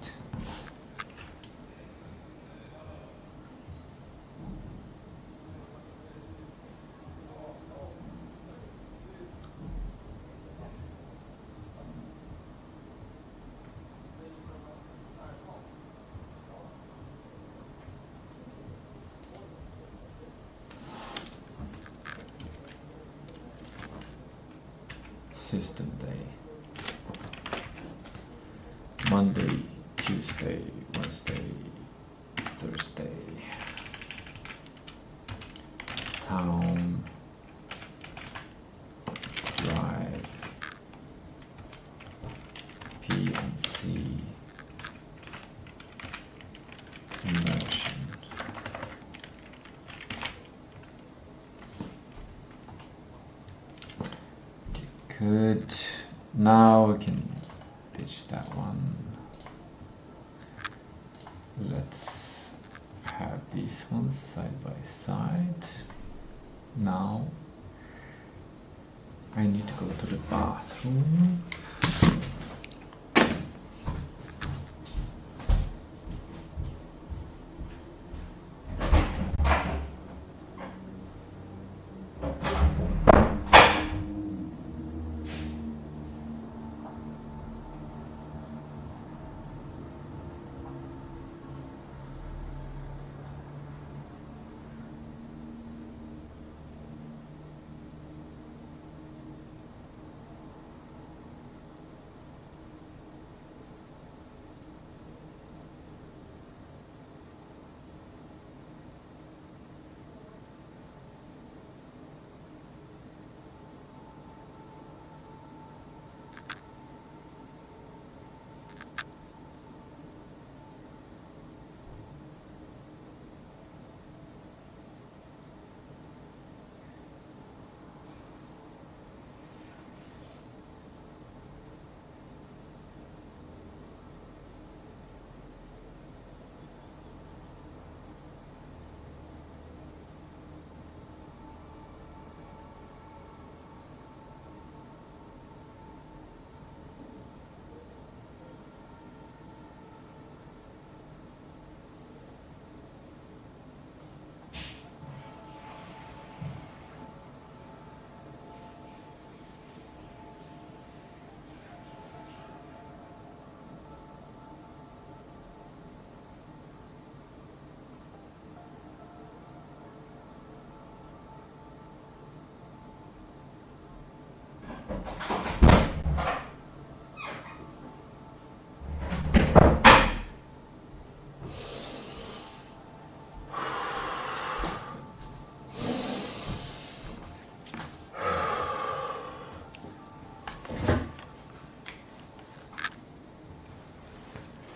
System day. Monday, Tuesday, Wednesday, Thursday. Town. Drive. PNC. Immersion. Good. Now we can ditch that one. Let's have these ones side by side. Now I need to go to the bathroom.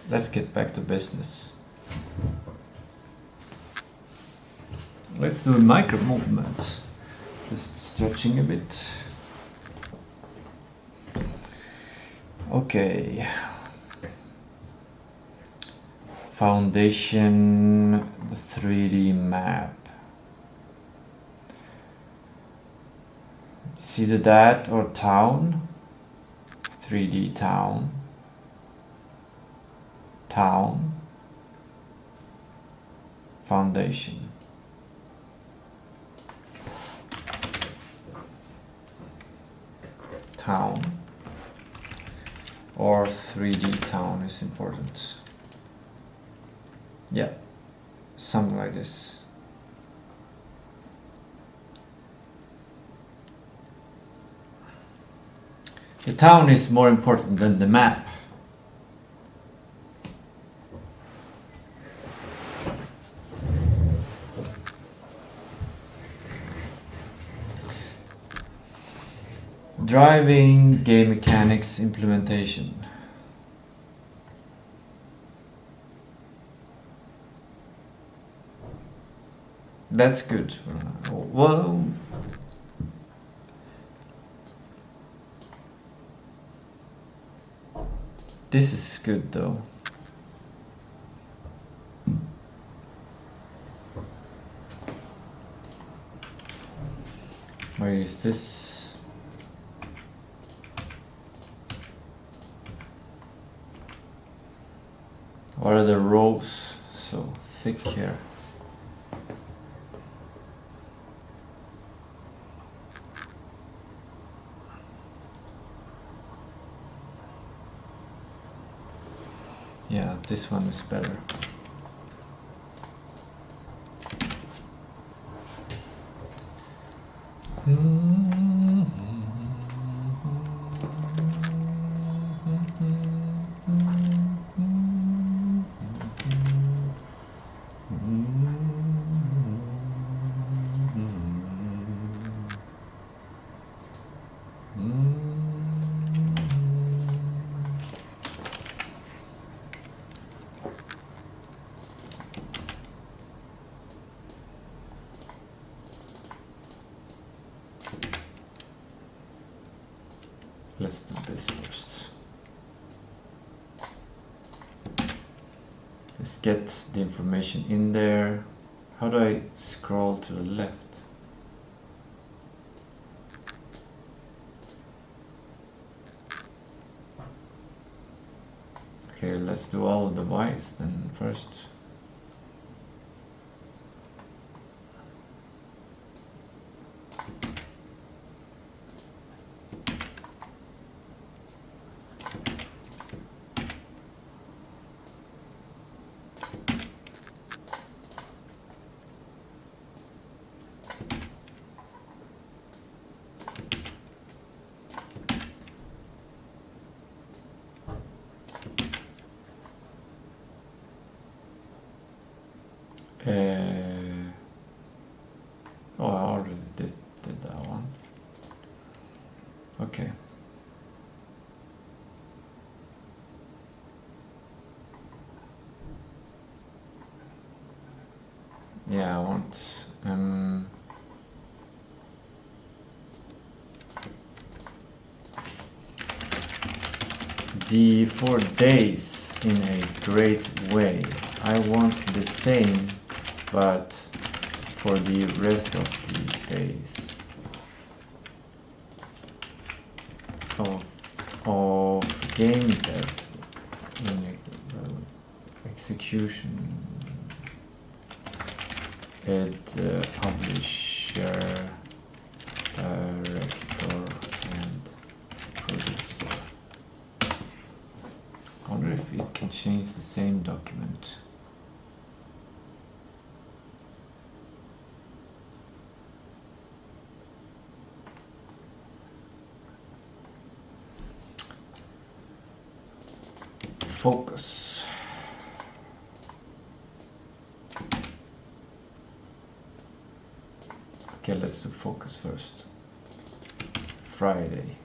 Let's get back to business. Let's do a micro movement. Just stretching a bit. Okay. Foundation, the 3D map. See the dat or town? 3D town. Town. Foundation. Town. Or 3D town is important. Yeah, something like this. The town is more important than the map. Driving game mechanics implementation. That's good. Well, this is good though. I use this. Why are the rows so thick here? Yeah, this one is better. Let's do this first. Let's get the information in there. How do I scroll to the left? Okay, let's do all of the Y's then first. Oh, I already did that one. Okay. Yeah, I want the 4 days in a great way. I want the same, but for the rest of the days of game dev execution, publisher, director, and producer. I wonder if it can change the same document. Focus. Okay, let's do focus first. Friday.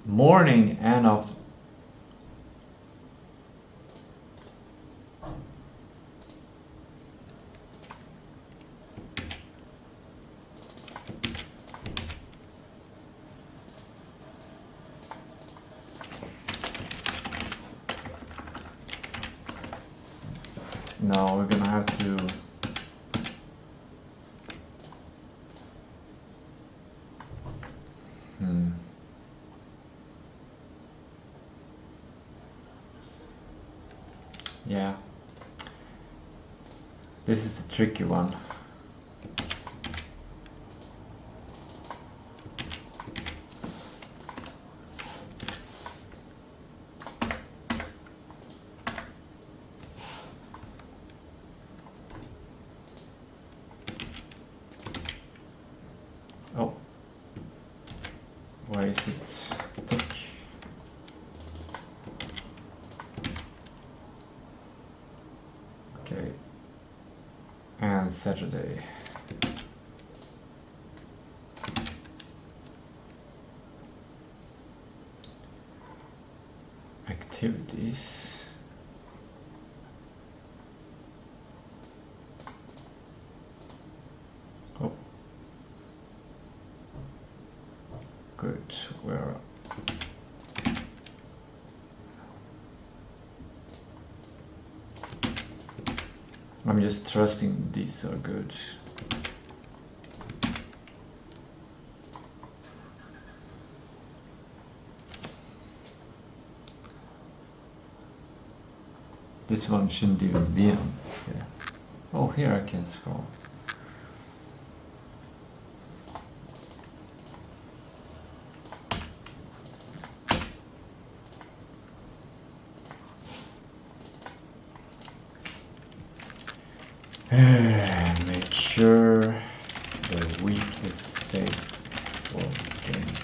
Morning and after. No, we're gonna have to yeah. This is a tricky one. Oh, why is it thick? Okay, and Saturday. Activities. Oh, good. Where? I'm just trusting these are good. This one shouldn't even be on here. Oh, here I can scroll. Make sure the week is safe for gaming.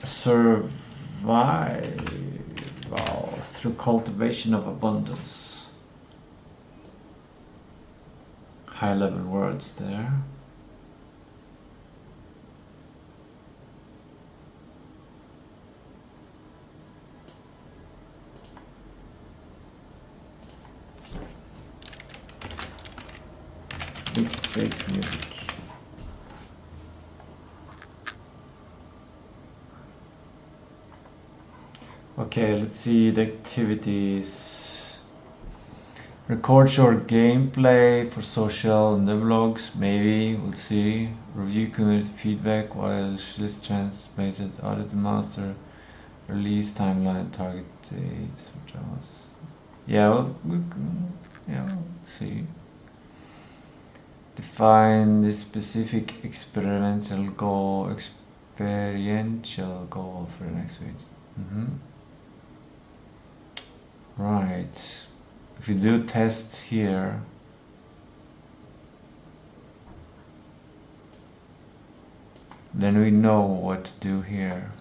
Survival through cultivation of abundance. High level words there. Big space music. Okay, let's see the activities. Record short gameplay for social and the vlogs, maybe, we'll see. Review community feedback while this translated, audit the master, release timeline, target date. Yeah, we'll see. Define the specific experiential goal for the next week. Right. If we do test here, then we know what to do here.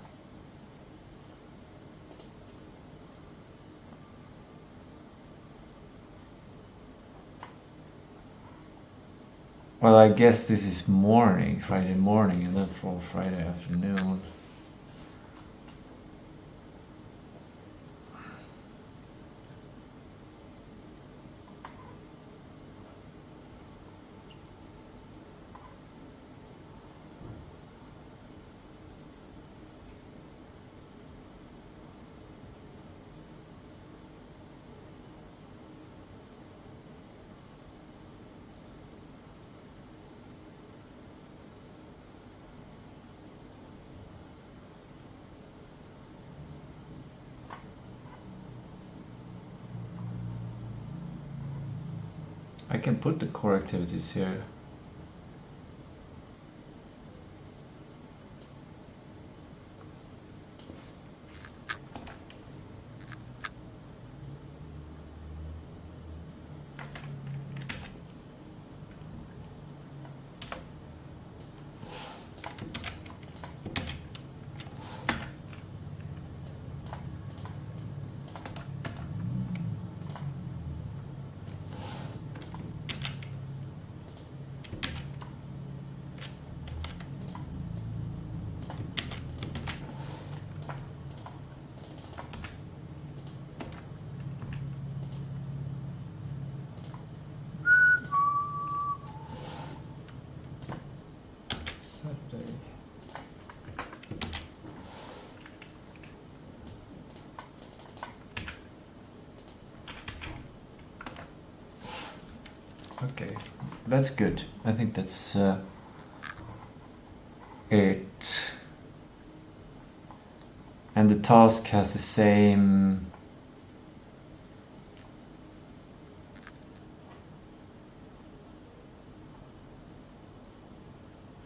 Well, I guess this is morning, Friday morning, and then for Friday afternoon. I can put the core activities here. Saturday. Okay, that's good. I think that's it. And the task has the same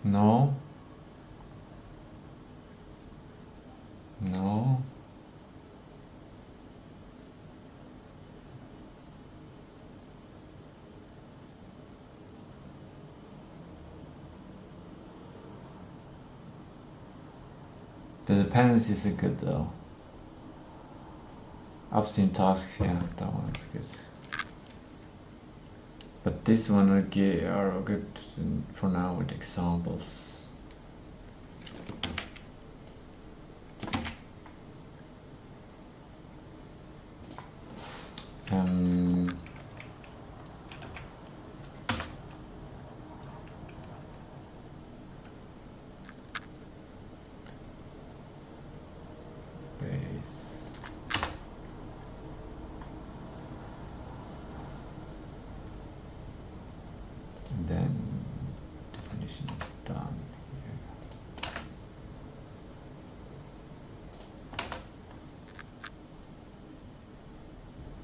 no. The dependencies are good though. Upstream tasks, yeah, that one's good. But this one are good for now with examples. space. And then definition is done here.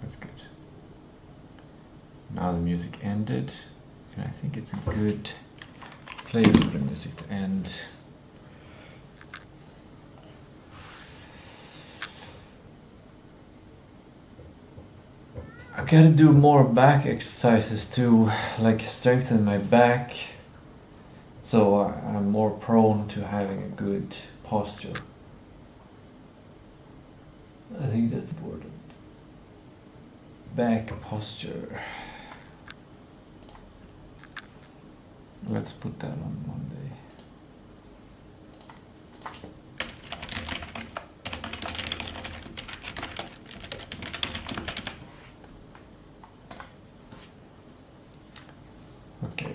That's good. Now the music ended, and I think it's a good place for the music to end. I gotta do more back exercises too, like strengthen my back, so I'm more prone to having a good posture. I think that's important. Back posture. Let's put that on Monday. Okay.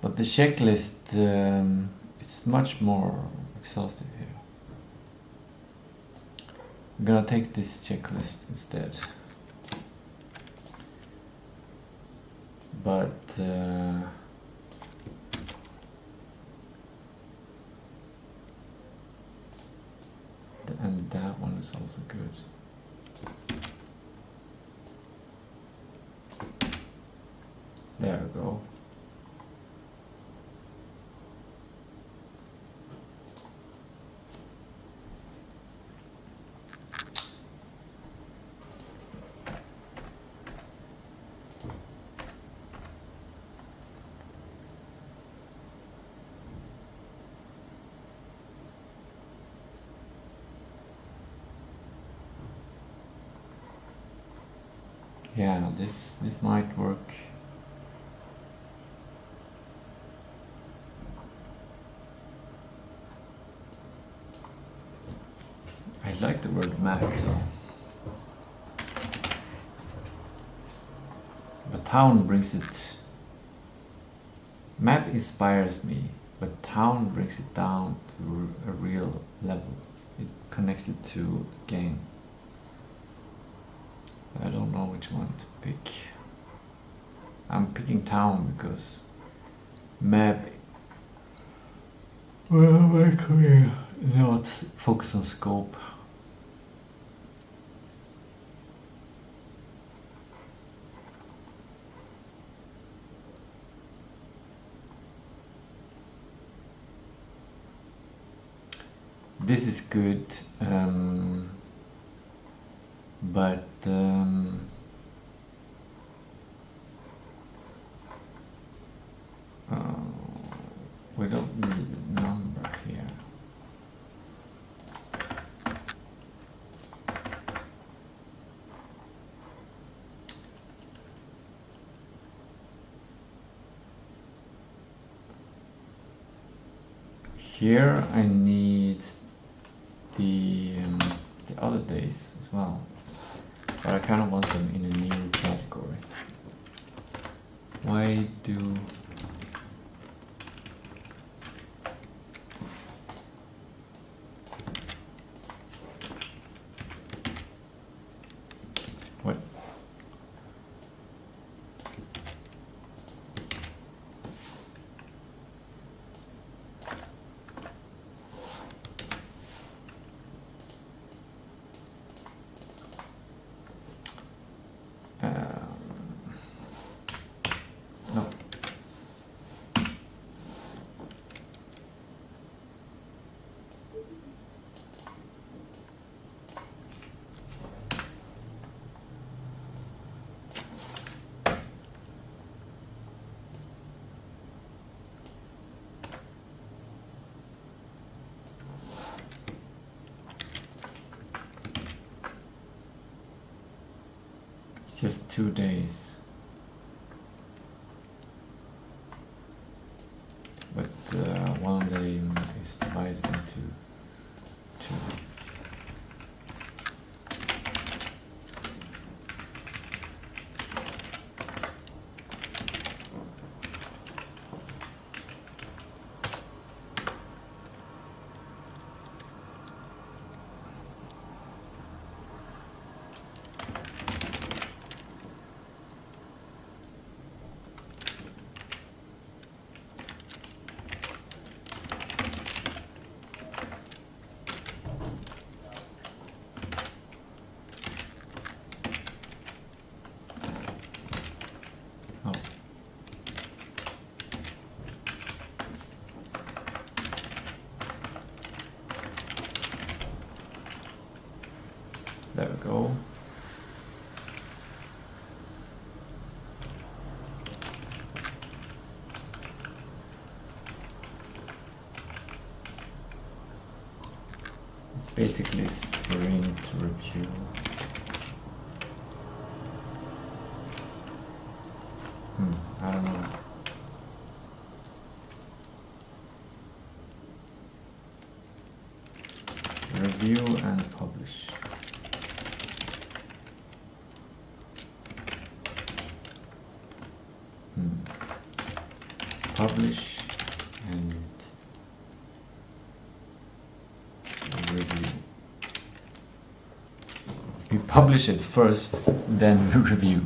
But the checklist, it's much more exhaustive here. I'm gonna take this checklist instead. But and that one is also good. There we go. Yeah, this might work. I like the word map though. But town brings it. Map inspires me, but town brings it down to a real level. It connects it to the game. I don't know which one to pick. I'm picking town because map. Well, my career is not focused on scope. This is good. But we don't need a number here. Here I need the other days as well. But I kind of want them in a new category. Why do... What? No. It's just 2 days. one name is divided into two. There we go. It's basically sprint review. I don't know. Review and publish. Publish and review. We publish it first, then we review.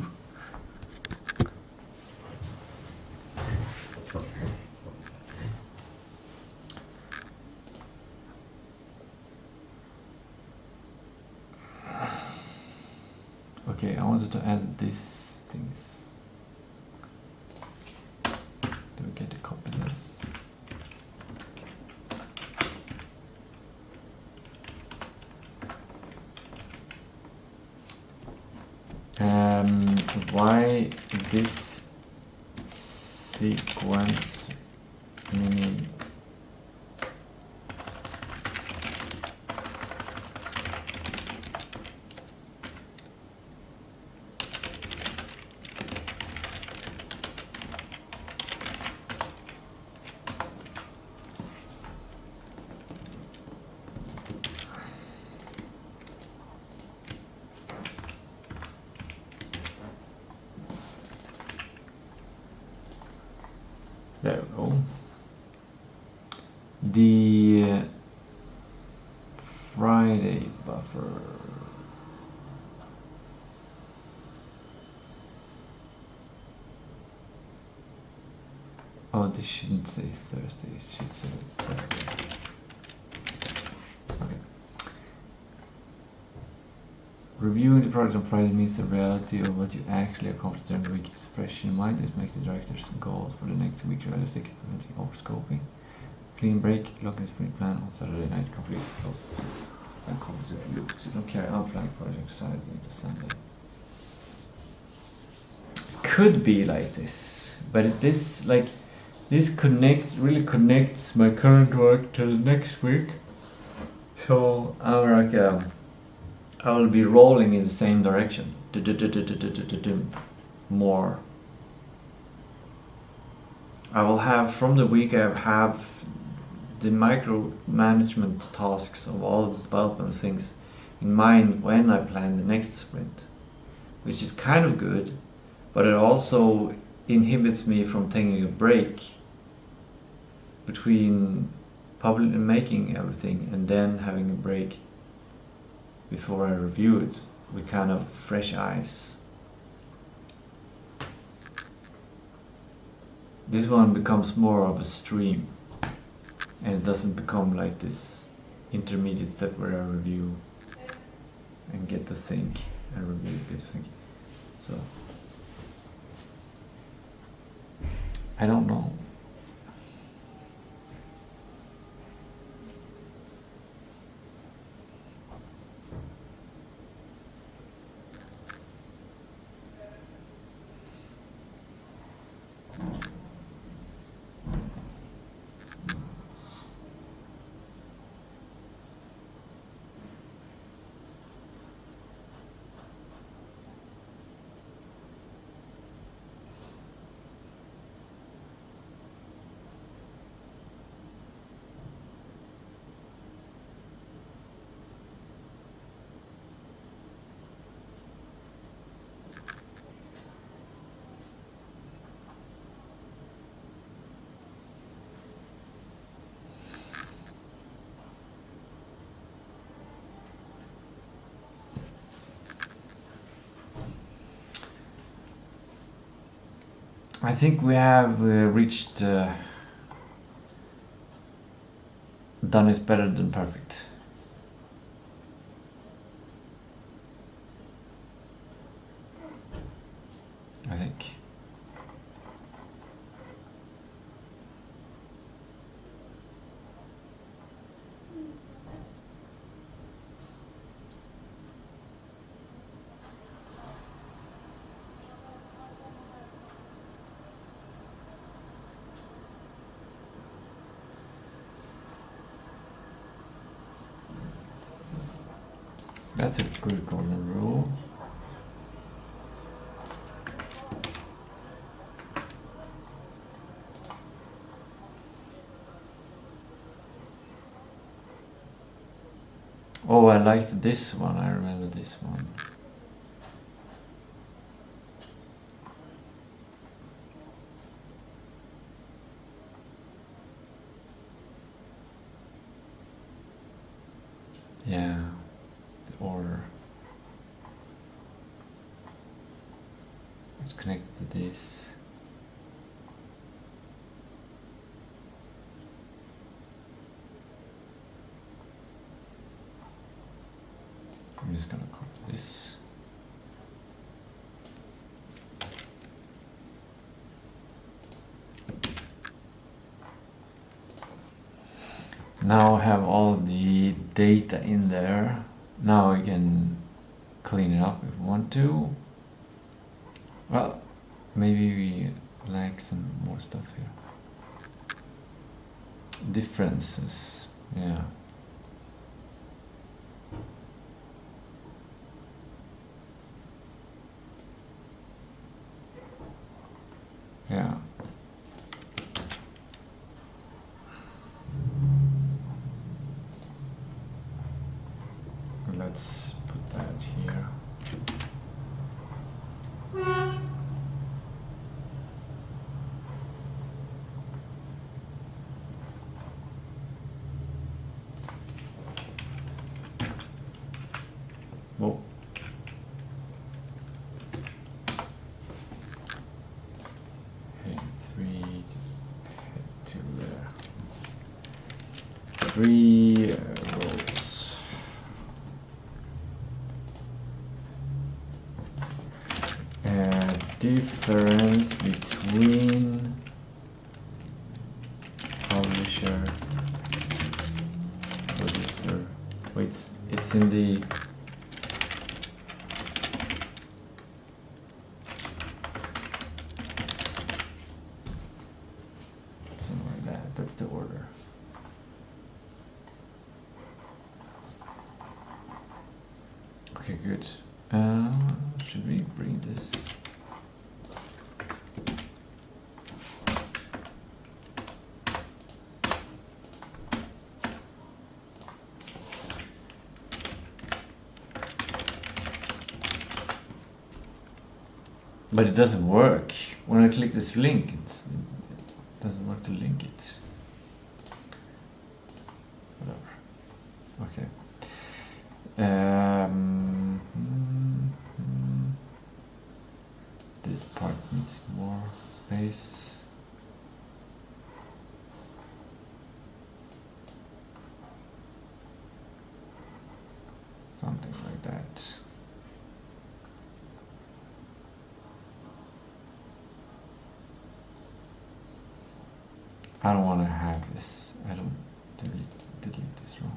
Okay, I wanted to add these things. Do we get to copy this? Why this sequence meaning there we go. The Friday buffer. Oh, this shouldn't say Thursday, it should say Saturday. Okay. Reviewing the project on Friday means the reality of what you actually accomplished during the week is fresh in mind. It makes the director's goals for the next week realistic, preventing overscoping. Clean break, lock and sprint plan on Saturday night, complete process and composite loops. You don't carry out planned project Saturday into Sunday. Could be like this, but this really connects my current work to the next week. So I'm like I will be rolling in the same direction. More. I will have from the week I have the micromanagement tasks of all the development things in mind when I plan the next sprint, which is kind of good, but it also inhibits me from taking a break between making everything and then having a break before I review it with kind of fresh eyes. This one becomes more of a stream and it doesn't become like this intermediate step where I review and get to think and review, get to think. So I don't know. I think we have reached done is better than perfect. I think. That's a good golden rule. Oh, I liked this one. I remember this one. Yeah, the order. It's connected to this. I'm just gonna copy this. Now I have all the data in there. Now I can clean it up if we want to. Well, maybe we lack some more stuff here. Differences, yeah. Yeah. Let's put that here. Whoa. Head 3, just head to there. 3 rows. Difference between publisher, producer. Wait, it's in the something like that. That's the order. Okay, good. Should we bring this? But it doesn't work. When I click this link, it doesn't work to link it. Whatever. Okay. This part needs more space. Something like that. I don't want to have this. I don't delete this row.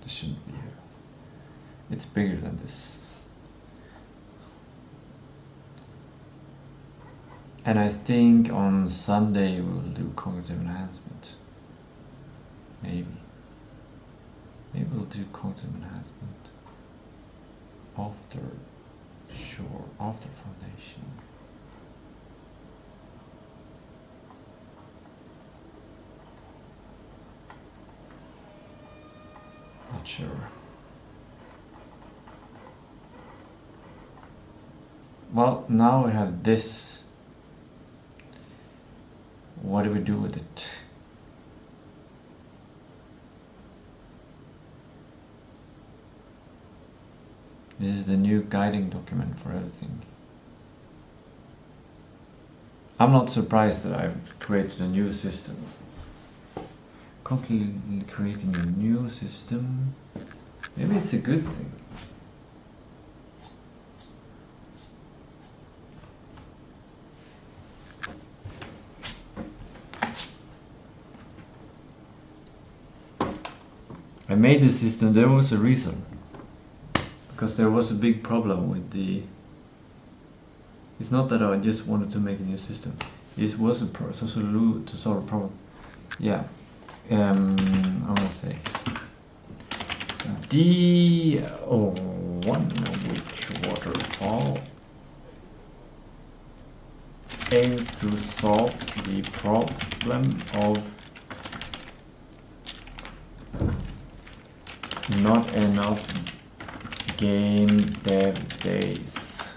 This shouldn't be here. It's bigger than this. And I think on Sunday we'll do cognitive enhancement. Maybe. Maybe we'll do cognitive enhancement after foundation. Not sure. Well, now we have this. What do we do with it? This is the new guiding document for everything. I'm not surprised that I've created a new system. Constantly creating a new system. Maybe it's a good thing. I made this system, there was a reason. Because there was a big problem with the... It's not that I just wanted to make a new system. This was a to solve a problem. Yeah. I want to say... The 1 week waterfall aims to solve the problem of not enough game dev days.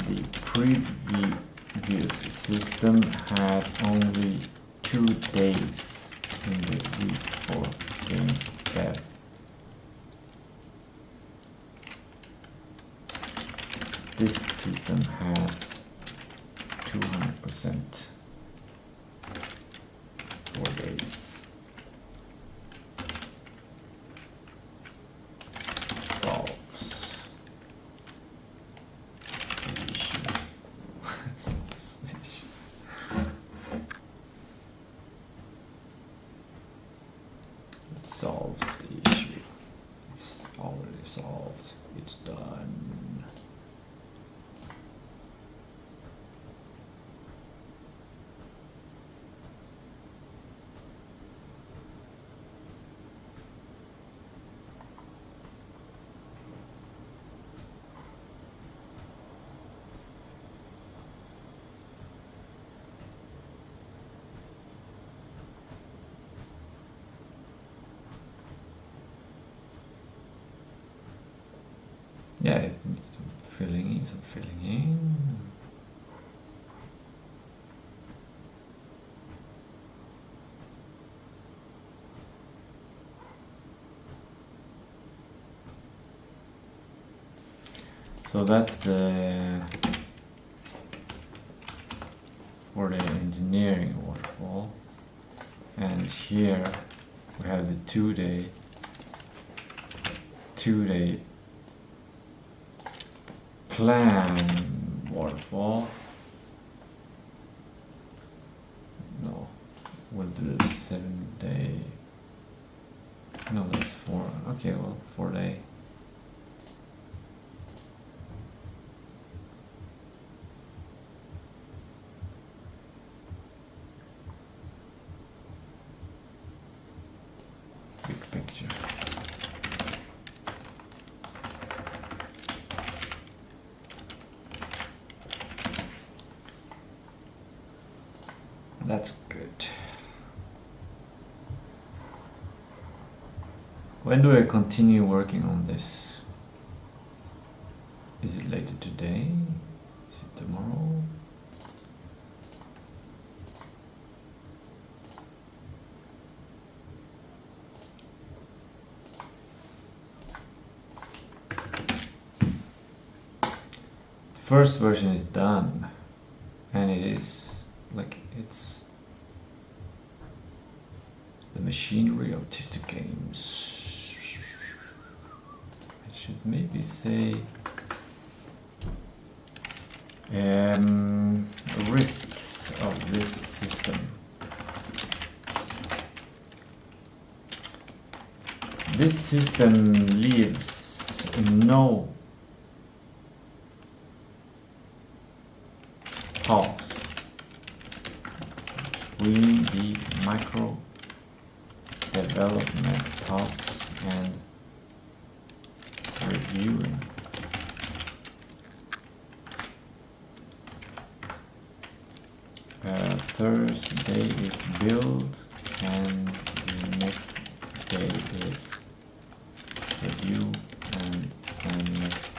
The previous system had only 2 days in the week for game dev. This system has 200% 4 days. Solves the issue. It solves the issue. It's already solved. It's done. Yeah, it needs some filling in. So that's the for the engineering waterfall, and here we have the 2 day plan waterfall. No, we'll do the 7 day. No, that's 4. Okay, well, 4 day. Big picture. That's good. When do I continue working on this? Is it later today? Is it tomorrow? The first version is done, and it is like it's the machinery of Tistou games. I should maybe say risks of this system. This system leaves no pause between the micro development tasks and reviewing. Thursday is build, and the next day is review, and next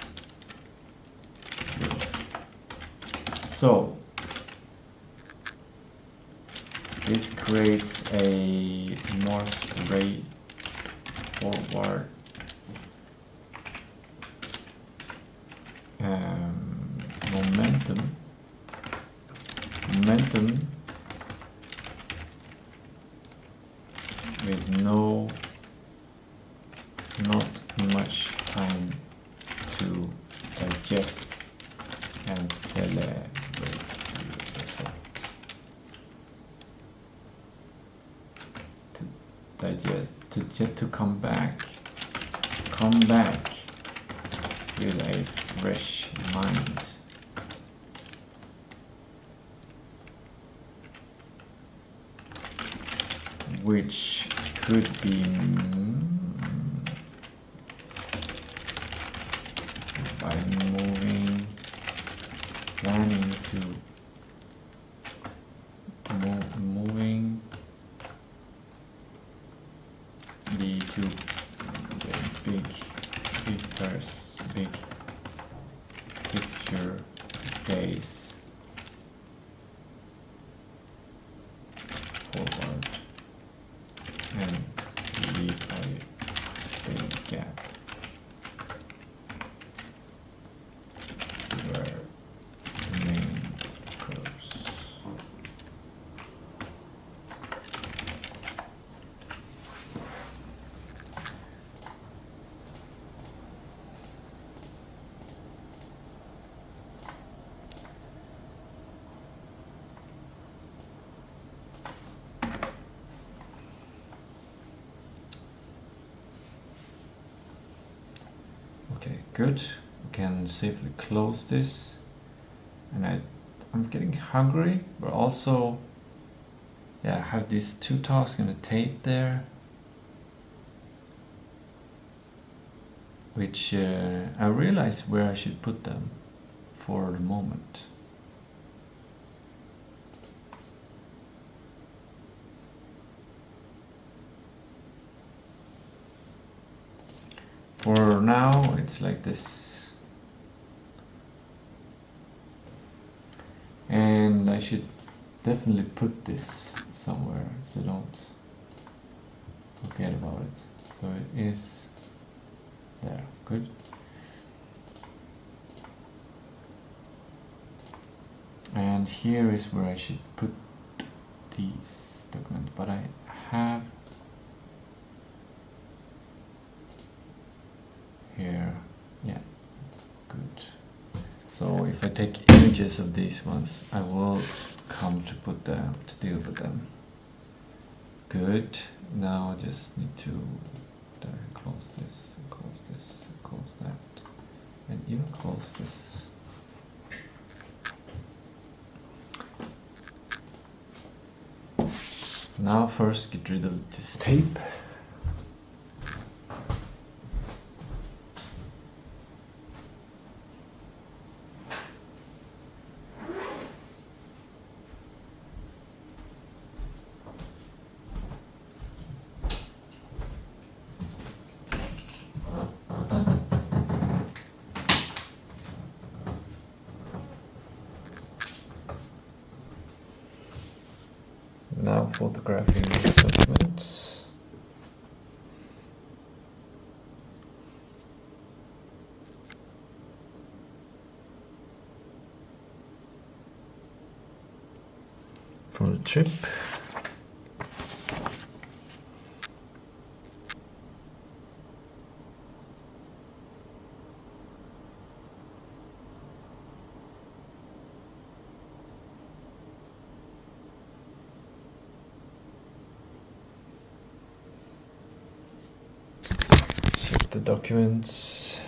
build. So this creates a more straightforward momentum with not much time to digest and celebrate the result. To digest, to come back with a fresh mind. Which could be by planning to moving the two big picture days forward and leave a big gap where the main occurs. Okay, good. We can safely close this. And I'm getting hungry, but also, yeah, I have these two tasks in the tape there, which I realize where I should put them for the moment. For now, it's like this. And I should definitely put this somewhere, so don't forget about it. So it is there. Good. And here is where I should put these documents, but I have here, yeah, good. So if I take images of these ones, I will come to put them, to deal with them. Good. Now I just need to close this, close that, and even close this. Now first get rid of this tape. Now photographing these documents. From the trip. The documents,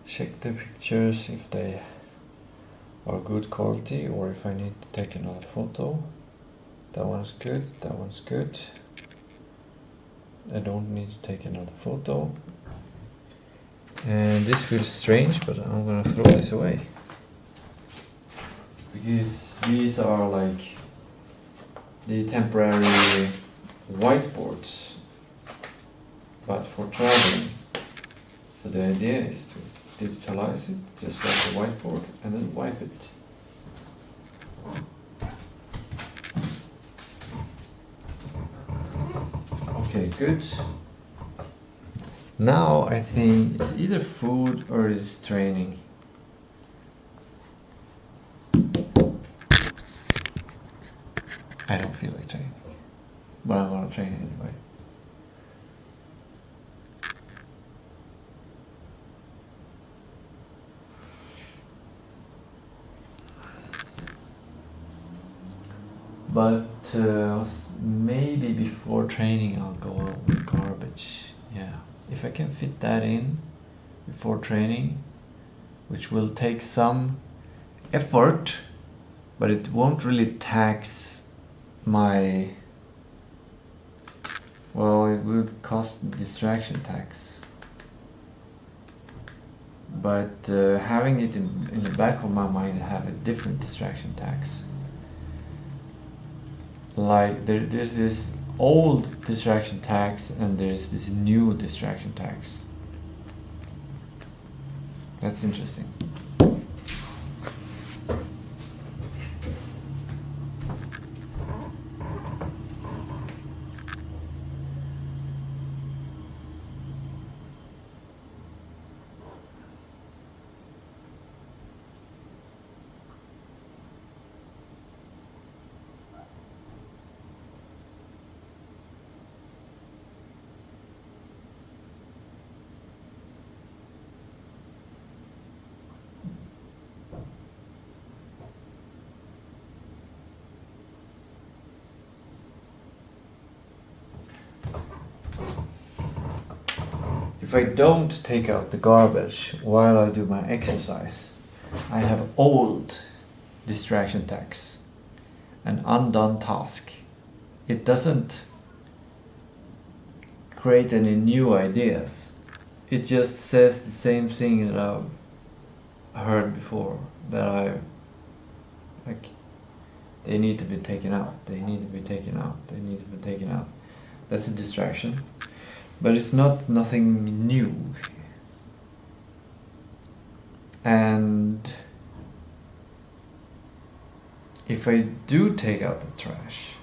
check the pictures if they are good quality or if I need to take another photo. That one's good, that one's good. I don't need to take another photo. And this feels strange, but I'm gonna throw this away. Because these are like the temporary whiteboards, but for traveling. So the idea is to digitalize it, just like a whiteboard, and then wipe it. Okay, good. Now I think it's either food or it's training. I don't feel like training, but I'm gonna train anyway. But maybe before training I'll go out with garbage. Yeah, if I can fit that in before training, which will take some effort, but it won't really tax my, well, it would cost distraction tax. But having it in the back of my mind, have a different distraction tax. Like there's this old distraction tax and there's this new distraction tax. That's interesting. If I don't take out the garbage while I do my exercise, I have old distraction tax, an undone task. It doesn't create any new ideas. It just says the same thing that I've heard before, that they need to be taken out, they need to be taken out, they need to be taken out. That's a distraction. But it's nothing new. And if I do take out the trash,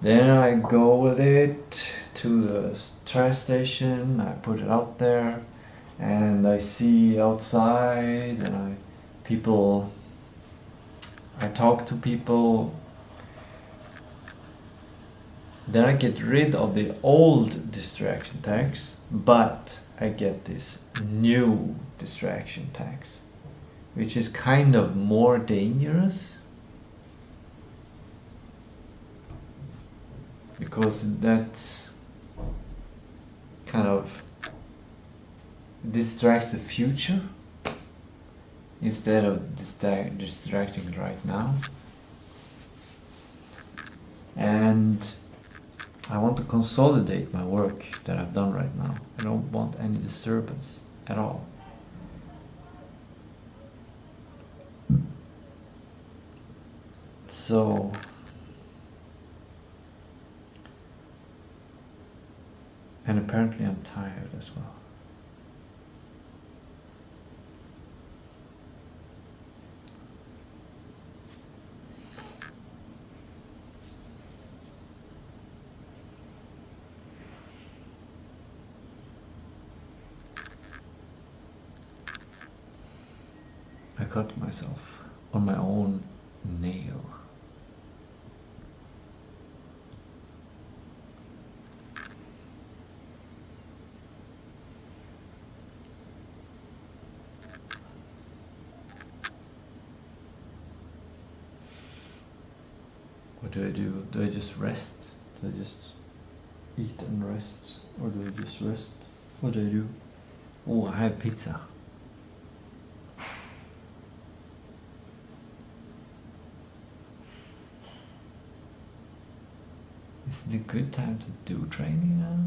then I go with it to the trash station, I put it out there, and I see outside, and I talk to people. Then I get rid of the old distraction tax, but I get this new distraction tax, which is kind of more dangerous, because that's kind of distracts the future instead of distracting right now. And I want to consolidate my work that I've done right now. I don't want any disturbance at all. So and apparently I'm tired as well. I cut myself on my own nail. What do I do? Do I just rest? Do I just eat and rest? Or do I just rest? What do I do? Oh, I have pizza. Is it a good time to do training now?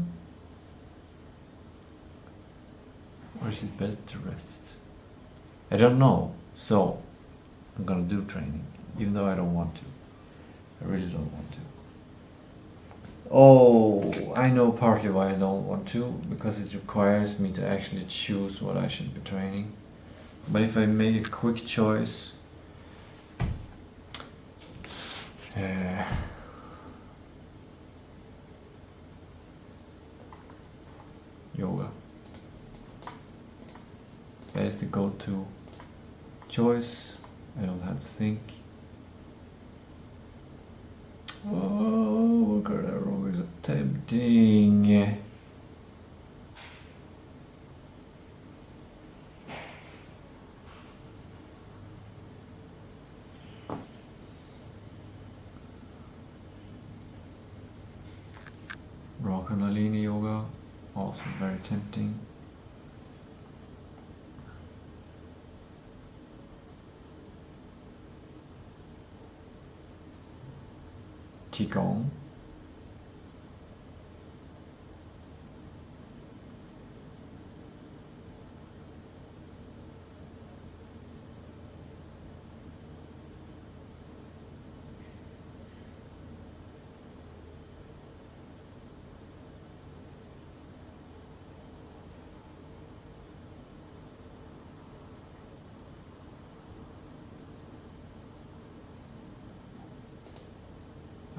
Or is it better to rest? I don't know, so I'm gonna do training, even though I don't want to. I really don't want to. Oh, I know partly why I don't want to, because it requires me to actually choose what I should be training. But if I make a quick choice, yoga. That is the go-to choice. I don't have think. Oh, God, that row is tempting. Raw Kundalini yoga, also very tempting. Qigong.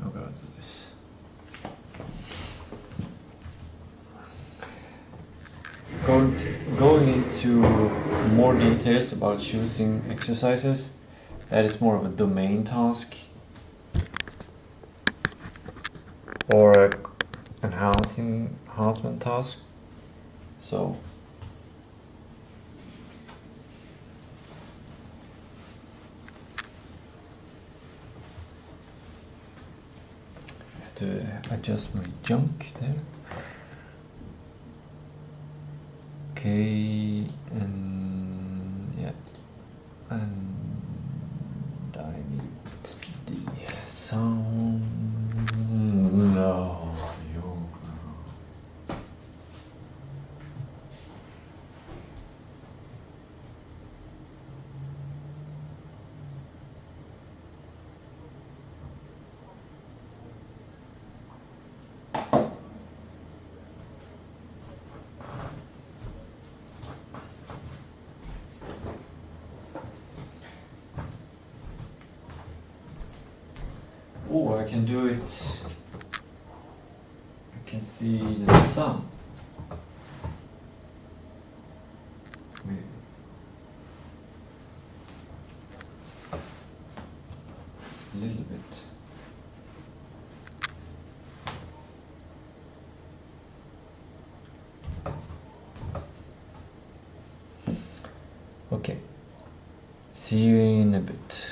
I'm gonna do this. Going into more details about choosing exercises, that is more of a domain task or a enhancement task. So I have to adjust my junk there. Okay, and yeah, and I need the sound. No, yoga. Oh, I can do it. I can see the sun. Maybe. A little bit. Okay. See you in a bit.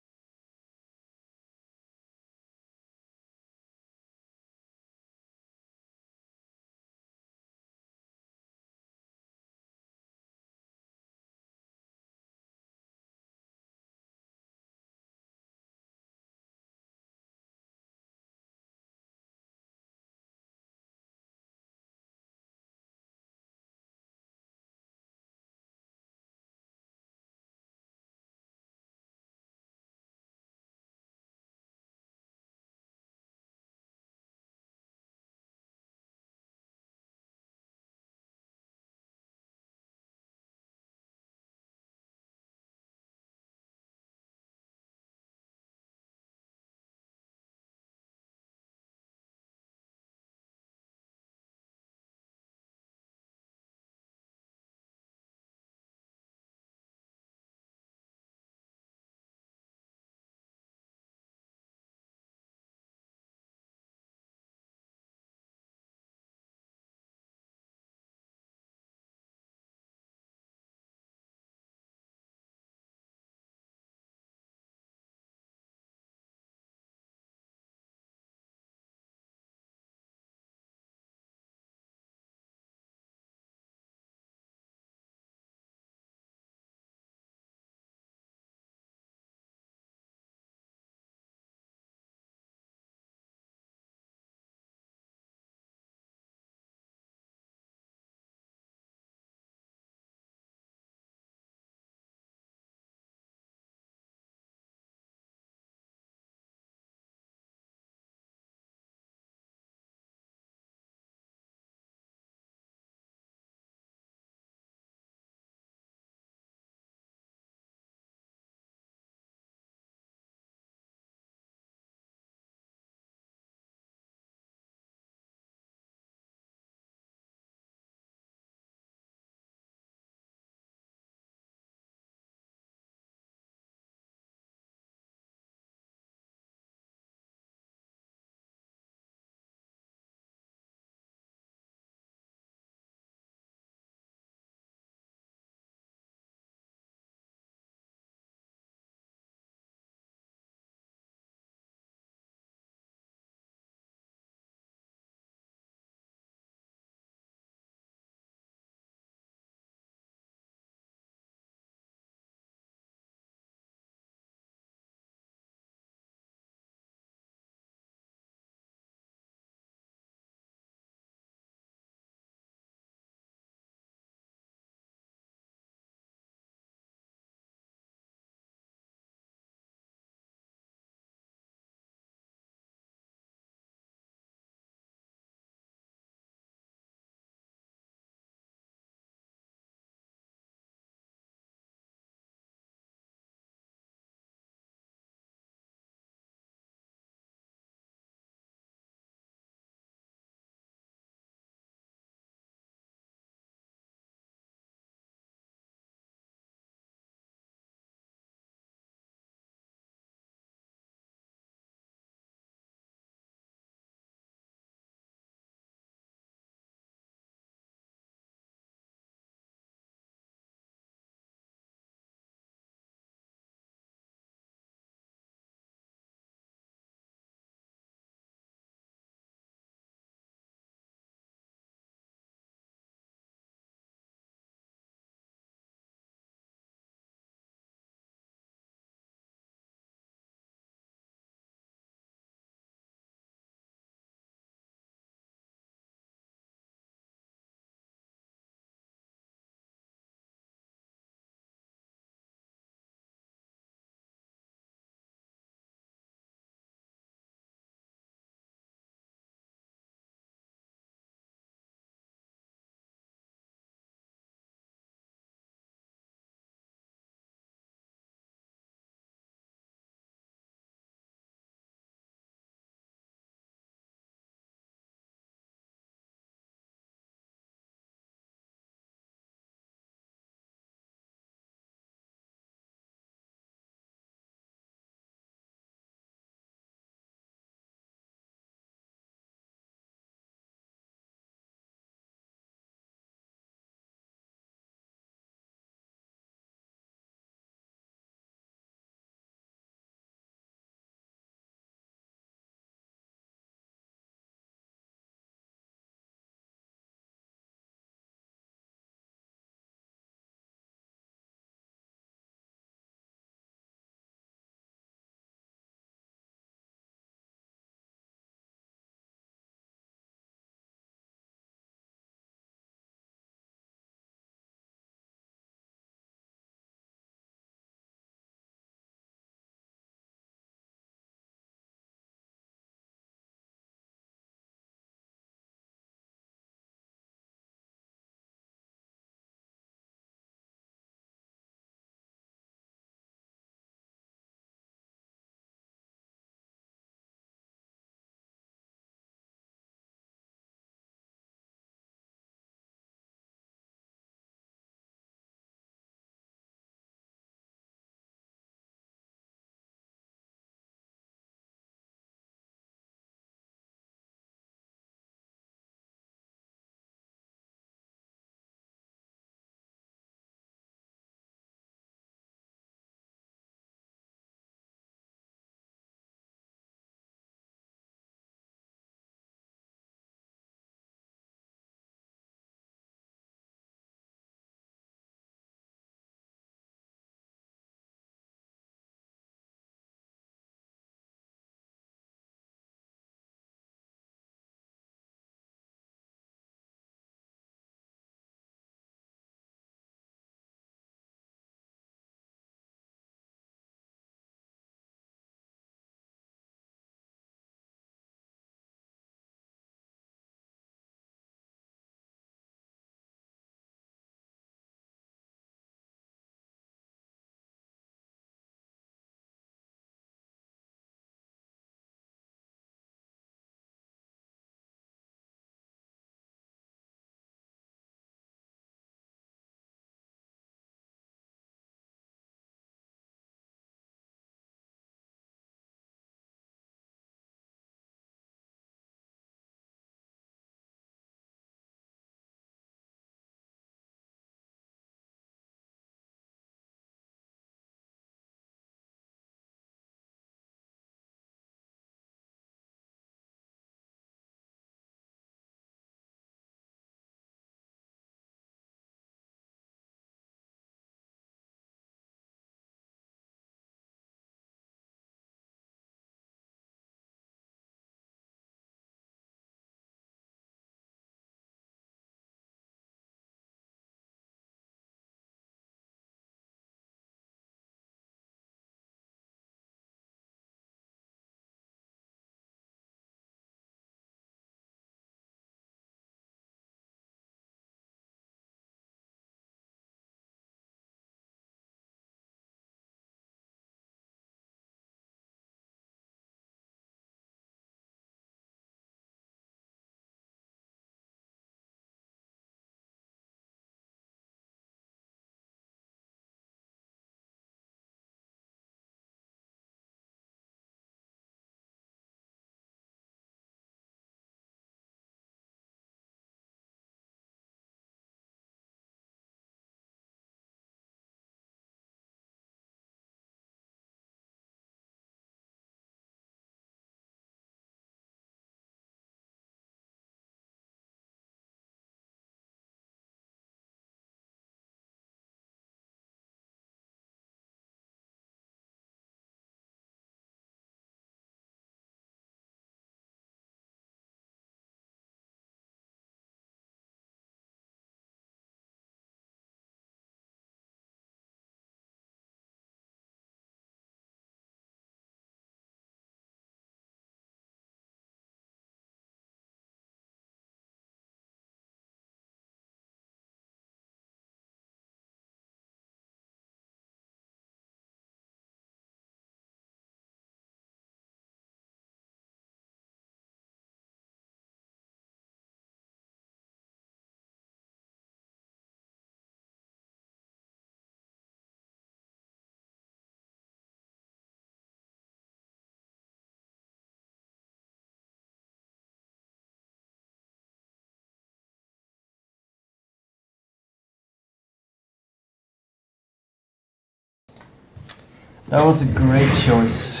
That was a great choice.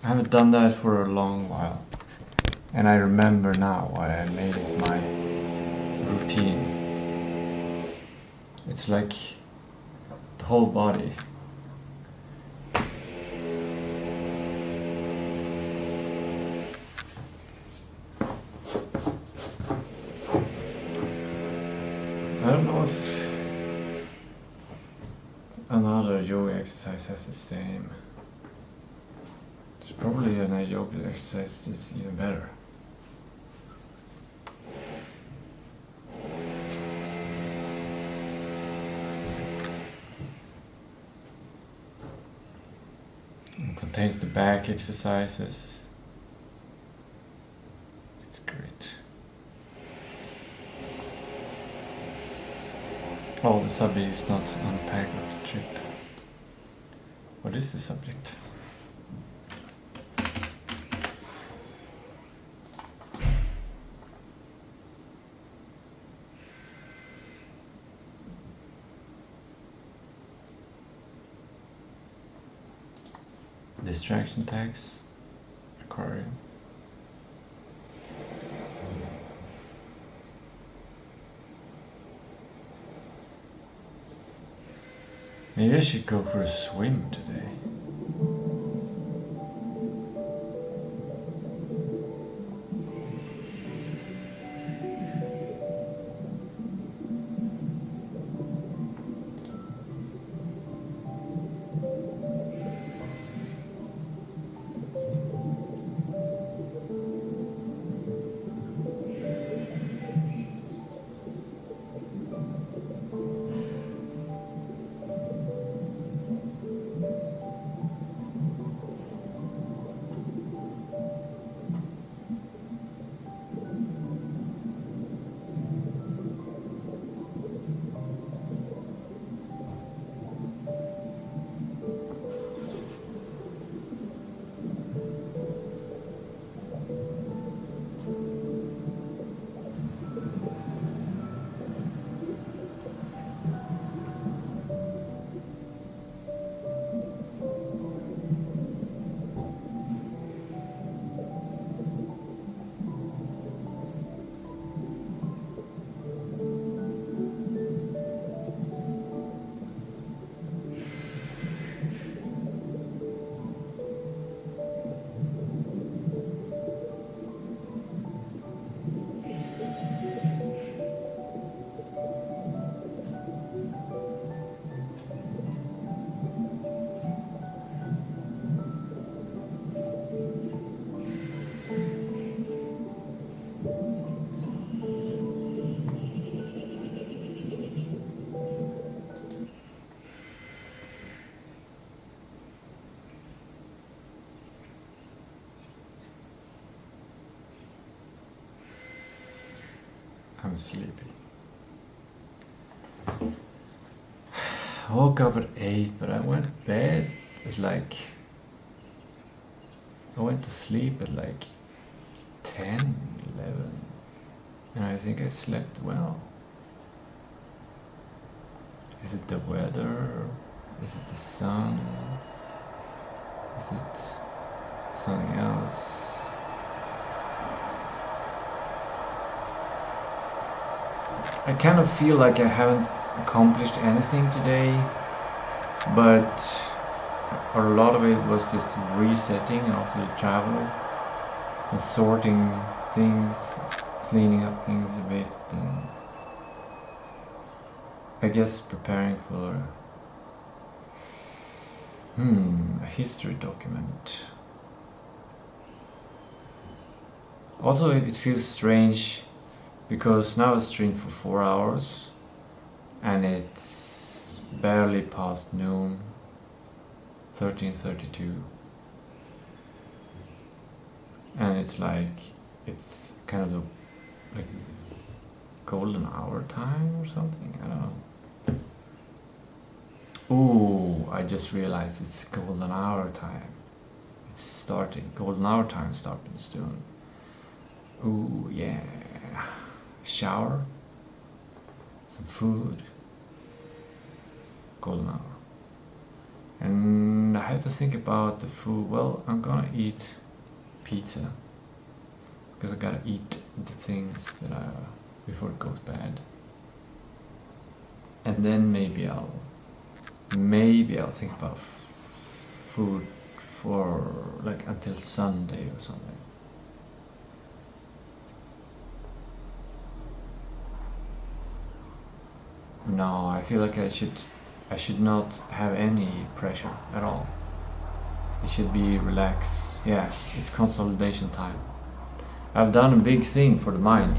I haven't done that for a long while. And I remember now why I made it my routine. It's like the whole body. I don't know if another yoga exercise has the same. There's probably another yoga exercise that's even better. It contains the back exercises. It's great. Oh, the subject is not unpacked of the trip. What is the subject? Distraction tags, aquarium. Maybe I should go for a swim today. I'm sleepy. I woke up at 8, but I went to bed at like... I went to sleep at like 10, 11. And I think I slept well. Is it the weather? Is it the sun? Is it something else? I kind of feel like I haven't accomplished anything today, but a lot of it was just resetting after the travel and sorting things, cleaning up things a bit, and I guess preparing for a history document. Also, it feels strange because now I streamed for 4 hours and it's barely past noon, 13:32, and it's like, it's kind of like golden hour time or something, I don't know. Oh, I just realized it's golden hour time. It's starting, golden hour time starting soon. Oh yeah. Shower, some food, golden hour. And I have to think about the food. Well, I'm gonna eat pizza because I gotta eat the things that before it goes bad. And then maybe I'll think about food for like until Sunday or something. No, I feel like I should not have any pressure at all. It should be relaxed. Yeah, it's consolidation time. I've done a big thing for the mind,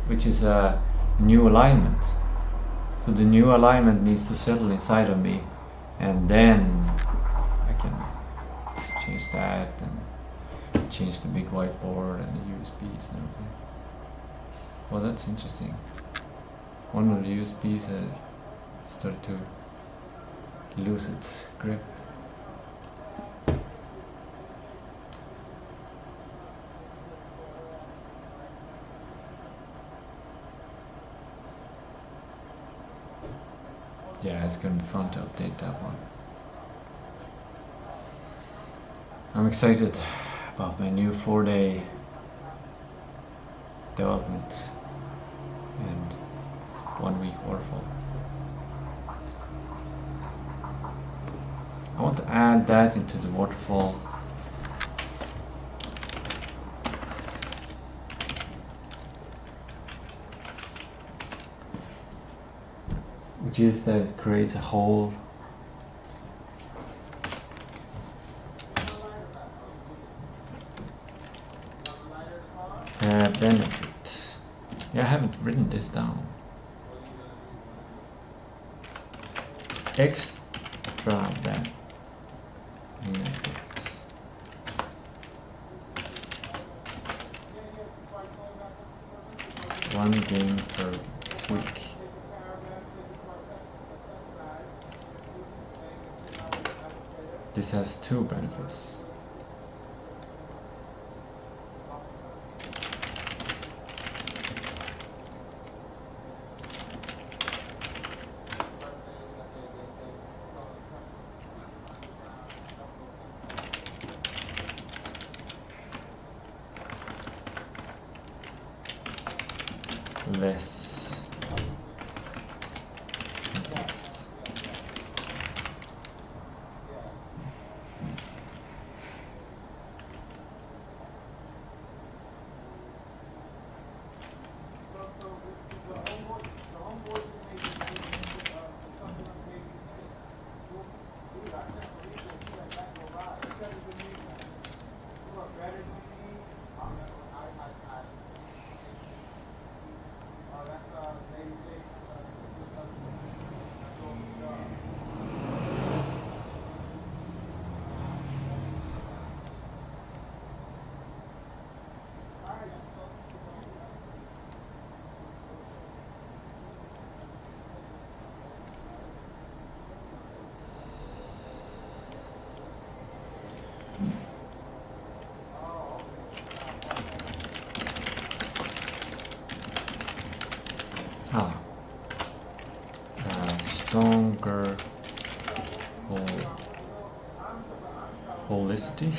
which is a new alignment. So the new alignment needs to settle inside of me, and then I can change that and change the big whiteboard and the USBs and everything. Well, that's interesting. One of the USBs started to lose its grip. Yeah, it's gonna be fun to update that one. I'm excited about my new 4-day development and 1-week waterfall. I want to add that into the waterfall. Which is that it creates a whole benefit. Yeah, I haven't written this down. Extra benefit. 1 game per week. This has 2 benefits. Less context. Stronger holicity.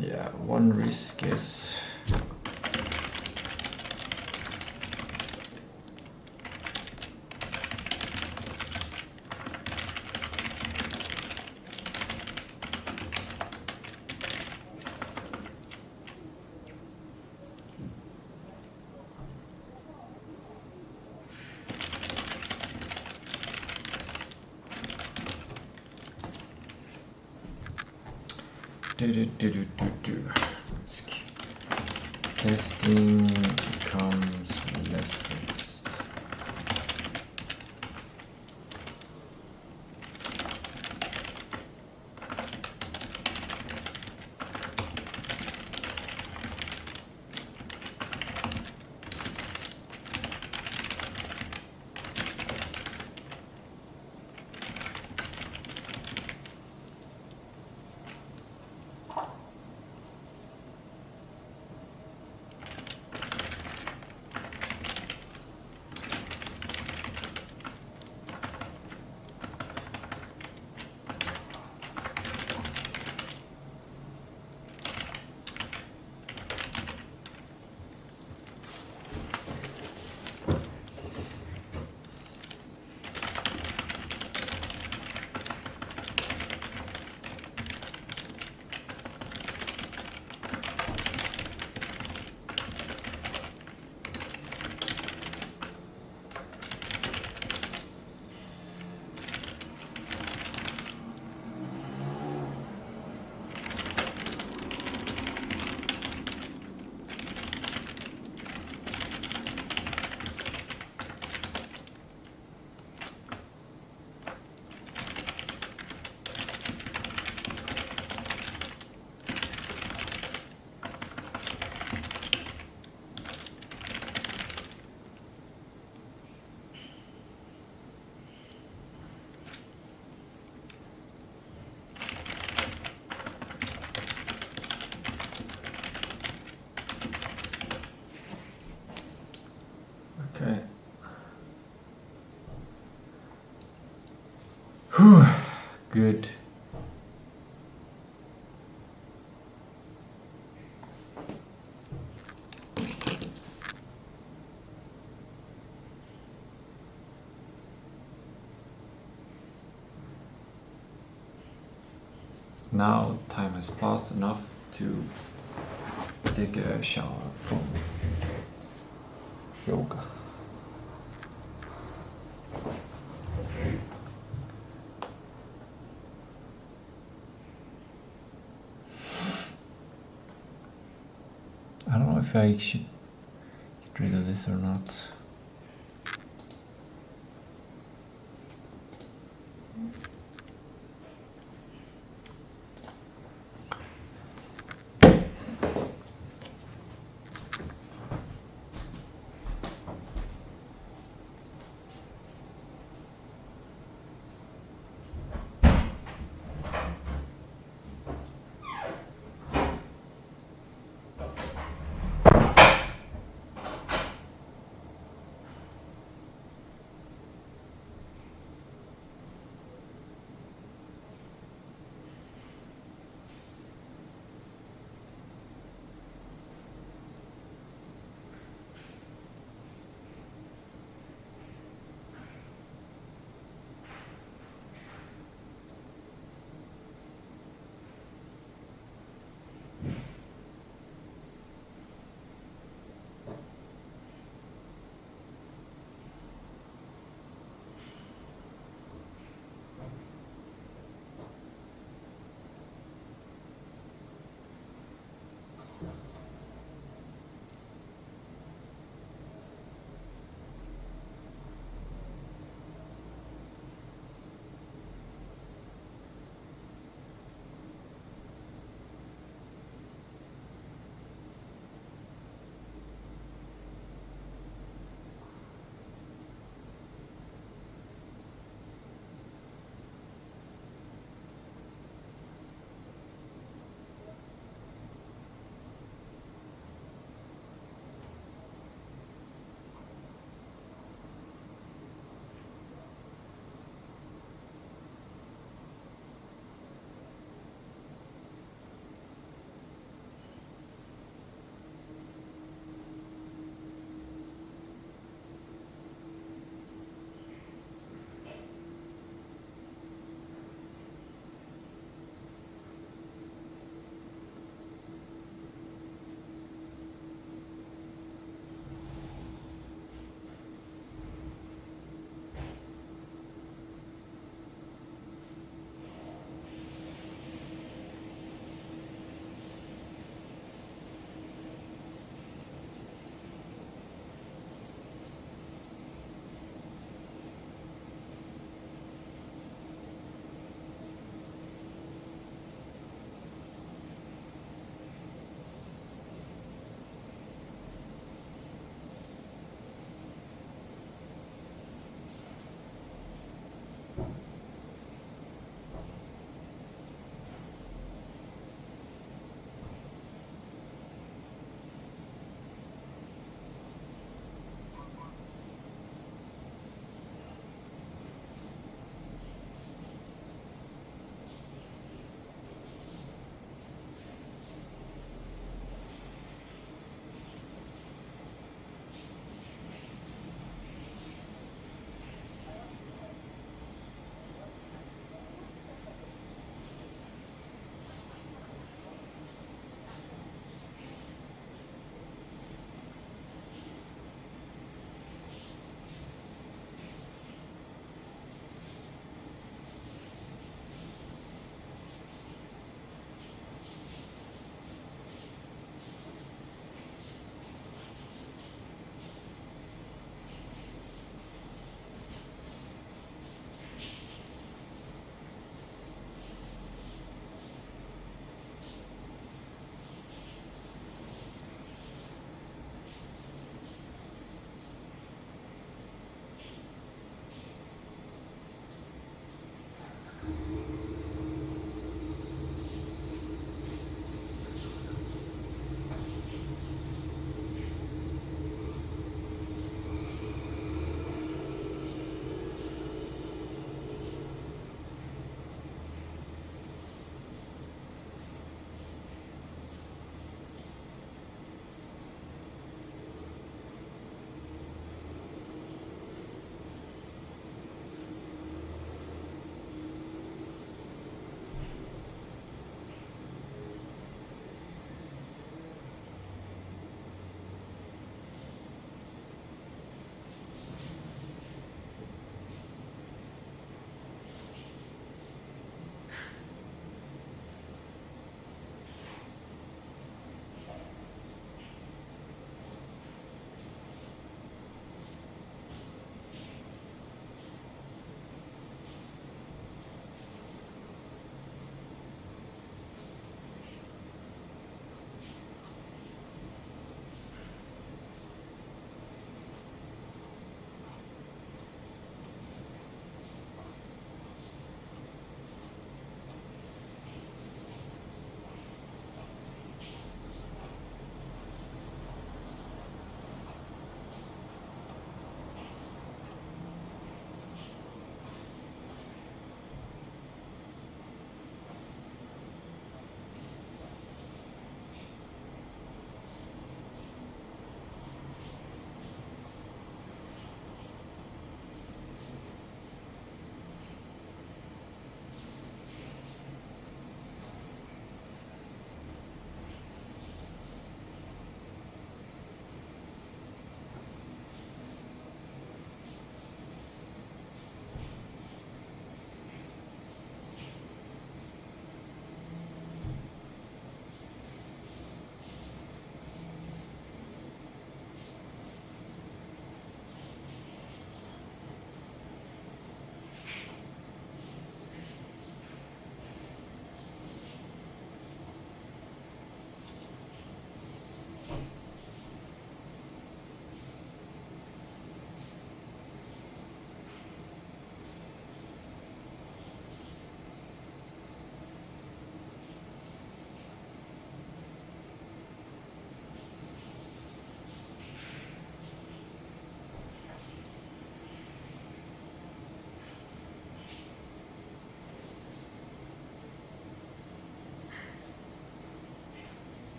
Yeah, one risk is testing becomes less fixed. Okay. Whew. Good. Now time has passed enough to take a shower from yoga. I don't know if I should get rid of this or not.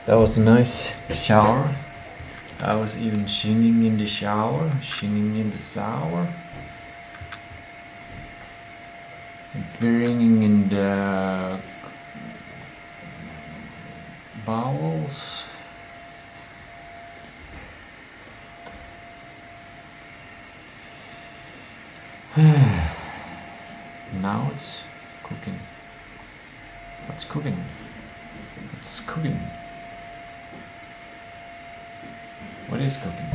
That was a nice shower. I was even singing in the shower, singing in the shower, and bringing in the bowels. Now it's cooking. What's cooking? What's cooking? What is cooking?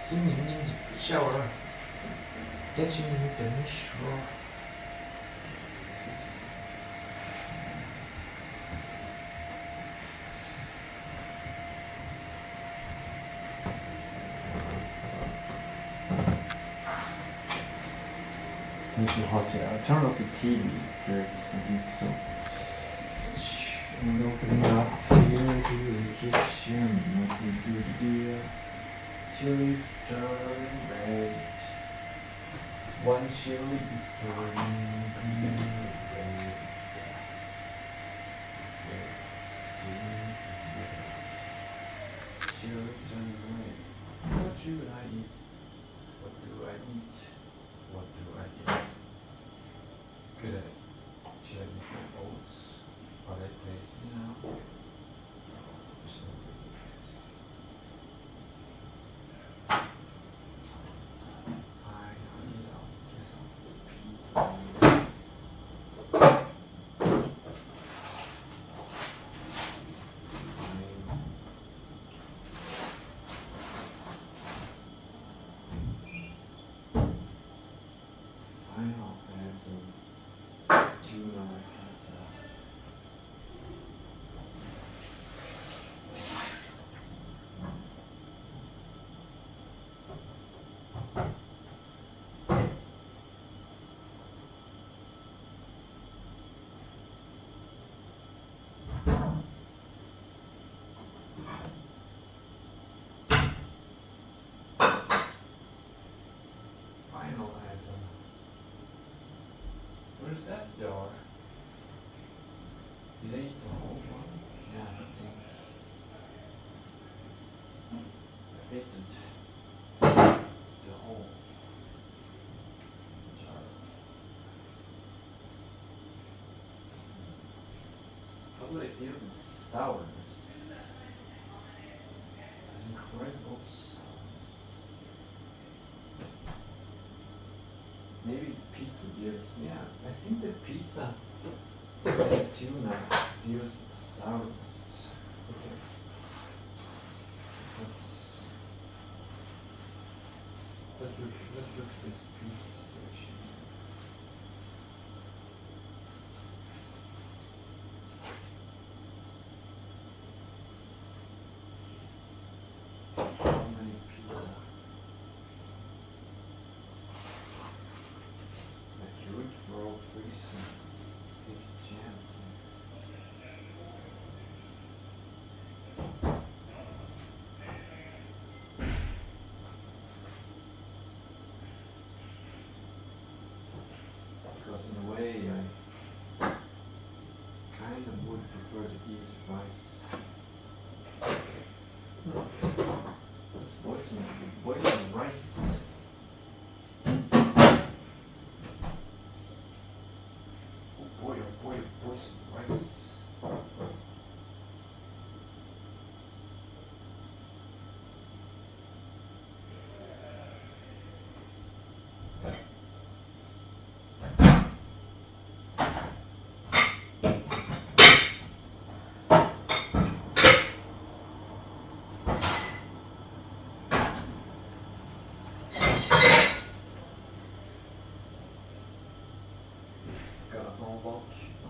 Singing in the shower, dancing with the shore. It's too hot here. I'll turn off the TV here. It's a bit so. And opening up here to the kitchen. What we do here? Chili turn red. One chili is turning green. Red. Chili turn red. What should I eat? What do I eat? What do I eat? Good. Should I eat my oats? Are they tasty now? Where's that door? Did I eat the whole one? Yeah, I think. I ate the whole jar. What would I do with sourness? It's incredible sourness. Maybe the pizza deals, yeah, I think the pizza tuna deals with sourness. Okay. Let's look at this pizza situation. How many pizza? We're all pretty soon. Take a chance. Because in a way, I kind of would prefer to eat rice. Let's boil rice.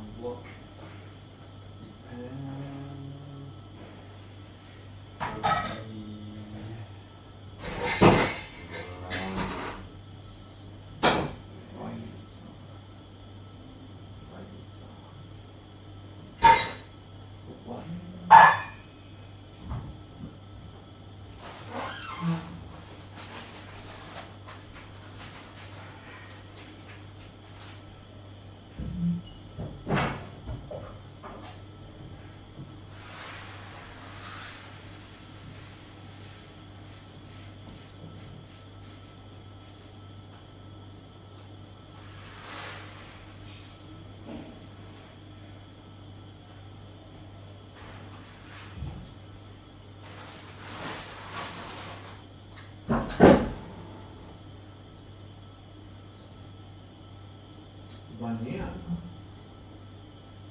Unblock the pan. banana.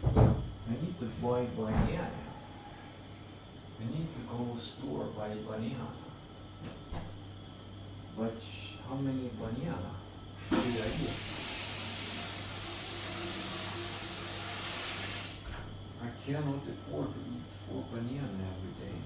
I need to buy banana. I need to go store buy banana. But how many banana? Good idea. I cannot afford to eat 4 banana every day.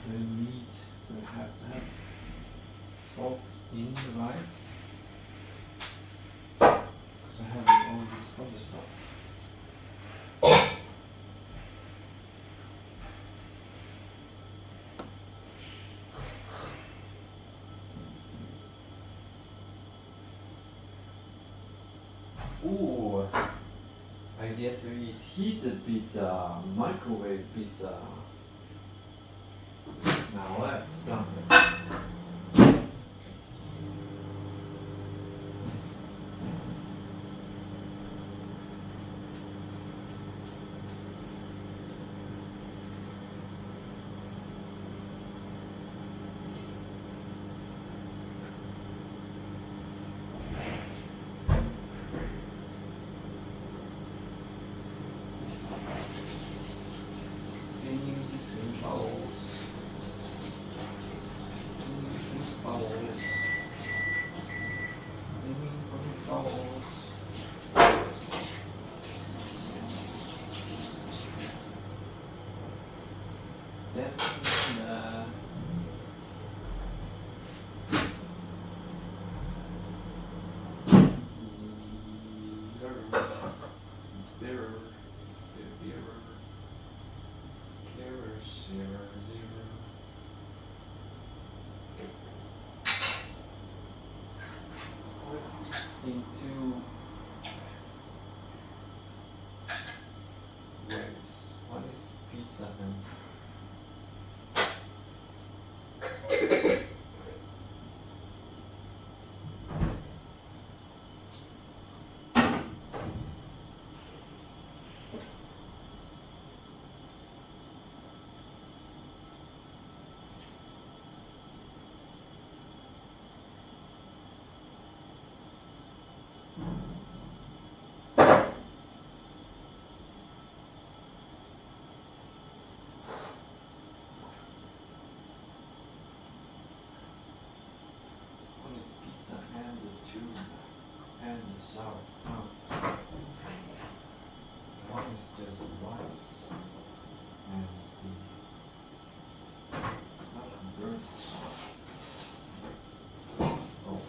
The meat will have to have salt in the rice. Because I have all this other stuff. Ooh, I get to eat heated pizza, microwave pizza. Now that's something. Singing in bowls. Singing from bowls. Into ways. What is pizza and and the tuna and the sauerkraut. One is just rice and it's not burnt sauce. Oh.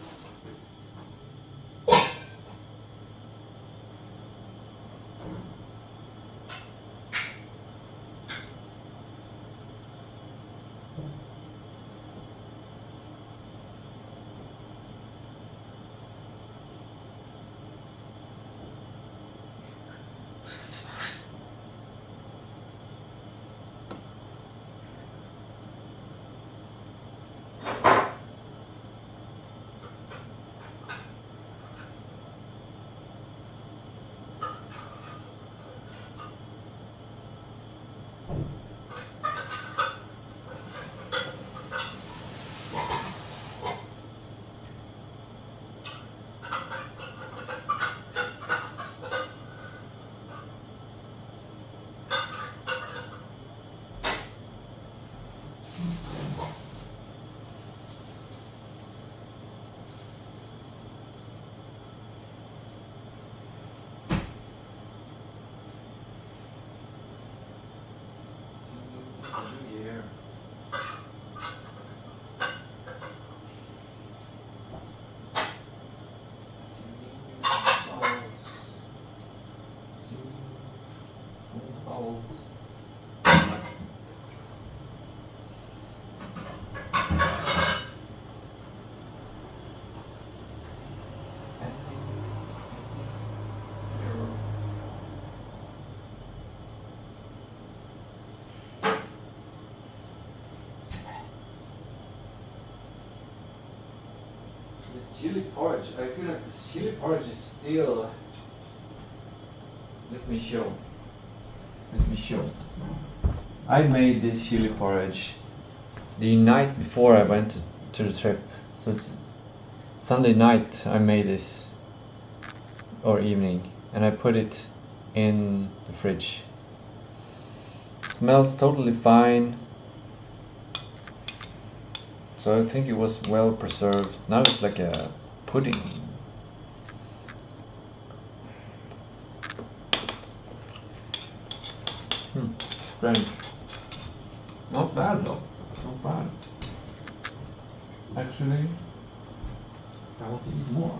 chili porridge. I feel like this chili porridge is still. Let me show. I made this chili porridge the night before I went to the trip. So it's Sunday night I made this, or evening, and I put it in the fridge. It smells totally fine. So I think it was well preserved. Now it's like a pudding. Strange. Not bad though. Not bad. Actually, I want to eat more.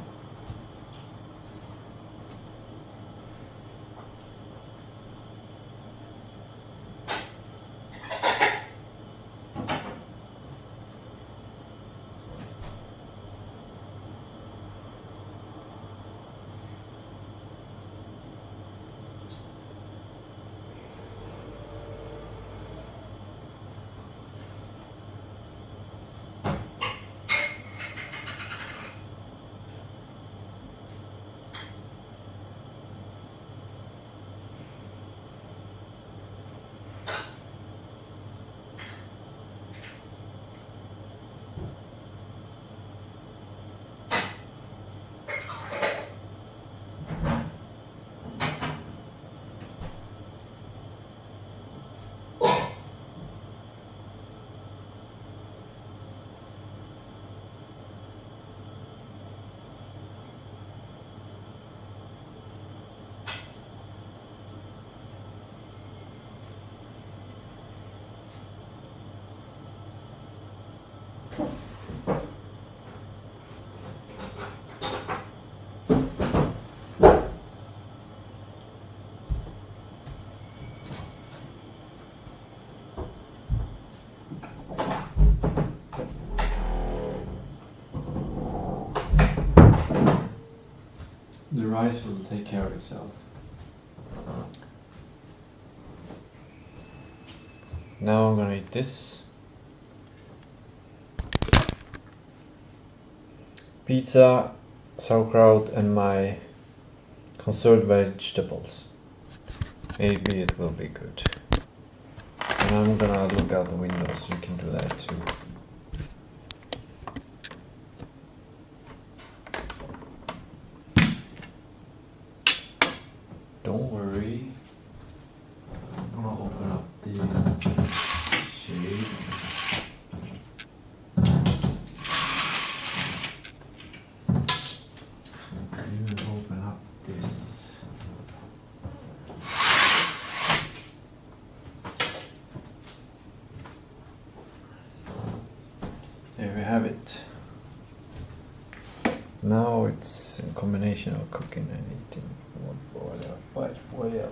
The rice will take care of itself. Now I'm gonna eat this. Pizza, sauerkraut and my conserved vegetables. Maybe it will be good. And I'm gonna look out the window so you can do that too. Don't worry. I'm gonna open up the shade. I'm gonna open up this. There we have it. Now it's a combination of cooking and eating. Whatever.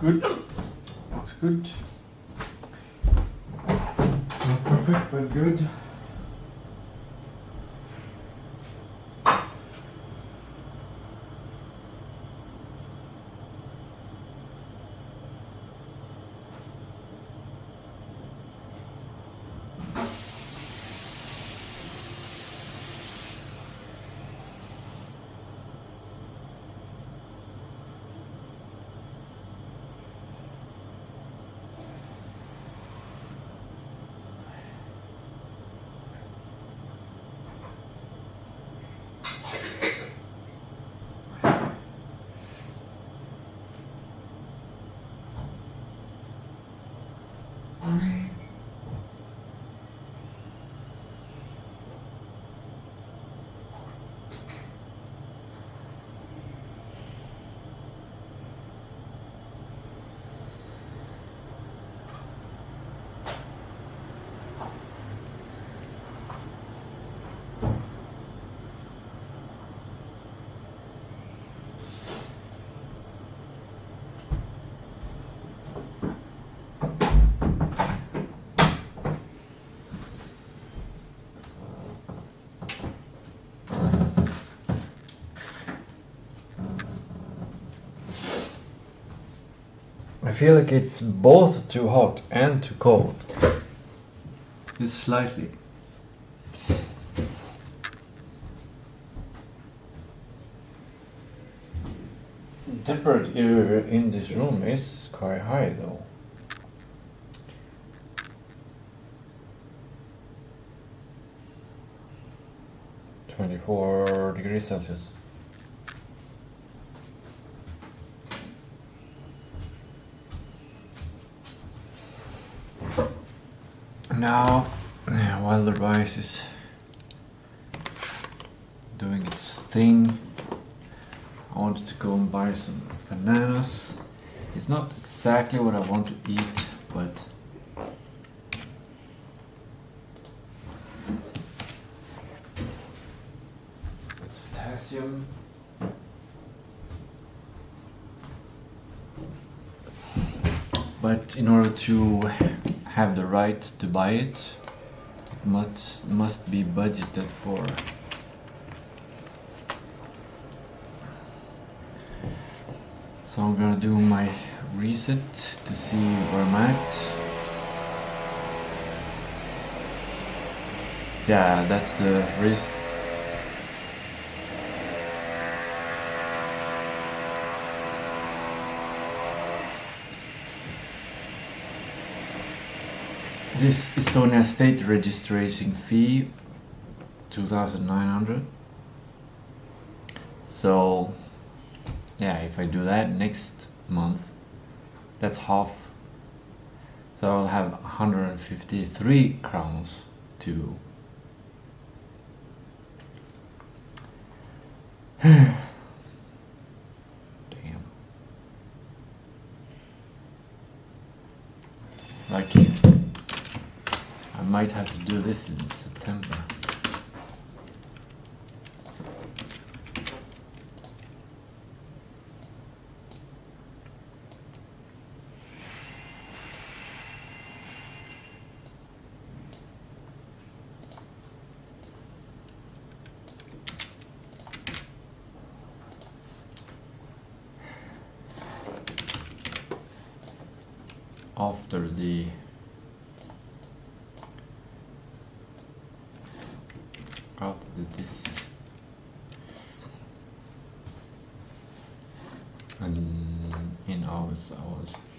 good. Looks good. Not perfect, but good. I feel like it's both too hot and too cold. Just slightly. The temperature in this room is quite high though. -24 degrees Celsius. Now, while the rice is doing its thing, I wanted to go and buy some bananas. It's not exactly what I want to eat, but it's potassium. But in order to have the right to buy it, it must be budgeted for. So I'm gonna do my reset to see where I'm at. Yeah, that's the risk. This Estonia state registration fee, 2,900. So yeah, if I do that next month, that's half. So I'll have 153 crowns to damn. Like, I might have to do this in September. After the this, and in August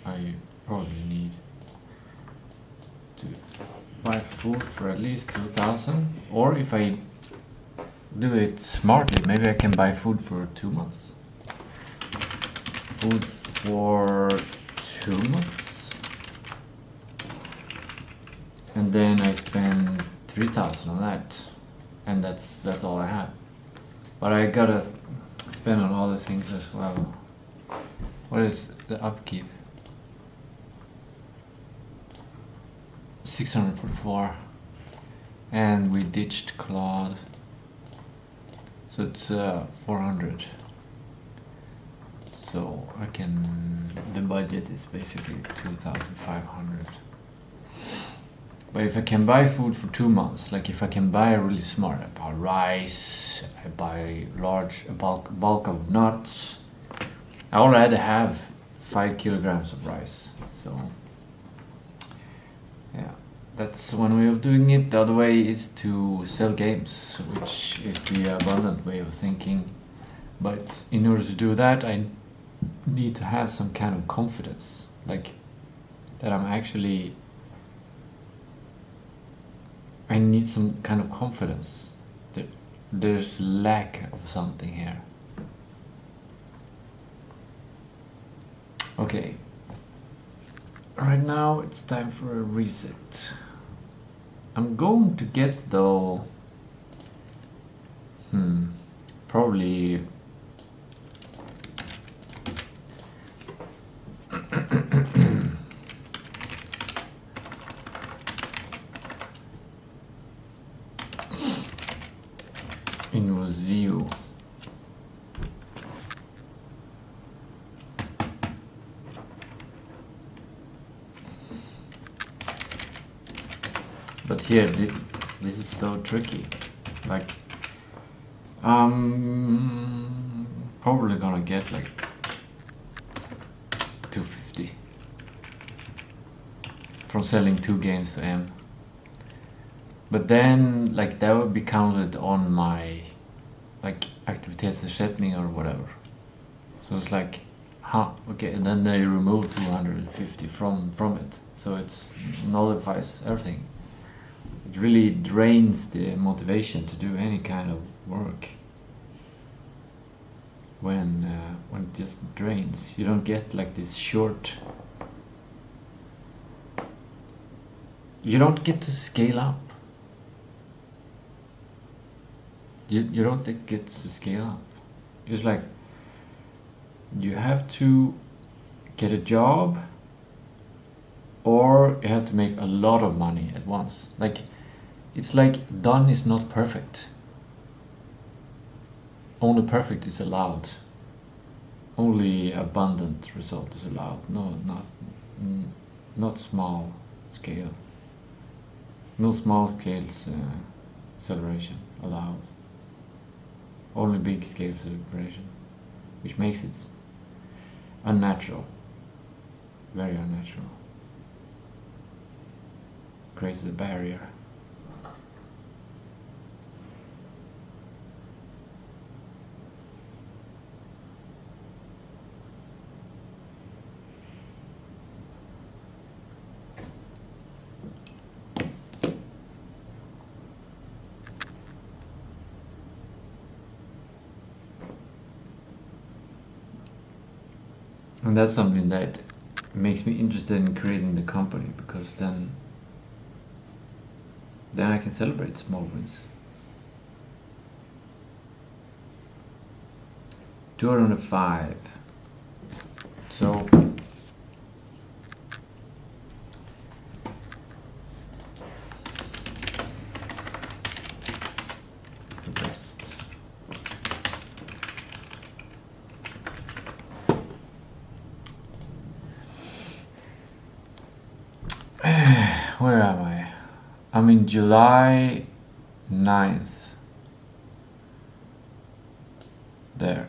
I probably need to buy food for at least 2,000, or if I do it smartly, maybe I can buy food for 2 months. Food for 2 months, and then I spend 3,000 on that, and that's all I have. But I gotta spend on other things as well. What is the upkeep? 644, and we ditched Claude, so it's 400. so I can. The budget is basically 2,500. But if I can buy food for 2 months, like if I can buy really smart, I buy rice, I buy a bulk of nuts. I already have 5 kilograms of rice, so yeah, that's one way of doing it. The other way is to sell games, which is the abundant way of thinking. But in order to do that, I need to have some kind of confidence, like that I need some kind of confidence that there's lack of something here. Okay. Right now it's time for a reset. I'm going to get though probably in Rosio. But here, this is so tricky. Like, probably gonna get like 250 from selling 2 games to M. But then, like, that would be counted on my, like, aktivitetsersättning or whatever. So it's like, okay, and then they remove 250 from it. So it's nullifies everything. It really drains the motivation to do any kind of work. When it just drains, you don't get like this short. You don't get to scale up. You don't get to scale up. It's like you have to get a job, or you have to make a lot of money at once. Like, it's like done is not perfect. Only perfect is allowed. Only abundant result is allowed. No, not small scale. No small scales celebration allowed. Only big scale celebration, which makes it unnatural. Very unnatural. Creates a barrier. And that's something that makes me interested in creating the company, because then I can celebrate small wins. 205. So rest. Where am I? I'm in July 9th. There.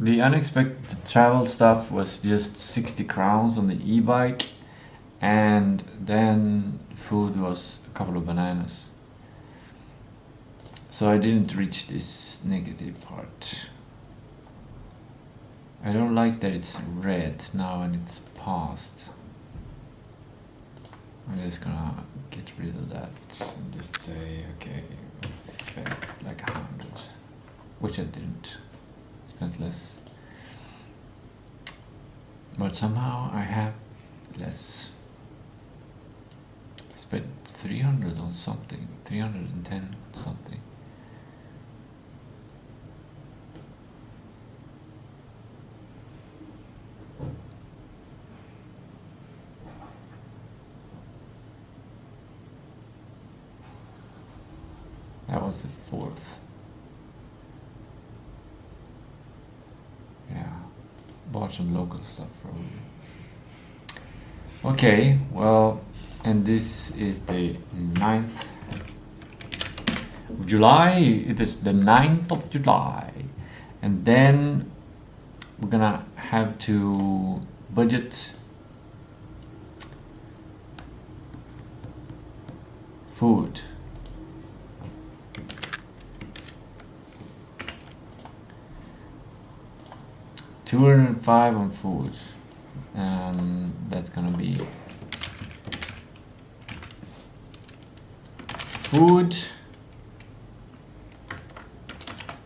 The unexpected travel stuff was just 60 crowns on the e-bike, and then food was a couple of bananas. So I didn't reach this negative part. I don't like that it's red now and it's past. I'm just gonna get rid of that and just say, okay, let's spend like 100, which I didn't. Spent less. But somehow I have less. I spent 300 on something, 310 on something. That was the 4th. Yeah, bought some local stuff probably. Okay, well, and this is the 9th of July. It is the 9th of July. And then we're gonna have to budget food. $205 on food. That's gonna be food.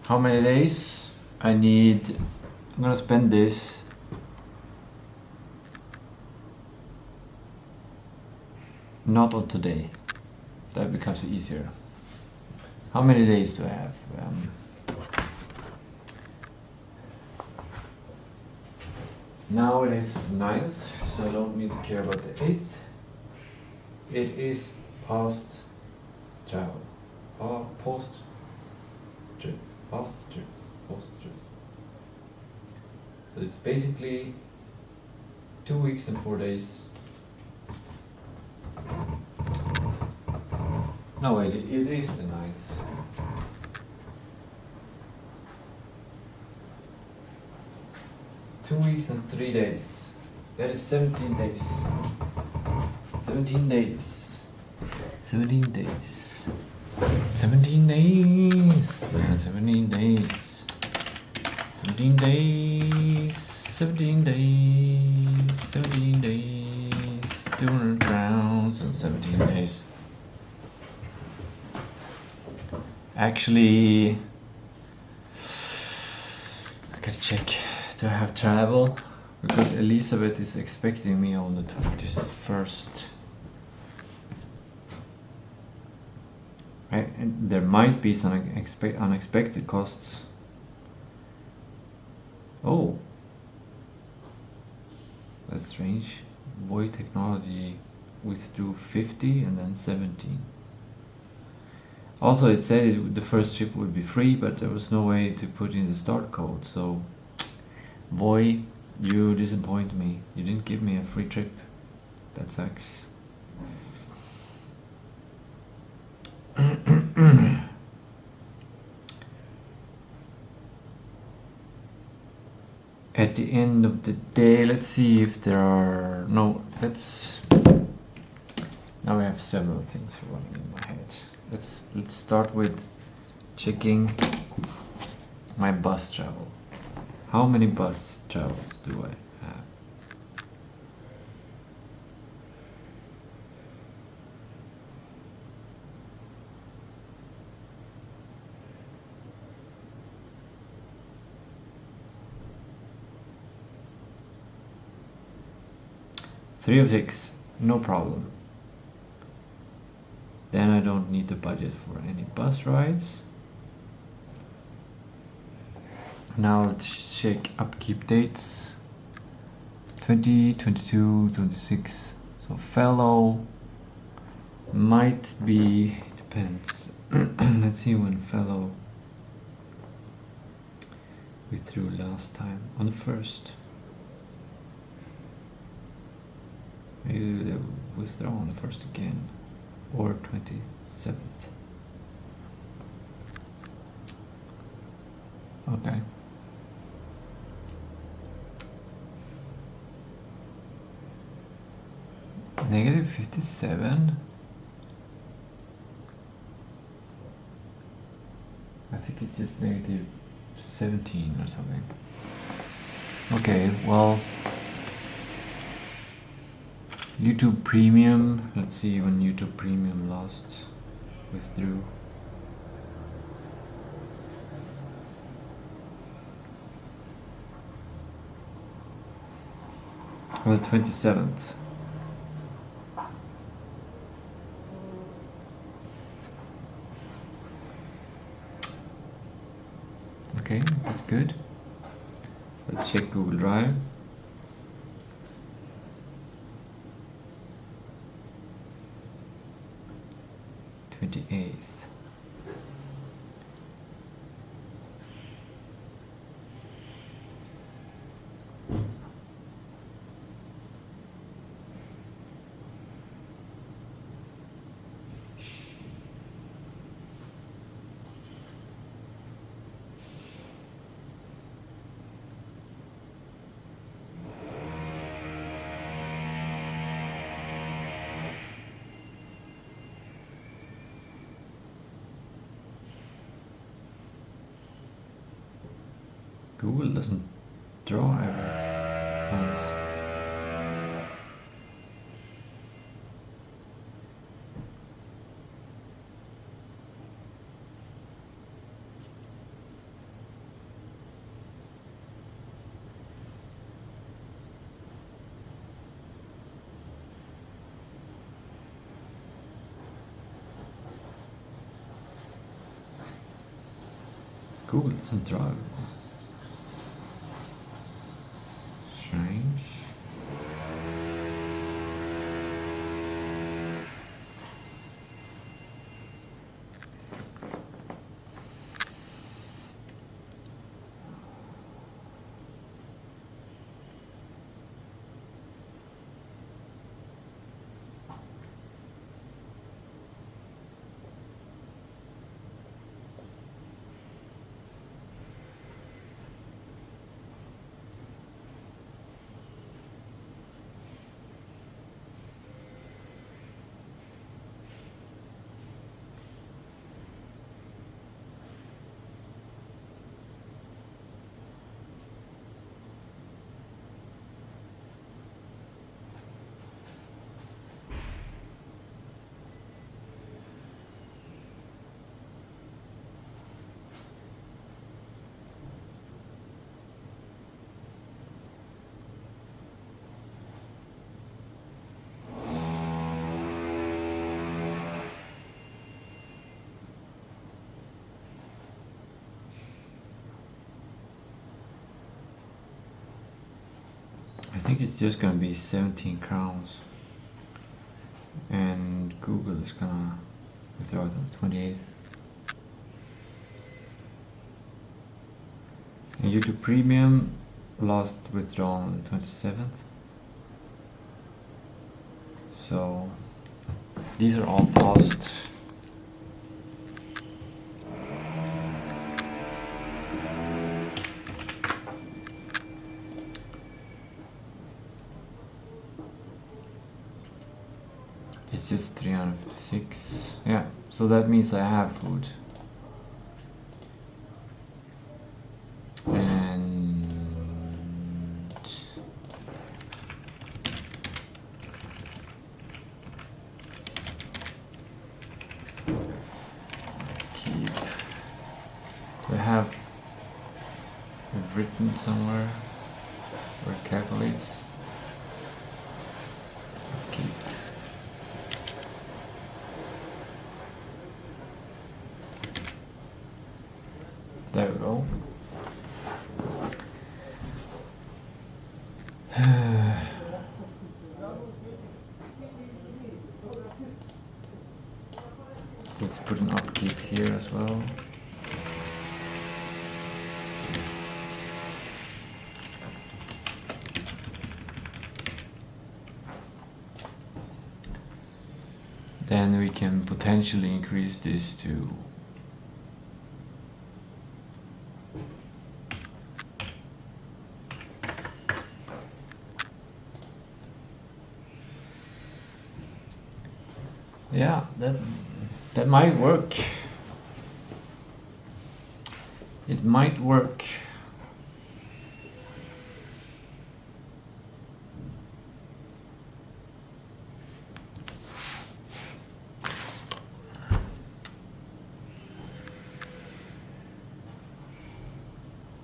How many days? I'm gonna spend this not on today. That becomes easier. How many days do I have? Now it is 9th, so I don't need to care about the 8th. It is past travel. Post trip. Past trip. Post trip. So it's basically 2 weeks and 4 days. No, wait, it is the 9th. Two weeks and 3 days. That is 17 days. 17 days. 17 days. 17 days. 17 days. 17 days. 17 days. 17 days. 200 pounds and 17 days. Actually, I gotta check. Do I have travel? Because Elizabeth is expecting me on the 21st. Right? And there might be some unexpected costs. Oh, that's strange. Boy Technology withdrew 50 and then 17. Also, it said the first trip would be free, but there was no way to put in the start code. So, Voy, you disappoint me. You didn't give me a free trip. That sucks. At the end of the day, let's see if there are now we have several things running in my head. Let's start with checking my bus travel. How many bus travels do I have? Three of 6, no problem. Then I don't need to budget for any bus rides. Now let's check upkeep dates. 20, 22, 26. So fellow might be, depends. Let's see when fellow withdrew last time. On the 1st. Maybe they withdraw on the 1st again. Or 27th. Okay. Negative 57. I think it's just negative 17 or something. Okay, well, YouTube Premium. Let's see when YouTube Premium last withdrew. On the 27th. Okay, that's good. Let's check Google Drive. Google doesn't draw every place. Google doesn't draw everything. Strange. I think it's just gonna be 17 crowns, and Google is gonna withdraw it on the 28th. And YouTube Premium last withdrawn on the 27th. So these are all paused. It's just 306. Yeah, so that means I have food. And keep. Do I have it written somewhere where it calculates? Keep. There we go. Let's put an upkeep here as well. Then we can potentially increase this to yeah, that might work. It might work.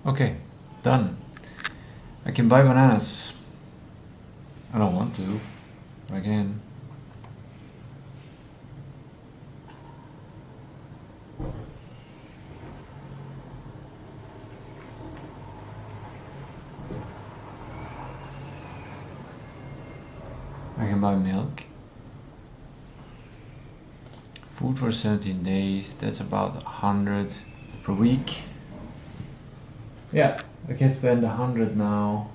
Okay, done. I can buy bananas. I don't want to, but I can. I can buy milk. Food for 17 days, that's about 100 per week. Yeah, I can spend 100 now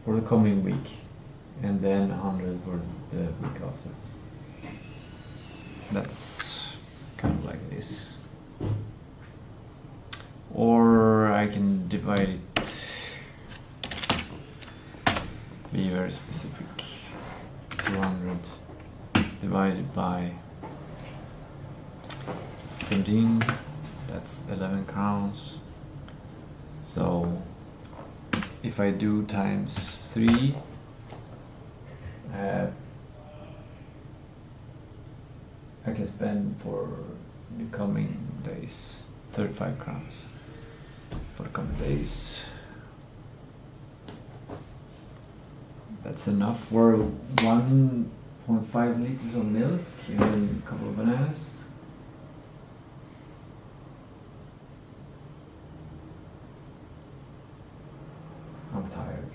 for the coming week, and then 100 for the week after. That's kind of like it is. Or I can divide it, be very specific. 200 divided by 17, that's 11 crowns. So if I do times 3, I can spend for the coming days 35 crowns for the coming days. That's enough for 1.5 liters of milk and a couple of bananas. I'm tired.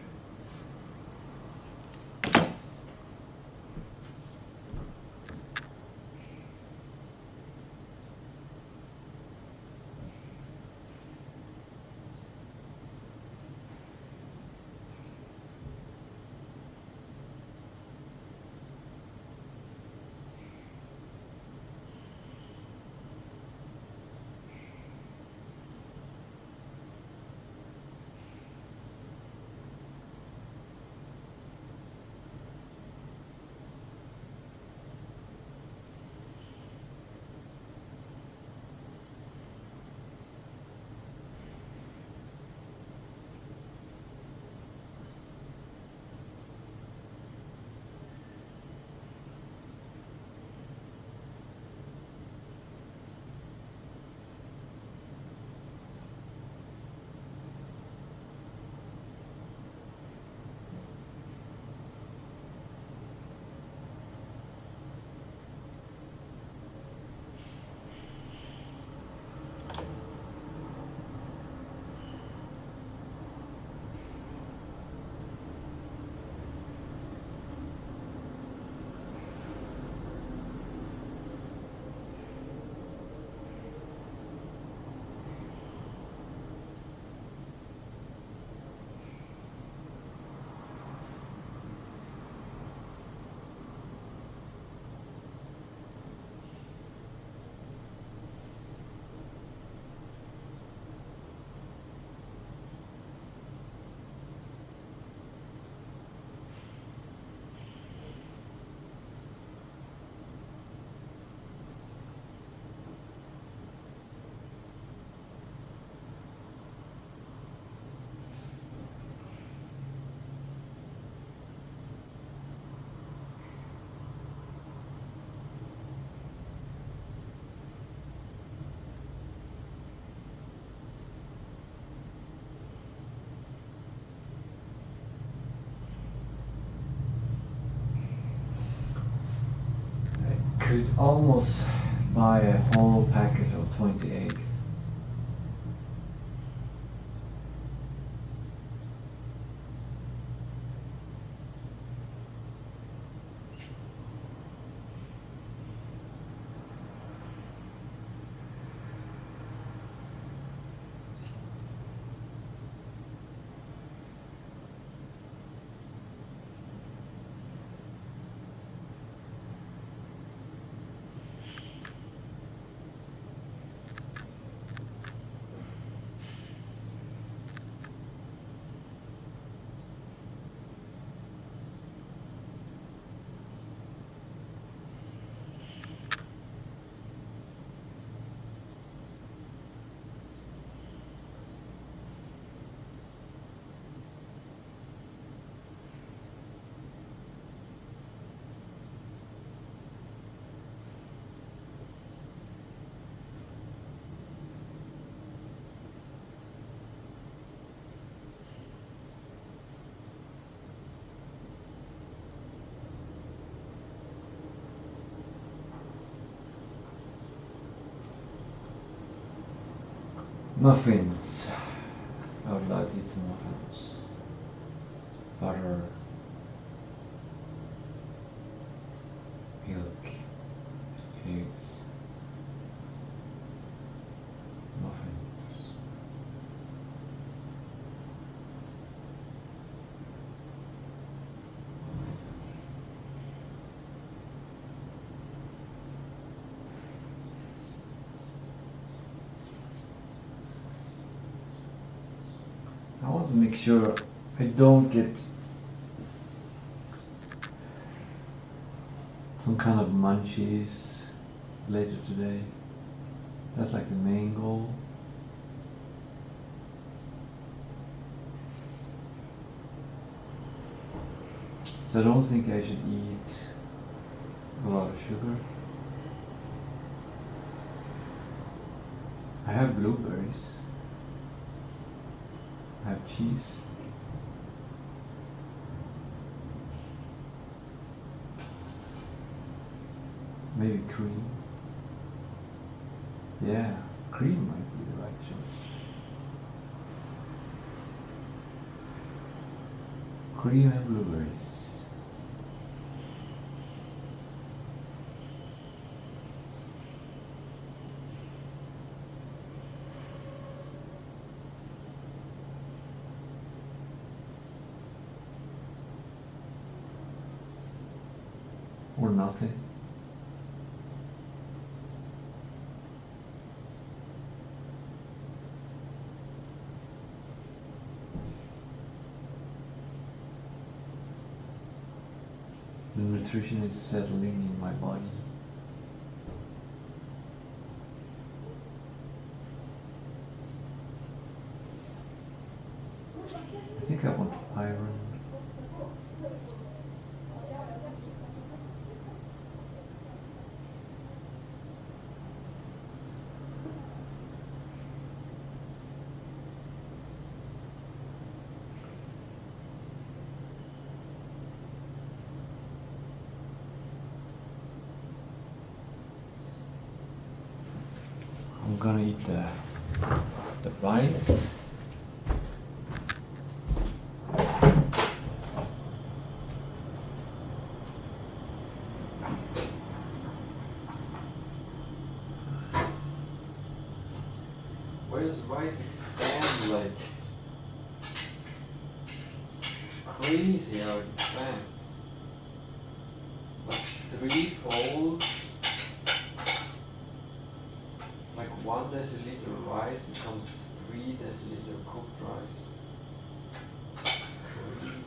Could almost buy a whole packet of 20 eggs. Muffins. I would like to eat some muffins. Butter. Milk. Eggs. Muffins. I want to make sure I don't get some kind of munchies later today. That's like the main goal. So I don't think I should eat a lot of sugar. I have blueberries. I have cheese. Maybe cream. Yeah, cream might be the right choice. Cream and blueberries. Or nothing. The nutrition is settling in my body. I think I want iron. I'm gonna eat the rice. Why does rice expand like crazy how it expands? Like threefold. Like 1 deciliter of rice becomes 3 deciliter of cooked rice. Crazy.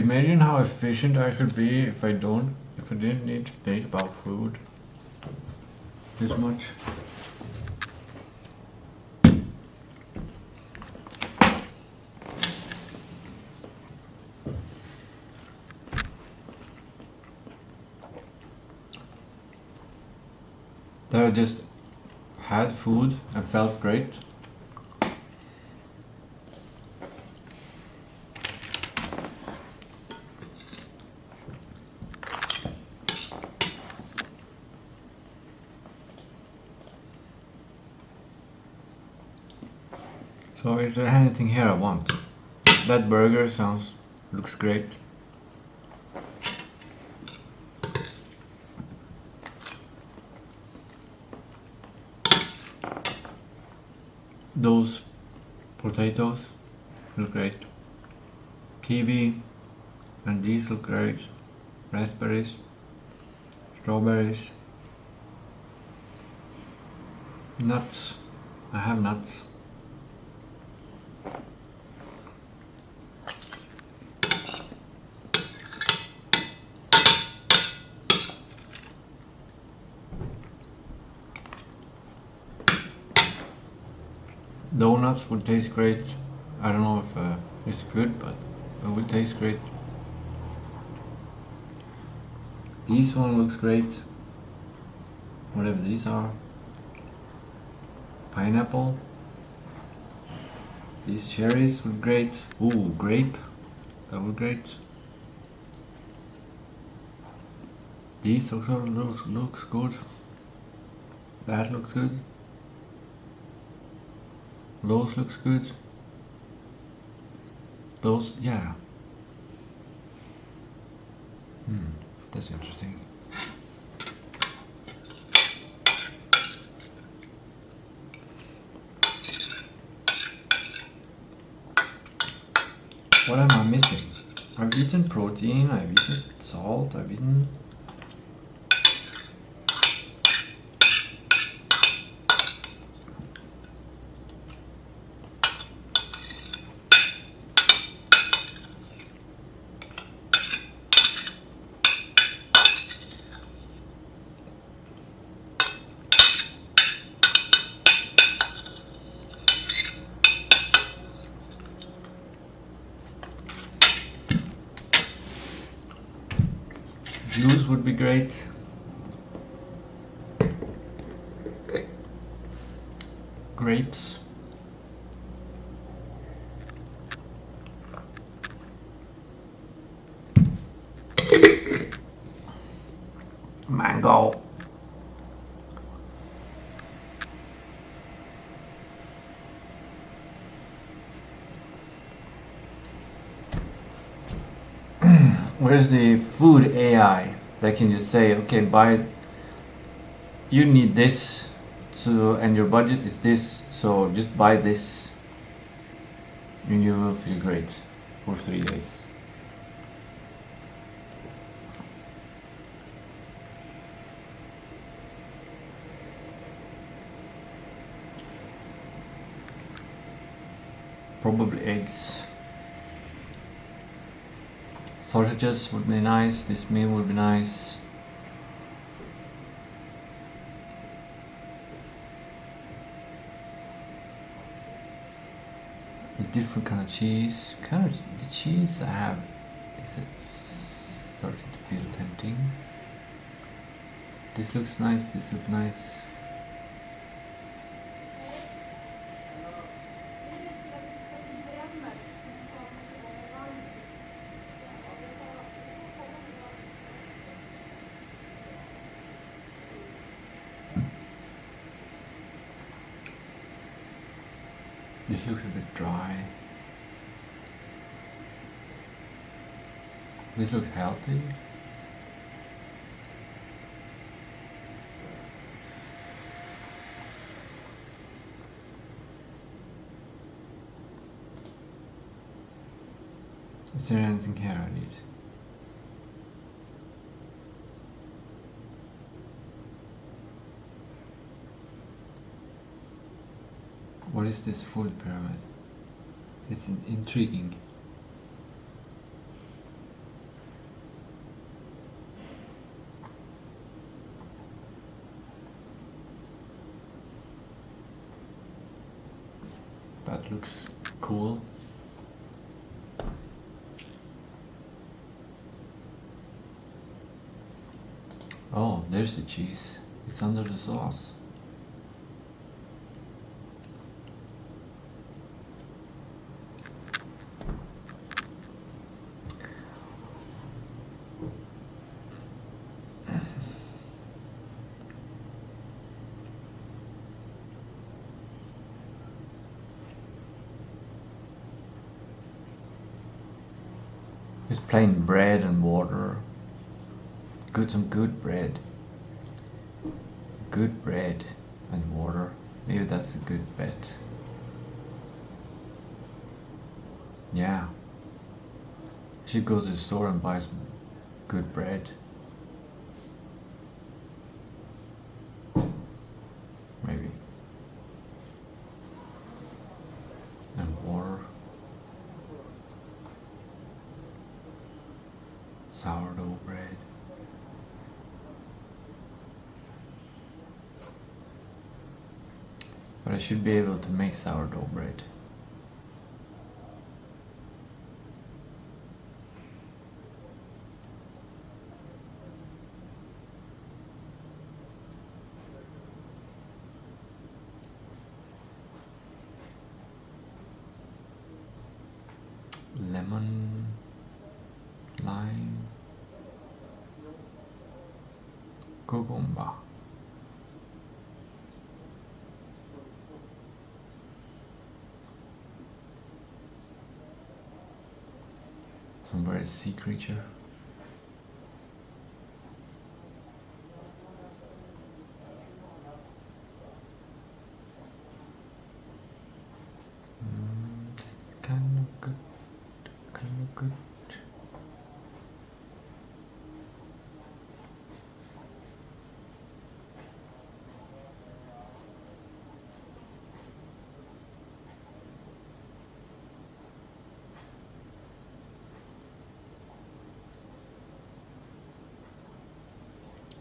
Imagine how efficient I could be if I didn't need to think about food this much. That I just had food and felt great. So is there anything here I want? That burger looks great. Those potatoes look great. Kiwi and these look great. Raspberries, strawberries, nuts. I have nuts. Donuts would taste great. I don't know if it's good, but it would taste great. This one looks great. Whatever these are. Pineapple. These cherries look great. Ooh, grape. That would great. These also looks good. That looks good. Those looks good. Those, yeah. That's interesting. What am I missing? I've eaten protein, I've eaten salt, I've eaten... Juice would be great. Grapes. Mango. Where's the food AI that can just say, okay, you need this, so, and your budget is this, so just buy this and you will feel great for 3 days. Probably eggs. Sausages would be nice, this meal would be nice. A different kind of cheese. The cheese I have, is it starting to feel tempting? This looks nice, this looks nice. This looks a bit dry. This looks healthy. Is there anything here I need? What is this food pyramid? It's intriguing. That looks cool. Oh, there's the cheese. It's under the sauce. Just plain bread and water. Some good bread. Good bread and water. Maybe that's a good bet. Yeah. I should go to the store and buy some good bread. Maybe. And water. Sourdough bread. But I should be able to make sourdough bread. Lemon, lime, cucumber. Some weird sea creature. This is kind of good. Kind of good.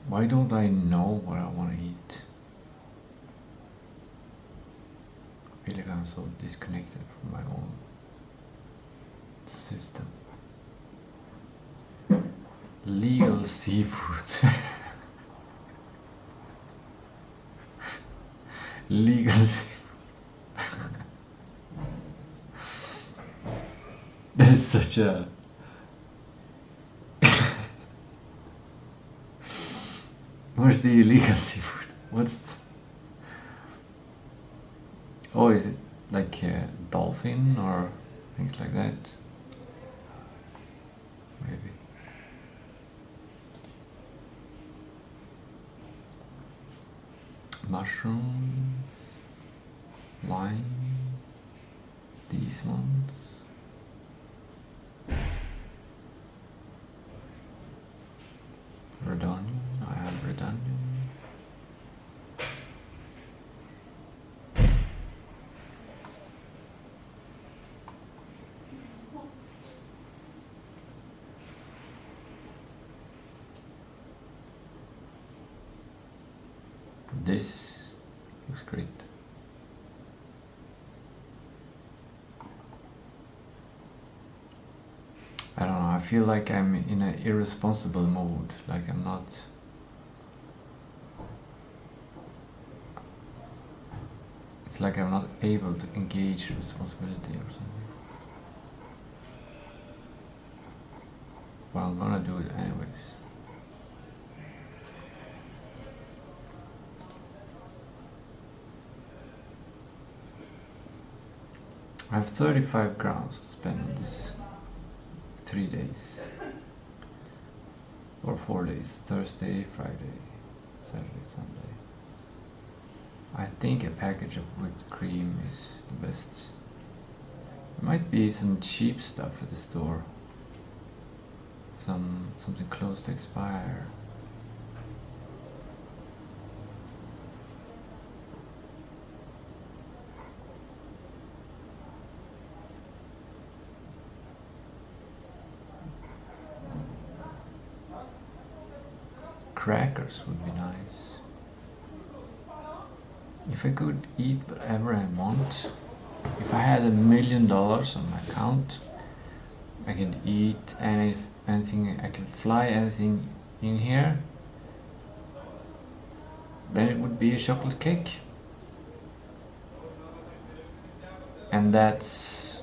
Why don't I know what I want to eat? I feel like I'm so disconnected from my own system. Legal seafood. Legal seafood. That is such a... Where's the illegal seafood? What's... Oh, is it like dolphin or things like that? Maybe. Mushrooms, lime, these ones. Redonium, I have redonium. This looks great. I don't know, I feel like I'm in an irresponsible mode, like I'm not... It's like I'm not able to engage responsibility or something. But I'm gonna do it anyways. I have 35 crowns to spend on this 3 days. Or 4 days. Thursday, Friday, Saturday, Sunday. I think a package of whipped cream is the best. There might be some cheap stuff at the store. Something close to expire. Crackers would be nice. If I could eat whatever I want, if I had $1 million on my account, I can eat anything, I can fly anything in here, then it would be a chocolate cake. And that's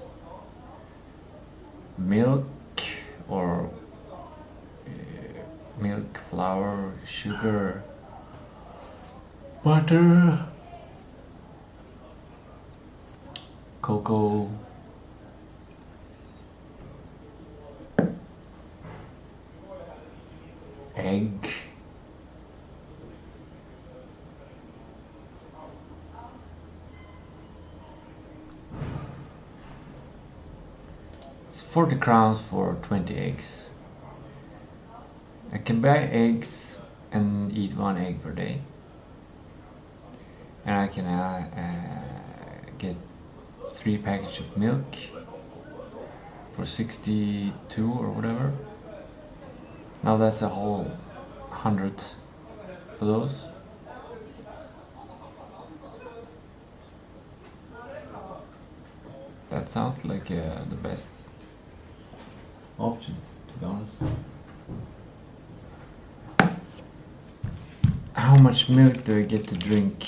milk or milk, flour, sugar, butter, cocoa, egg, it's 40 crowns for 20 eggs. I can buy eggs and eat 1 egg per day, and I can get 3 packages of milk for 62 or whatever. Now that's a whole 100 for those. That sounds like the best option, to be honest. How much milk do I get to drink?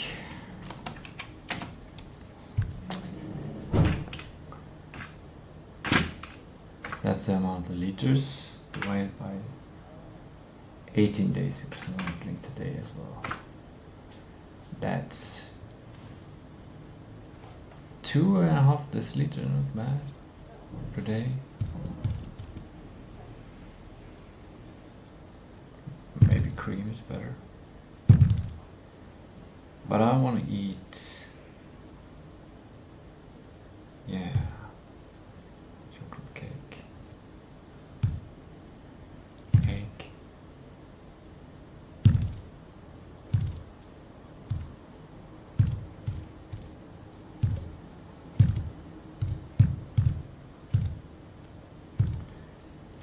That's the amount of liters divided by 18 days, because I'm going to drink today as well. That's 2.5 deciliters, not bad, per day. Maybe cream is better. But I want to eat, yeah, chocolate cake, egg,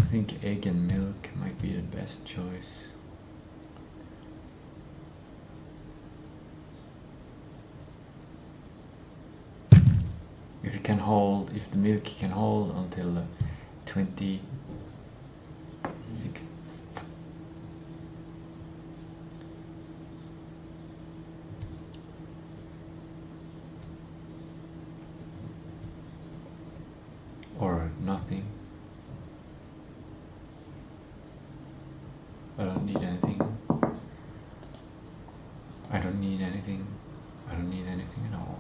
I think egg and milk might be the best choice. If it can hold, if the milk can hold until the 26th. Or nothing. I don't need anything. I don't need anything. I don't need anything at all.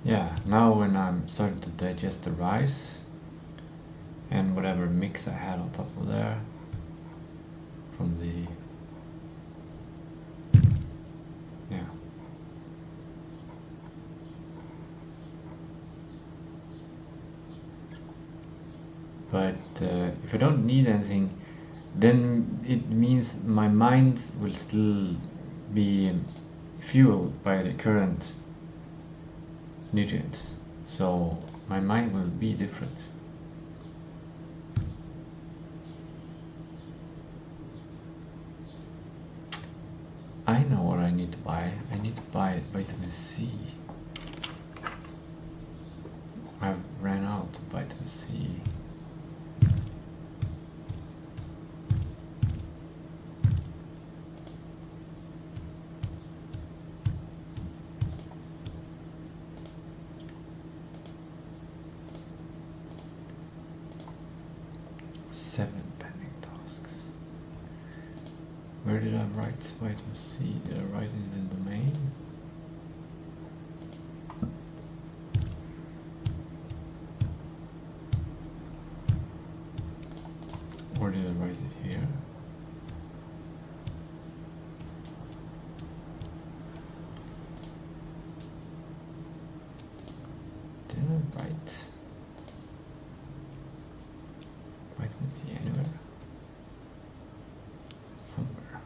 Yeah, now when I'm starting to digest the rice and whatever mix I had on top of there from the, yeah. But if I don't need anything, then it means my mind will still be fueled by the current nutrients, so my mind will be different. I know what I need to buy. I need to buy vitamin C. I ran out of vitamin C. Where did I write vitamin C? Did I write it in the domain? Or did I write it here? Did I write vitamin C anywhere? Somewhere.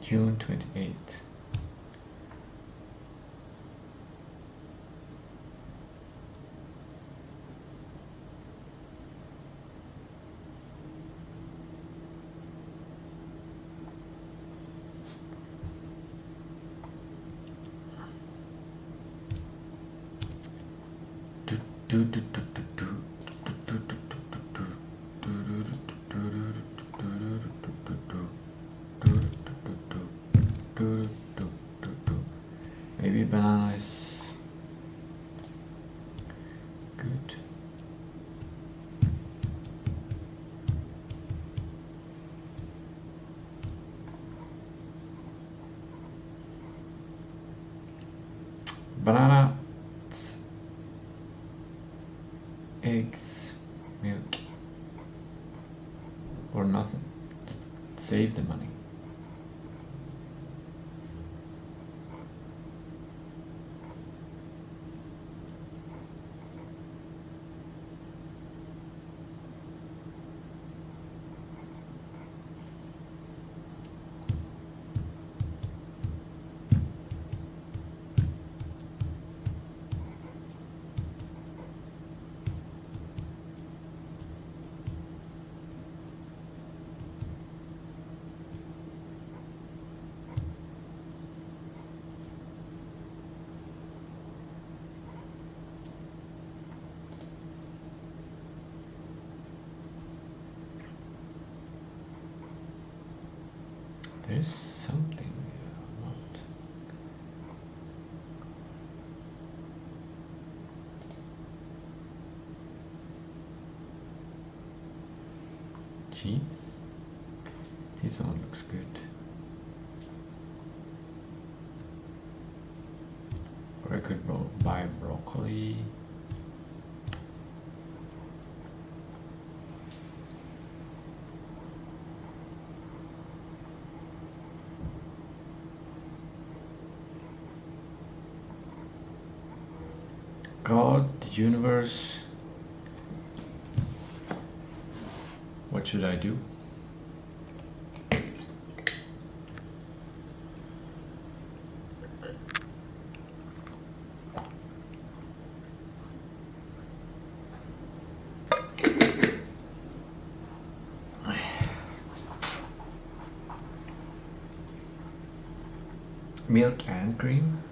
June 28th. Maybe banana is good. Banana, eggs, milk, or nothing. Just save the money. There's something not. Cheese? This one looks good. Or I could buy broccoli. God, the universe. What should I do? Milk and cream?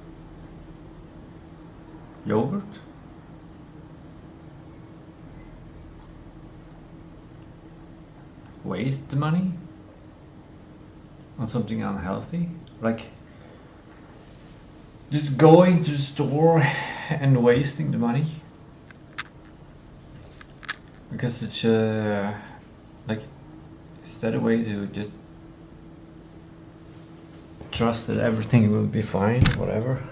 Yogurt? Waste the money on something unhealthy? Like just going to the store and wasting the money? Because it's like, is that a way to just trust that everything will be fine, whatever?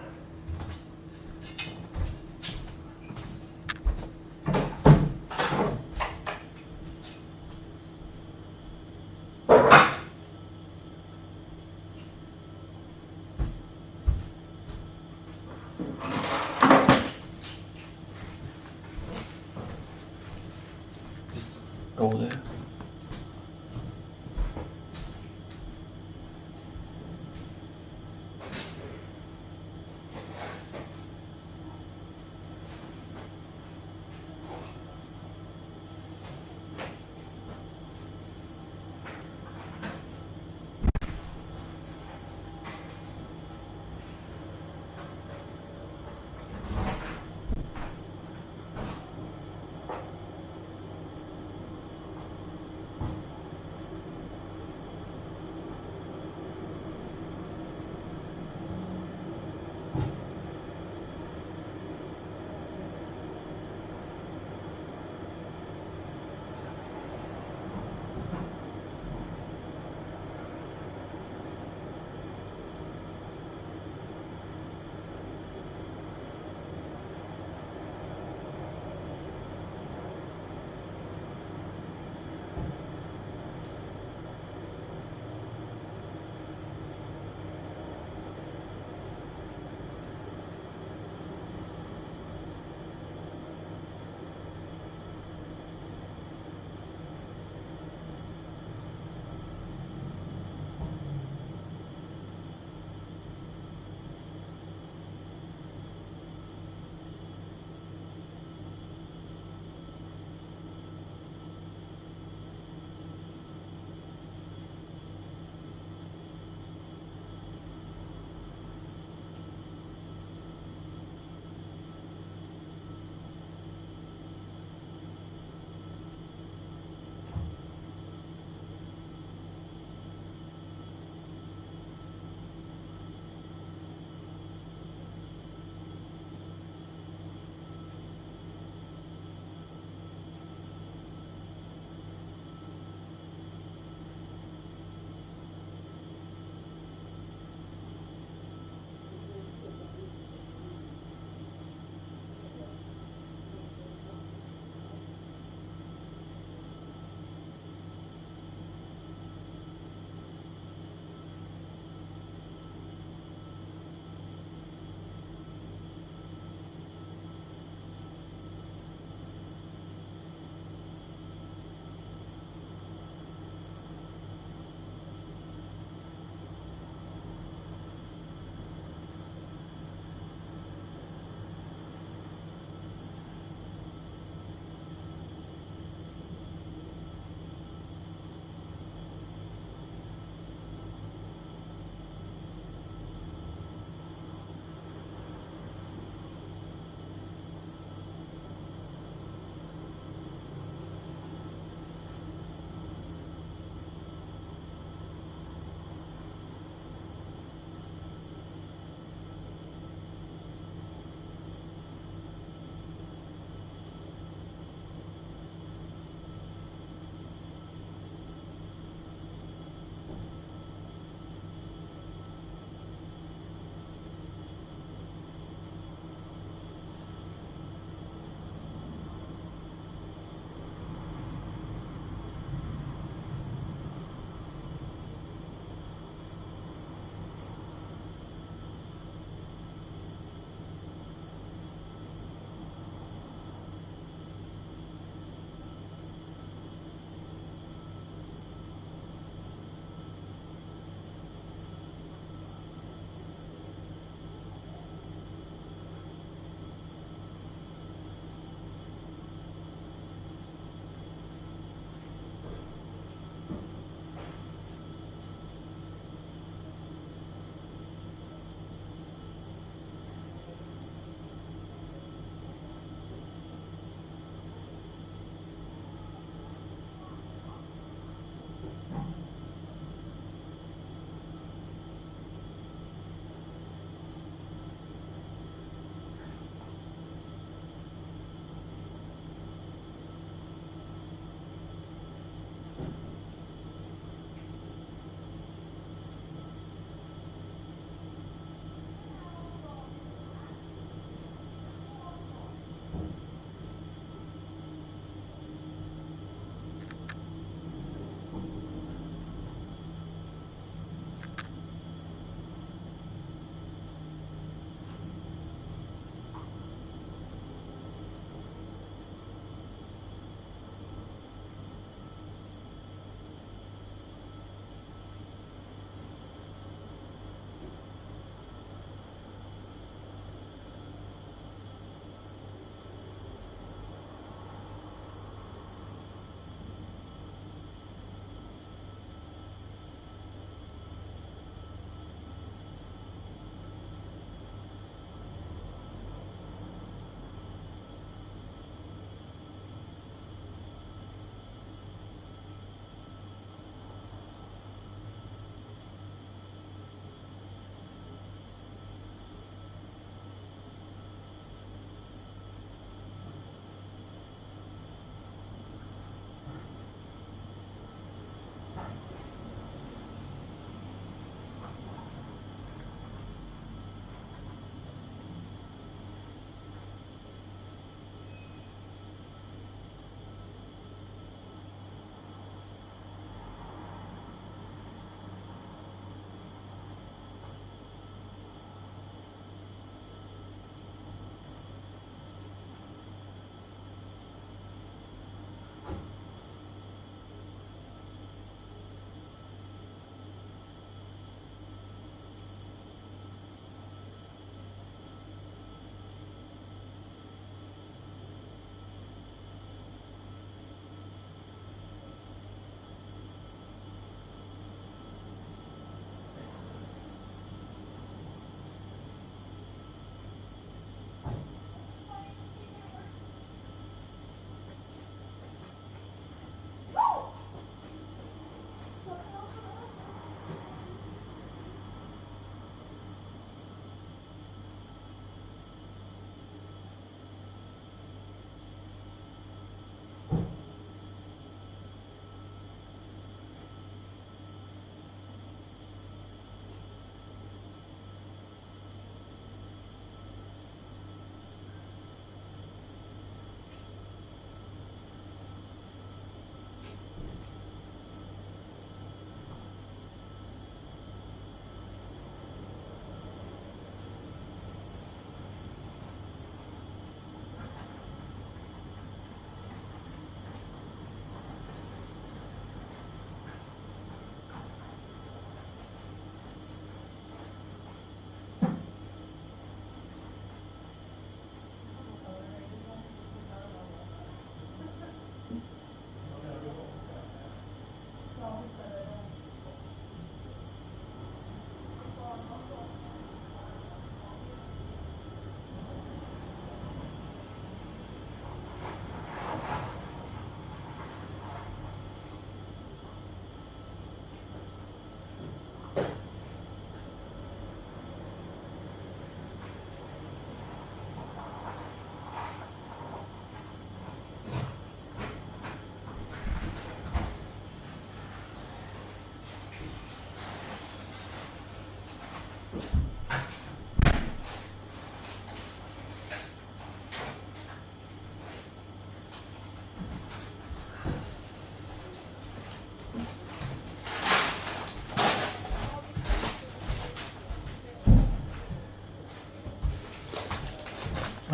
Go there.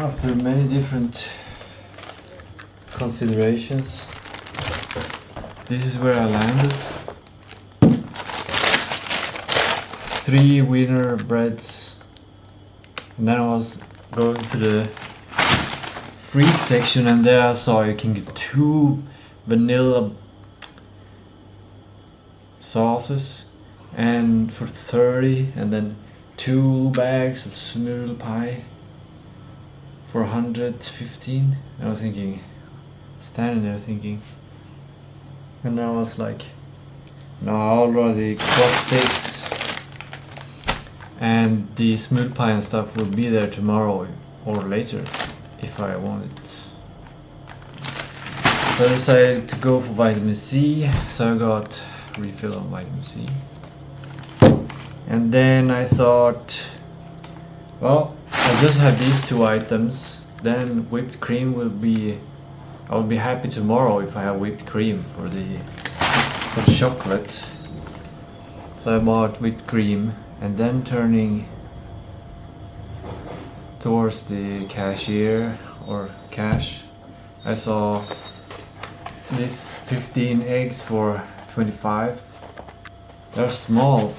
after many different considerations, this is where I landed. 3 wiener breads, and then I was going to the free section, and there I saw you can get 2 vanilla sauces and for 30, and then 2 bags of smoothie pie for 115. I was thinking, standing there thinking, and I was like, no, I already got this, and the smoothie pie and stuff will be there tomorrow or later if I want it. So I decided to go for vitamin C, so I got refill on vitamin C. And then I thought, well, I just have these 2 items, then whipped cream will be, I will be happy tomorrow if I have whipped cream for the chocolate. So I bought whipped cream, and then turning towards the cashier or cash, I saw this 15 eggs for 25. They're small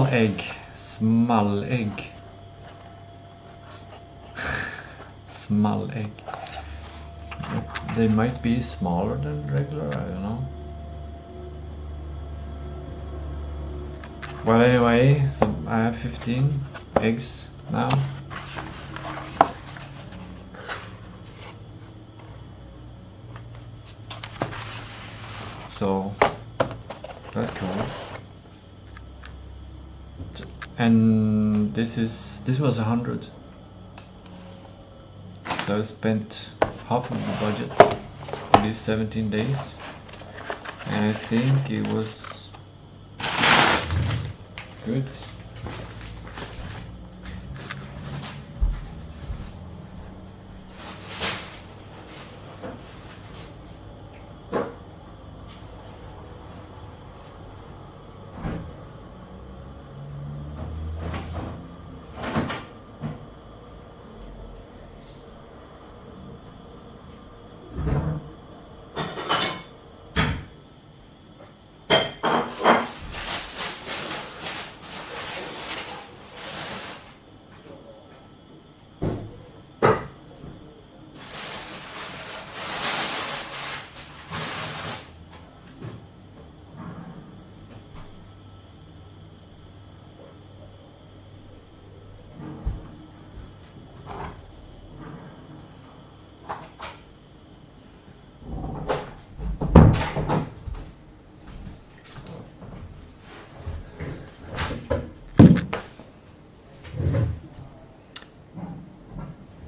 egg, small egg. Small egg. They might be smaller than regular, I don't know. Well, anyway, so I have 15 eggs now. So that's cool. And this was 100. So I spent half of the budget for these 17 days, and I think it was good.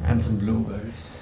And some blueberries.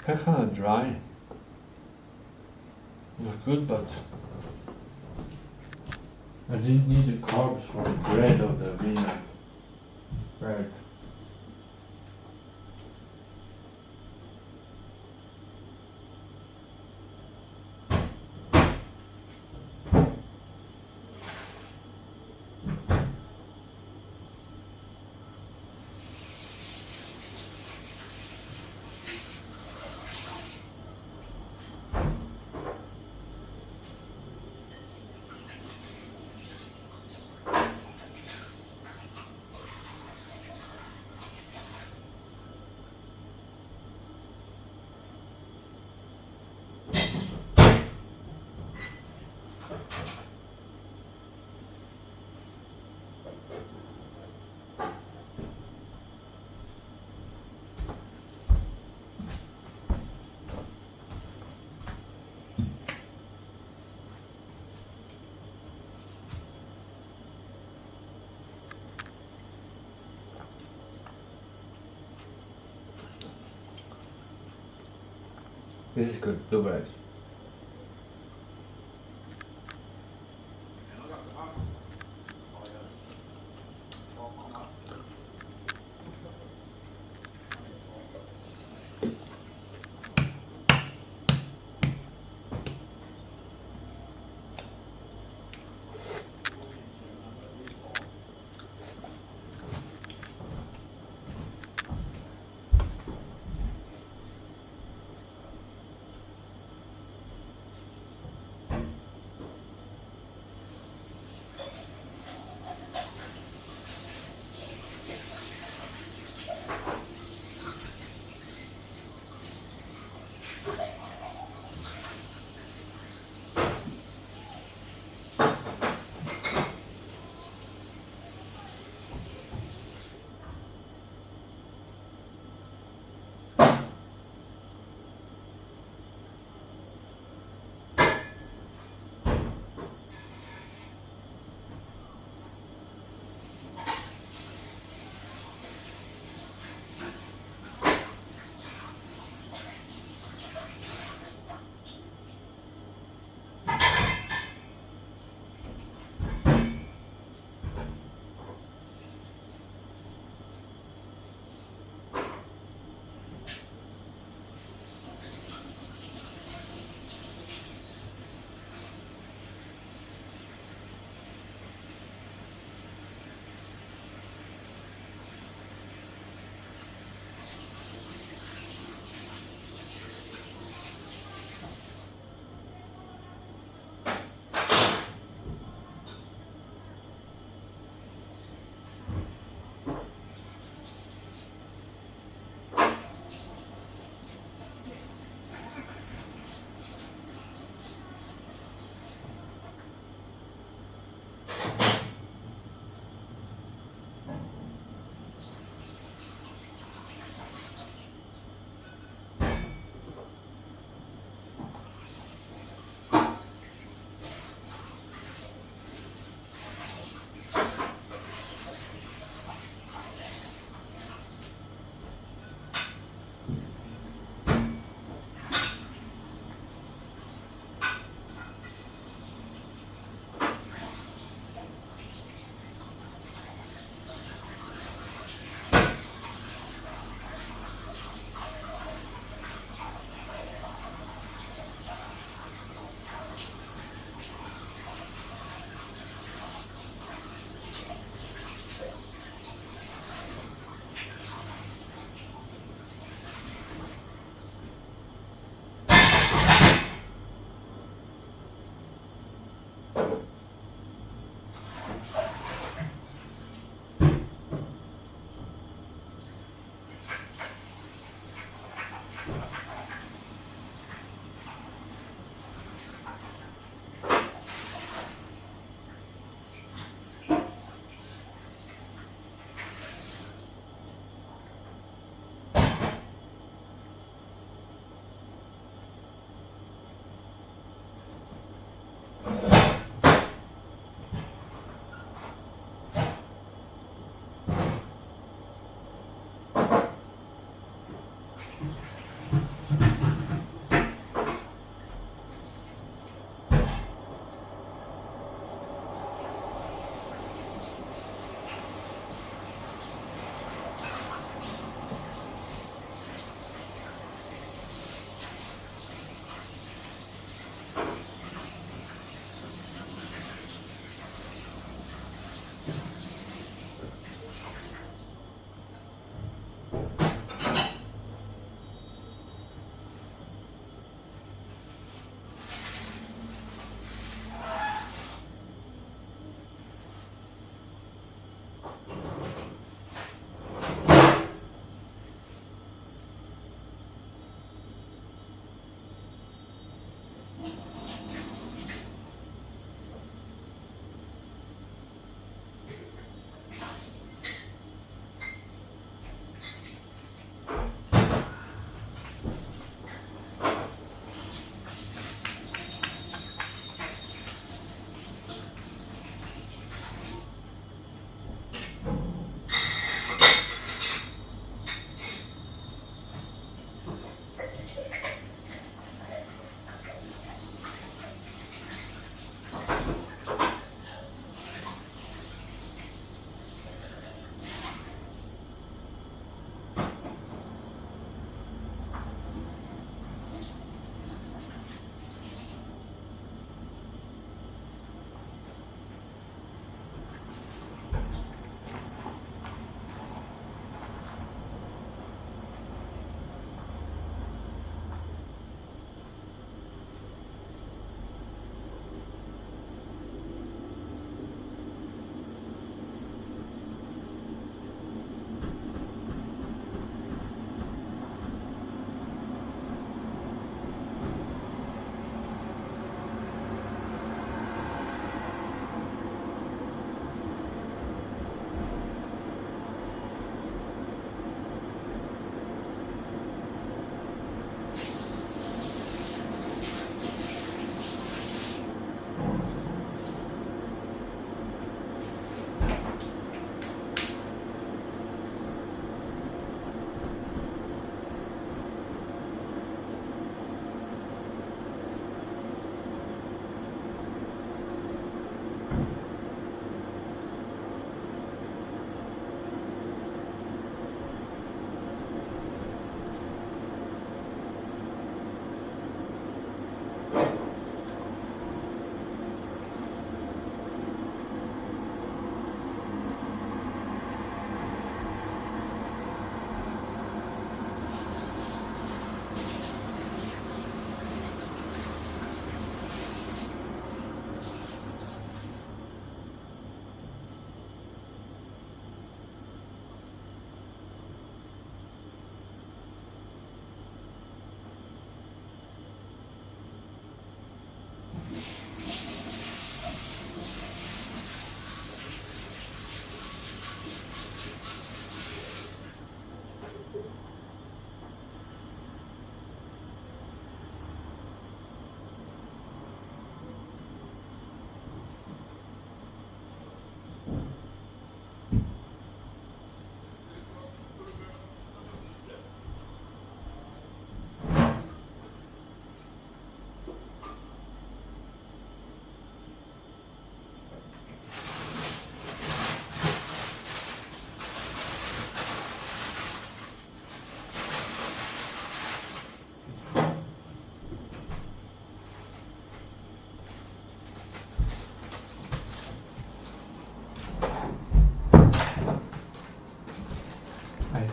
They're kind of dry. They're good, but I didn't need the carbs for the bread or the wiener bread. This is good, blueberries.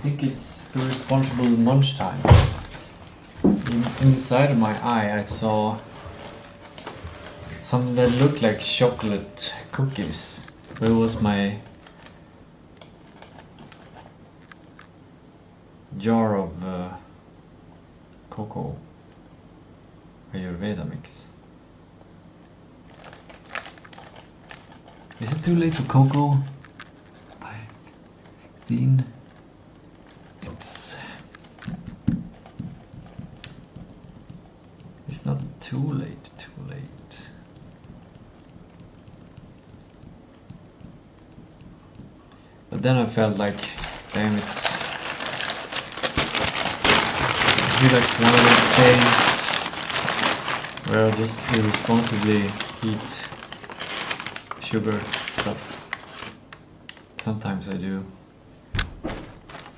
think it's irresponsible lunchtime. In the side of my eye I saw something that looked like chocolate cookies. But it was my jar of cocoa Ayurveda mix. Is it too late for cocoa? By 16. It's not too late. But then I felt like, damn, I feel like one of those days where I just irresponsibly eat sugar stuff. Sometimes I do.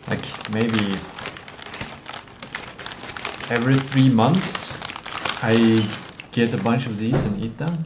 Like maybe every 3 months I get a bunch of these and eat them.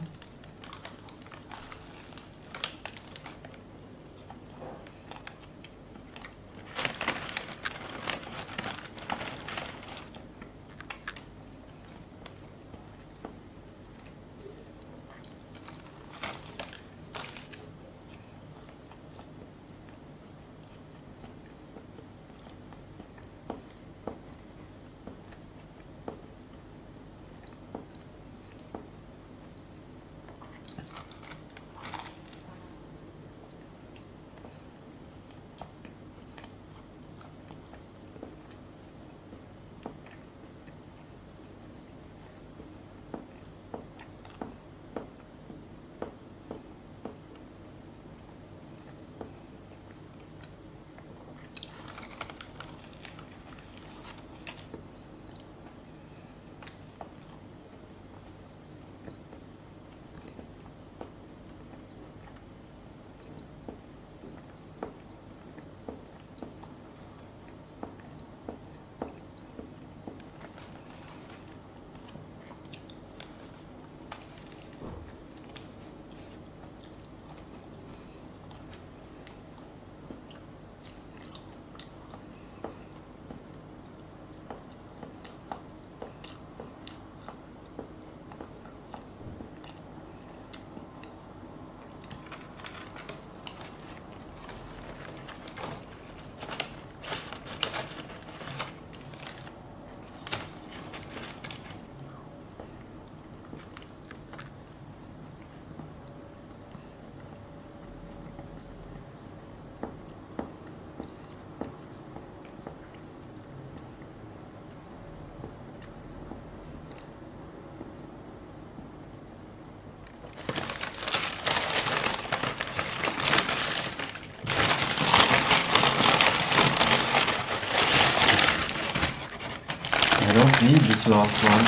I don't need this last one,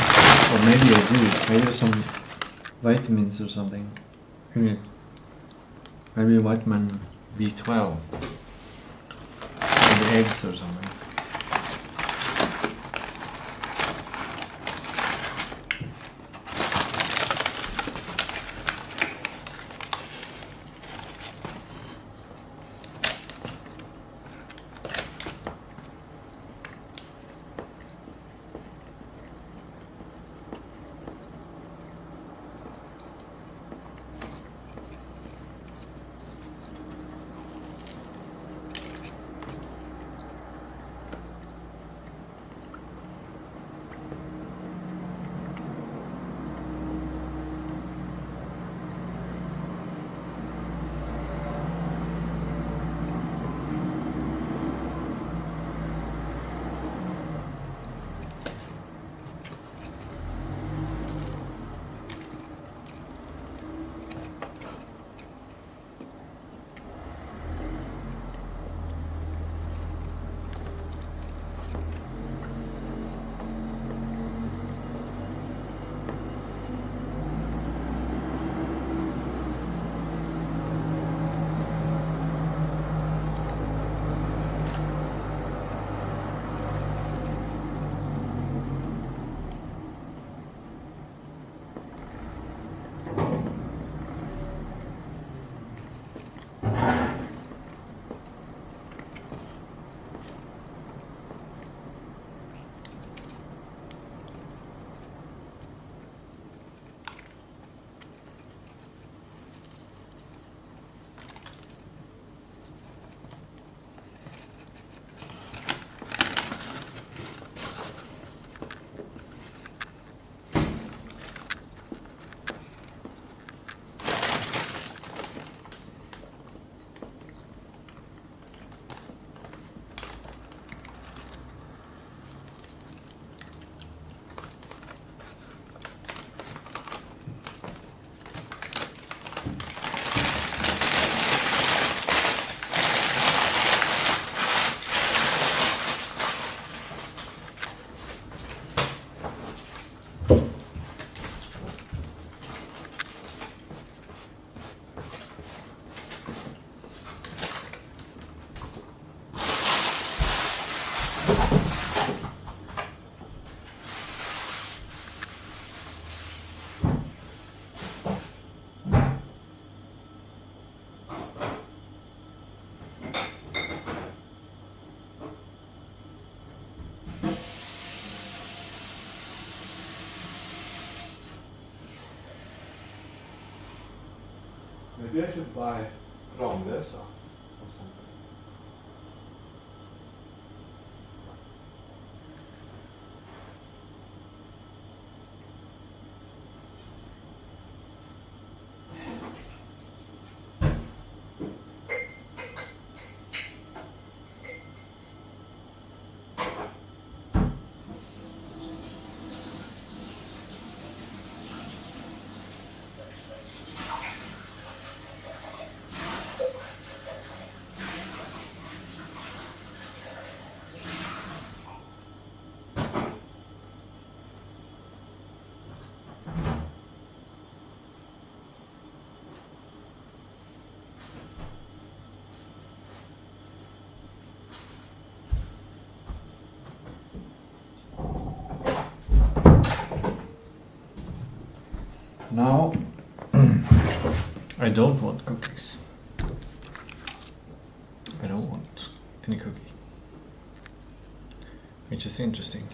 or maybe I do. Maybe some vitamins or something. Maybe vitamin B12 and eggs or something. Maybe I should buy Ramlösa or something. Now, I don't want cookies. I don't want any cookie. Which is interesting.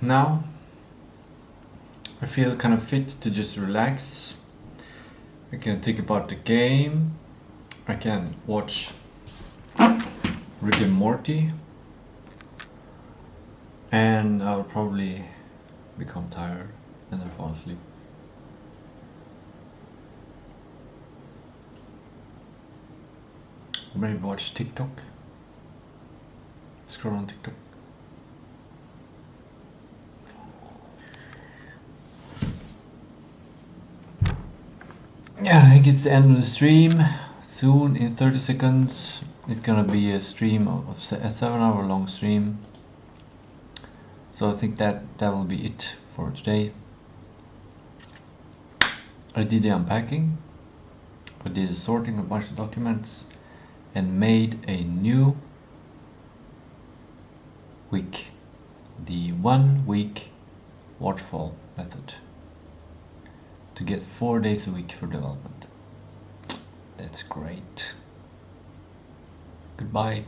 Now, I feel kind of fit to just relax. I can think about the game. I can watch Rick and Morty, and I'll probably become tired and then fall asleep. Maybe watch TikTok. Scroll on TikTok. Yeah, I think it's the end of the stream. Soon, in 30 seconds, it's gonna be a stream of a 7-hour long stream. So I think that will be it for today. I did the unpacking, I did the sorting of a bunch of documents, and made a new week, the 1 week waterfall method, to get 4 days a week for development. That's great. Goodbye.